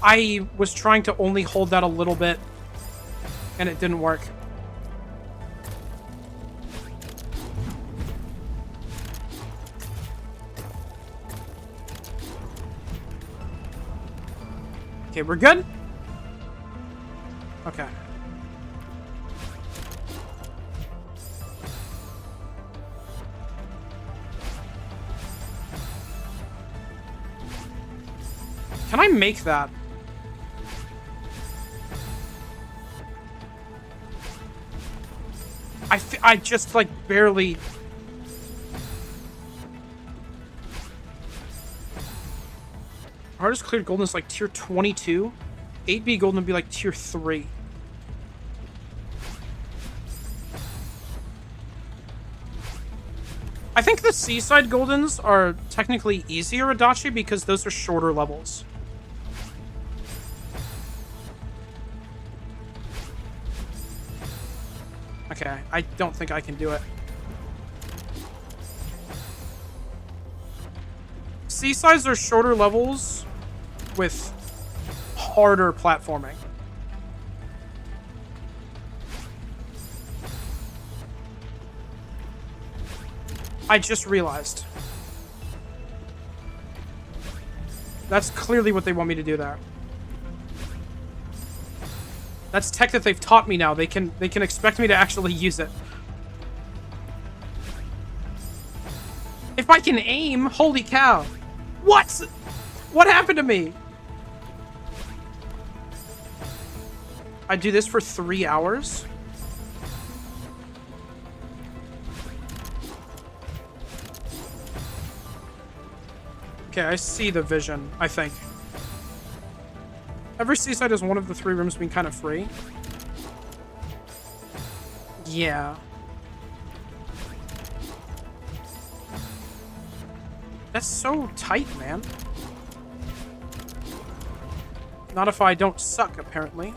I was trying to only hold that a little bit, and it didn't work. Okay, we're good? Okay. Can I make that? I just, like, barely... Hardest cleared golden is, like, tier 22. 8B golden would be, like, tier 3. think the Seaside Goldens are technically easier Adachi because those are shorter levels. Okay, I don't think I can do it. Seasides are shorter levels with harder platforming. I just realized. That's clearly what they want me to do there. That's tech that they've taught me now. They can expect me to actually use it. If I can aim, holy cow. What? What happened to me? I do this for 3 hours? Okay, I see the vision, I think. Every seaside has one of the 3 rooms being kind of free. Yeah. That's so tight, man. Not if I don't suck, apparently.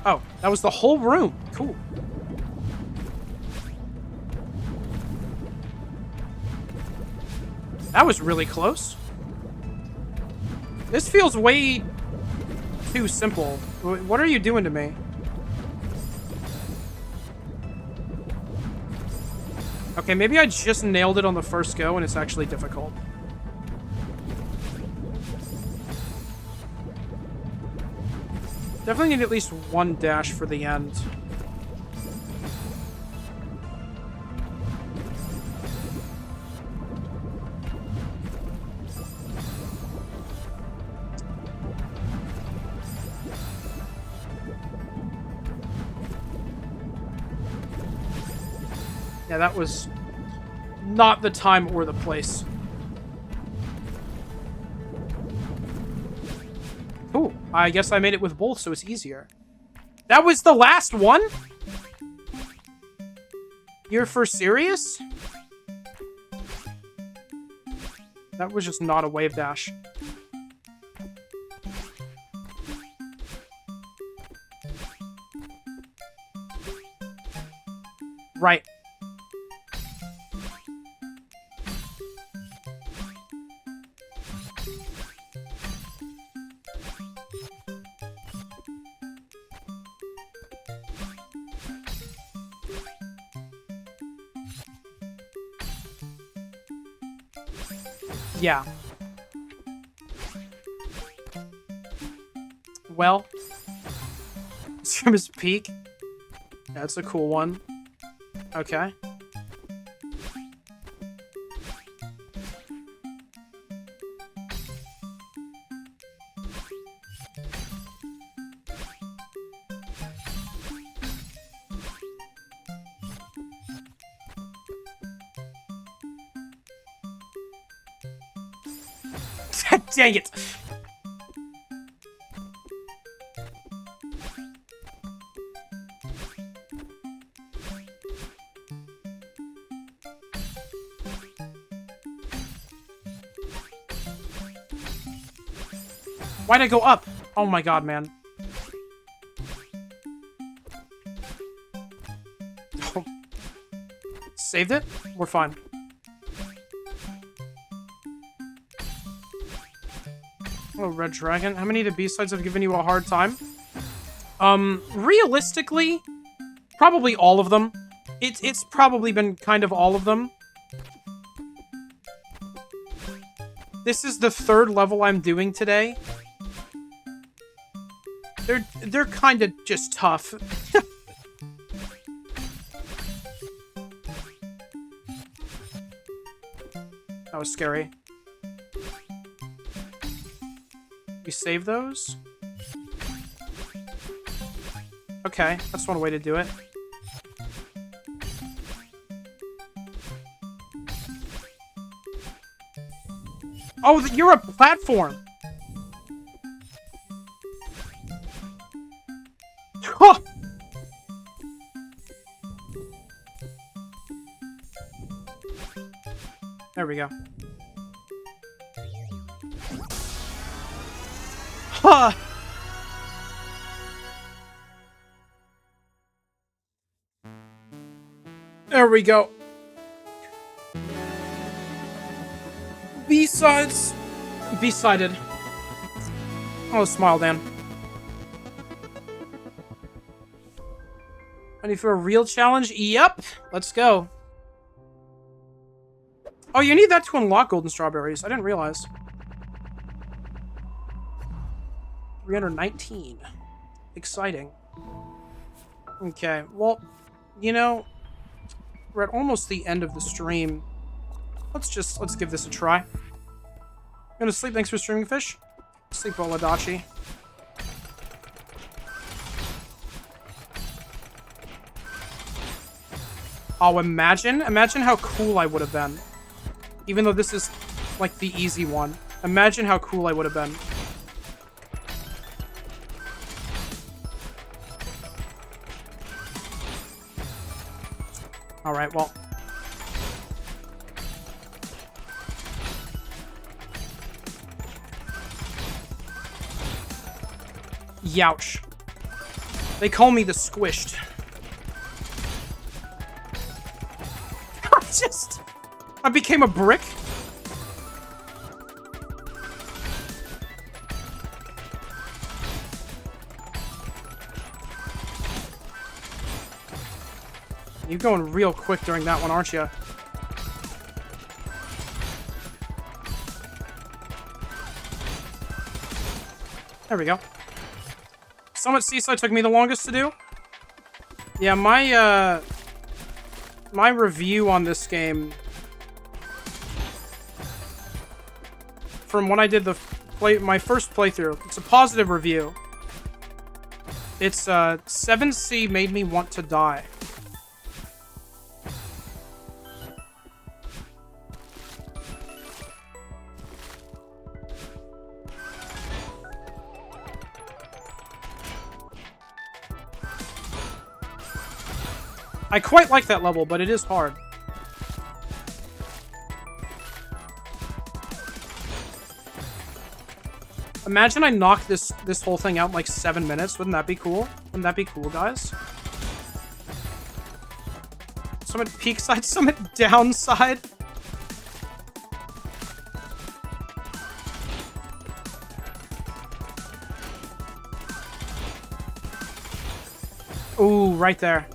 Oh, that was the whole room. Cool. That was really close. This feels way too simple. What are you doing to me? Okay, maybe I just nailed it on the first go and it's actually difficult. Definitely need at least 1 dash for the end. Yeah, that was not the time or the place. Cool. I guess I made it with both, so it's easier. That was the last one? You're for serious? That was just not a wave dash. Right. Yeah. Well. This room is peak. That's a cool one. Okay. Dang it! Why'd I go up? Oh my god, man. Oh. Saved it? We're fine. Oh, Red Dragon. How many of the B-sides have given you a hard time? Realistically, probably all of them. It's probably been kind of all of them. This is the 3rd level I'm doing today. They're kind of just tough. That was scary. We save those? Okay, that's one way to do it. Oh, you're a platform! Huh. There we go. Huh. There we go. B-sides. B-sided. Oh, smile, Dan. Ready for a real challenge? Yep. Let's go. Oh, you need that to unlock golden strawberries. I didn't realize. 319. Exciting. Okay, well, you know, we're at almost the end of the stream. Let's give this a try. I'm gonna sleep. Thanks for streaming, Fish. Sleep well, Adachi. Oh, imagine how cool I would have been. Even though this is, like, the easy one. Imagine how cool I would have been. Alright, well. Youch. They call me the Squished. I became a brick? You're going real quick during that one, aren't you? There we go. Summit Seaside took me the longest to do. Yeah, my review on this game, from when I did my first playthrough, it's a positive review. It's 7C made me want to die. I quite like that level, but it is hard. Imagine I knock this whole thing out in like 7 minutes. Wouldn't that be cool? Wouldn't that be cool, guys? Summit peak side, summit downside. Ooh, right there.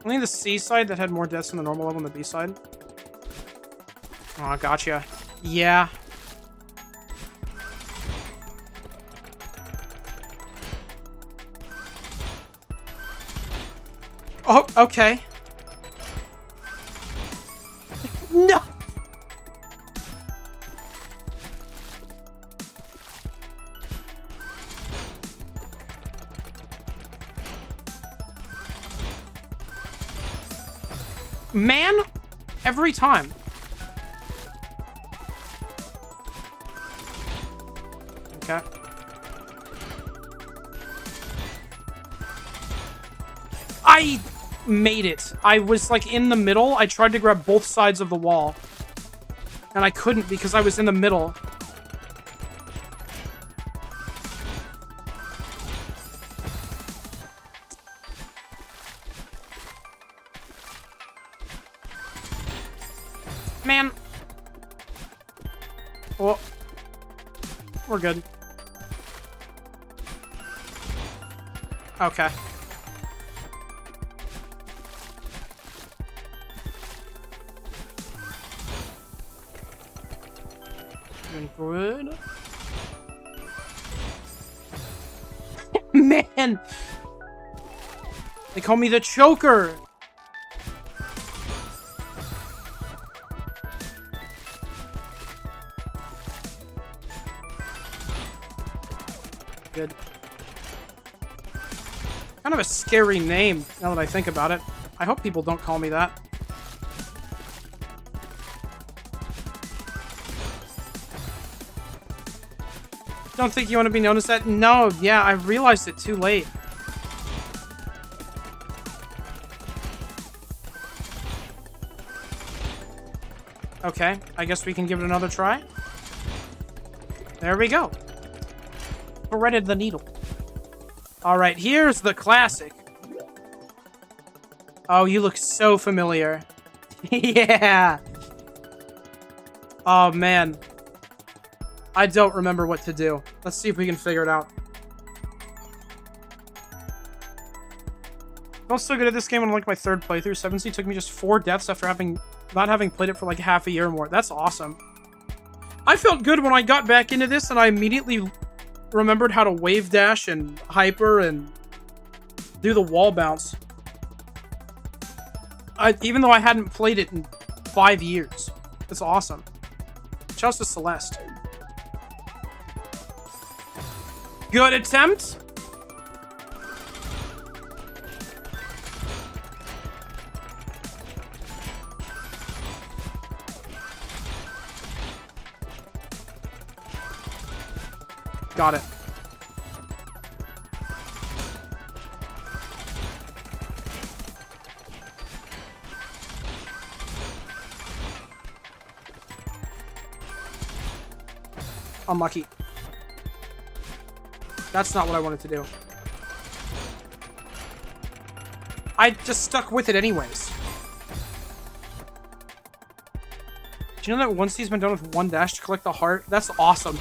Only the C side that had more deaths than the normal level than the B side. Oh, gotcha. Yeah. Oh, okay. No! Man, every time. Okay. I made it. I was like in the middle. I tried to grab both sides of the wall. And I couldn't because I was in the middle. Man. Well, we're good. Okay. Doing good. Man! They call me the choker! Good. Kind of a scary name, now that I think about it. I hope people don't call me that. Don't think you want to be known as that? No, yeah, I realized it too late. Okay, I guess we can give it another try. There we go. Threaded the needle. Alright, here's the classic. Oh, you look so familiar. Yeah! Oh, man. I don't remember what to do. Let's see if we can figure it out. I'm so good at this game on like my third playthrough. 7C took me just 4 deaths after not having played it for like half a year or more. That's awesome. I felt good when I got back into this and I immediately remembered how to wave dash and hyper and do the wall bounce. Even though I hadn't played it in 5 years. It's awesome. Shouts to Celeste. Good attempt. Got it. Unlucky. That's not what I wanted to do. I just stuck with it anyways. Do you know that once he's been done with 1 dash to collect the heart? That's awesome.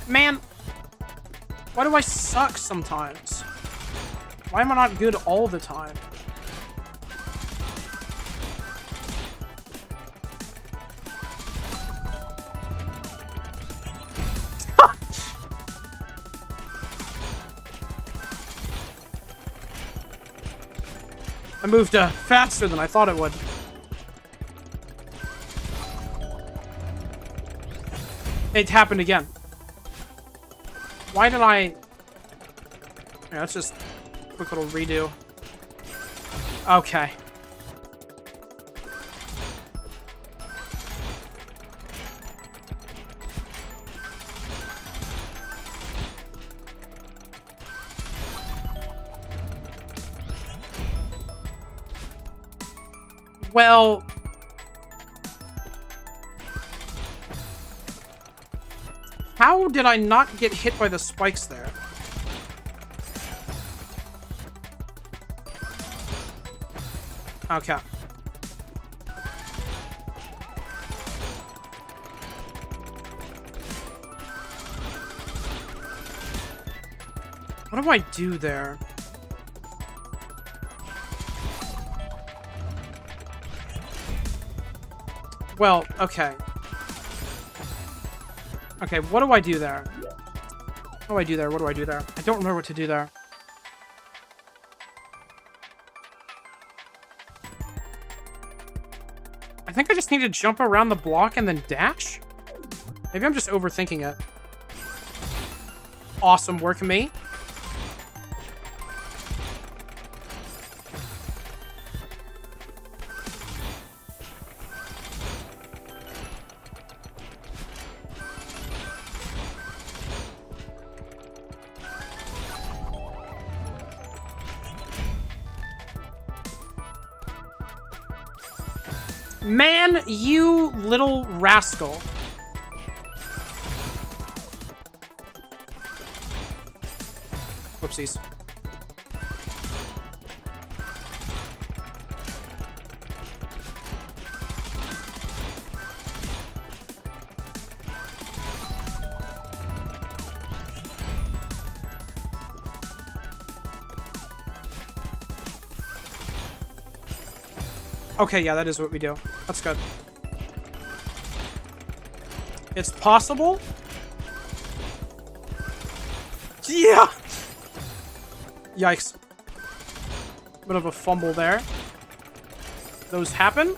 Man, why do I suck sometimes? Why am I not good all the time? I moved faster than I thought it would. It happened again. Why did I... Yeah, let's just... Quick little redo. Okay. Well... How did I not get hit by the spikes there? Okay. What do I do there? Well, okay. Okay, what do I do there? What do I do there? What do I do there? I don't remember what to do there. I think I just need to jump around the block and then dash? Maybe I'm just overthinking it. Awesome work, me. Man, you little rascal. Whoopsies. Okay, yeah, that is what we do. That's good. It's possible? Yeah! Yikes. Bit of a fumble there. Those happen.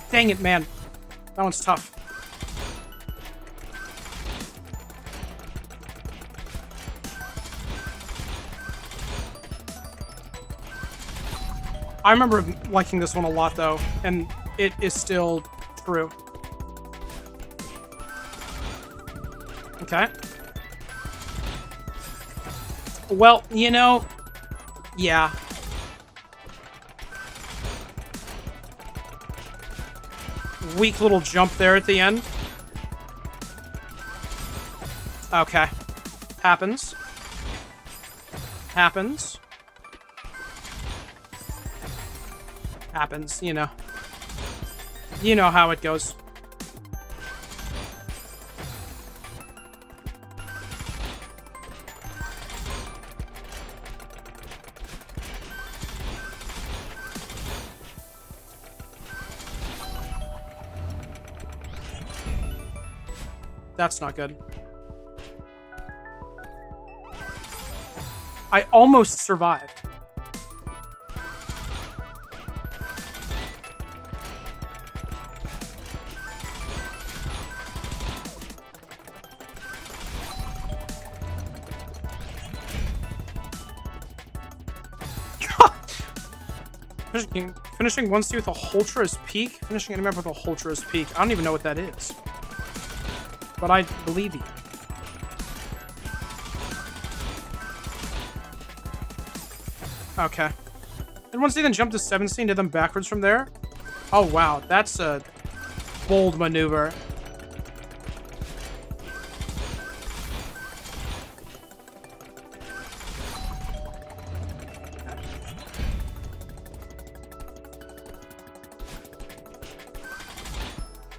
Dang it, man. That one's tough. I remember liking this one a lot, though, and it is still true. Okay. Well, you know, yeah. Weak little jump there at the end. Okay. Happens. Happens. Happens, you know. You know how it goes. That's not good. I almost survived. Finishing one C with a Holtra's Peak? Finishing an enemy with a Holtra's Peak. I don't even know what that is. But I believe you. Okay. And once they then jump to 7C and did them backwards from there? Oh, wow. That's a bold maneuver.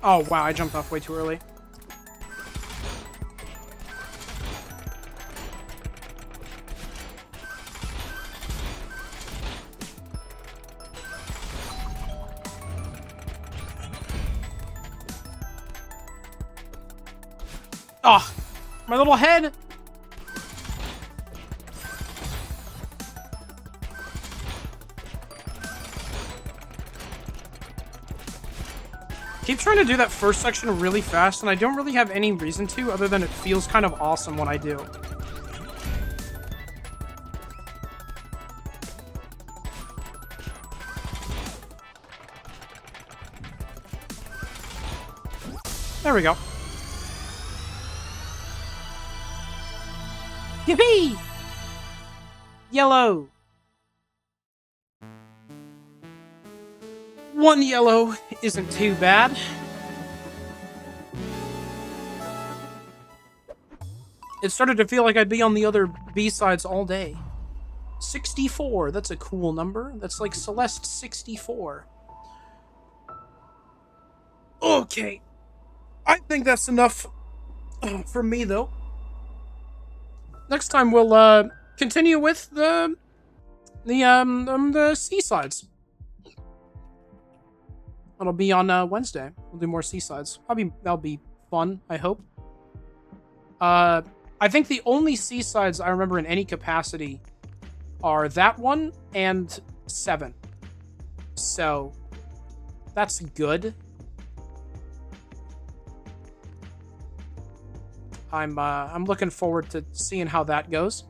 Oh, wow. I jumped off way too early. Oh, my little head. Keep trying to do that first section really fast, and I don't really have any reason to, other than it feels kind of awesome when I do. There we go. Yippee! Yellow. One yellow isn't too bad. It started to feel like I'd be on the other B-sides all day. 64, that's a cool number. That's like Celeste 64. Okay. I think that's enough for me, though. Next time we'll continue with the C-sides. It'll be on Wednesday. We'll do more C-sides. That'll be fun, I hope. I think the only C-sides I remember in any capacity are that one and 7. So that's good. I'm looking forward to seeing how that goes.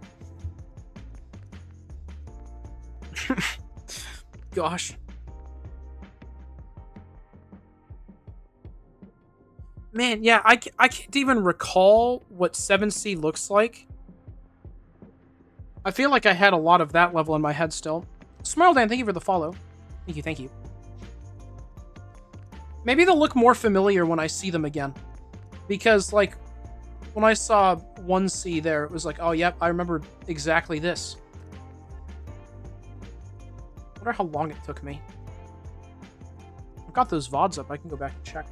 Gosh. Man, yeah, I can't even recall what 7C looks like. I feel like I had a lot of that level in my head still. Smile Dan, thank you for the follow. Thank you, thank you. Maybe they'll look more familiar when I see them again. Because, like, when I saw 1C there, it was like, oh, yep, I remember exactly this. I wonder how long it took me. I've got those VODs up. I can go back and check.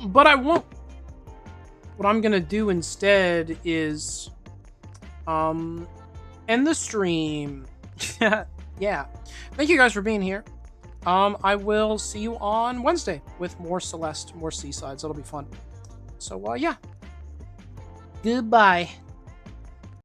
But I won't. What I'm going to do instead is end the stream. Yeah. Thank you guys for being here. I will see you on Wednesday with more Celeste, more C-sides. That'll be fun. So, yeah. Goodbye.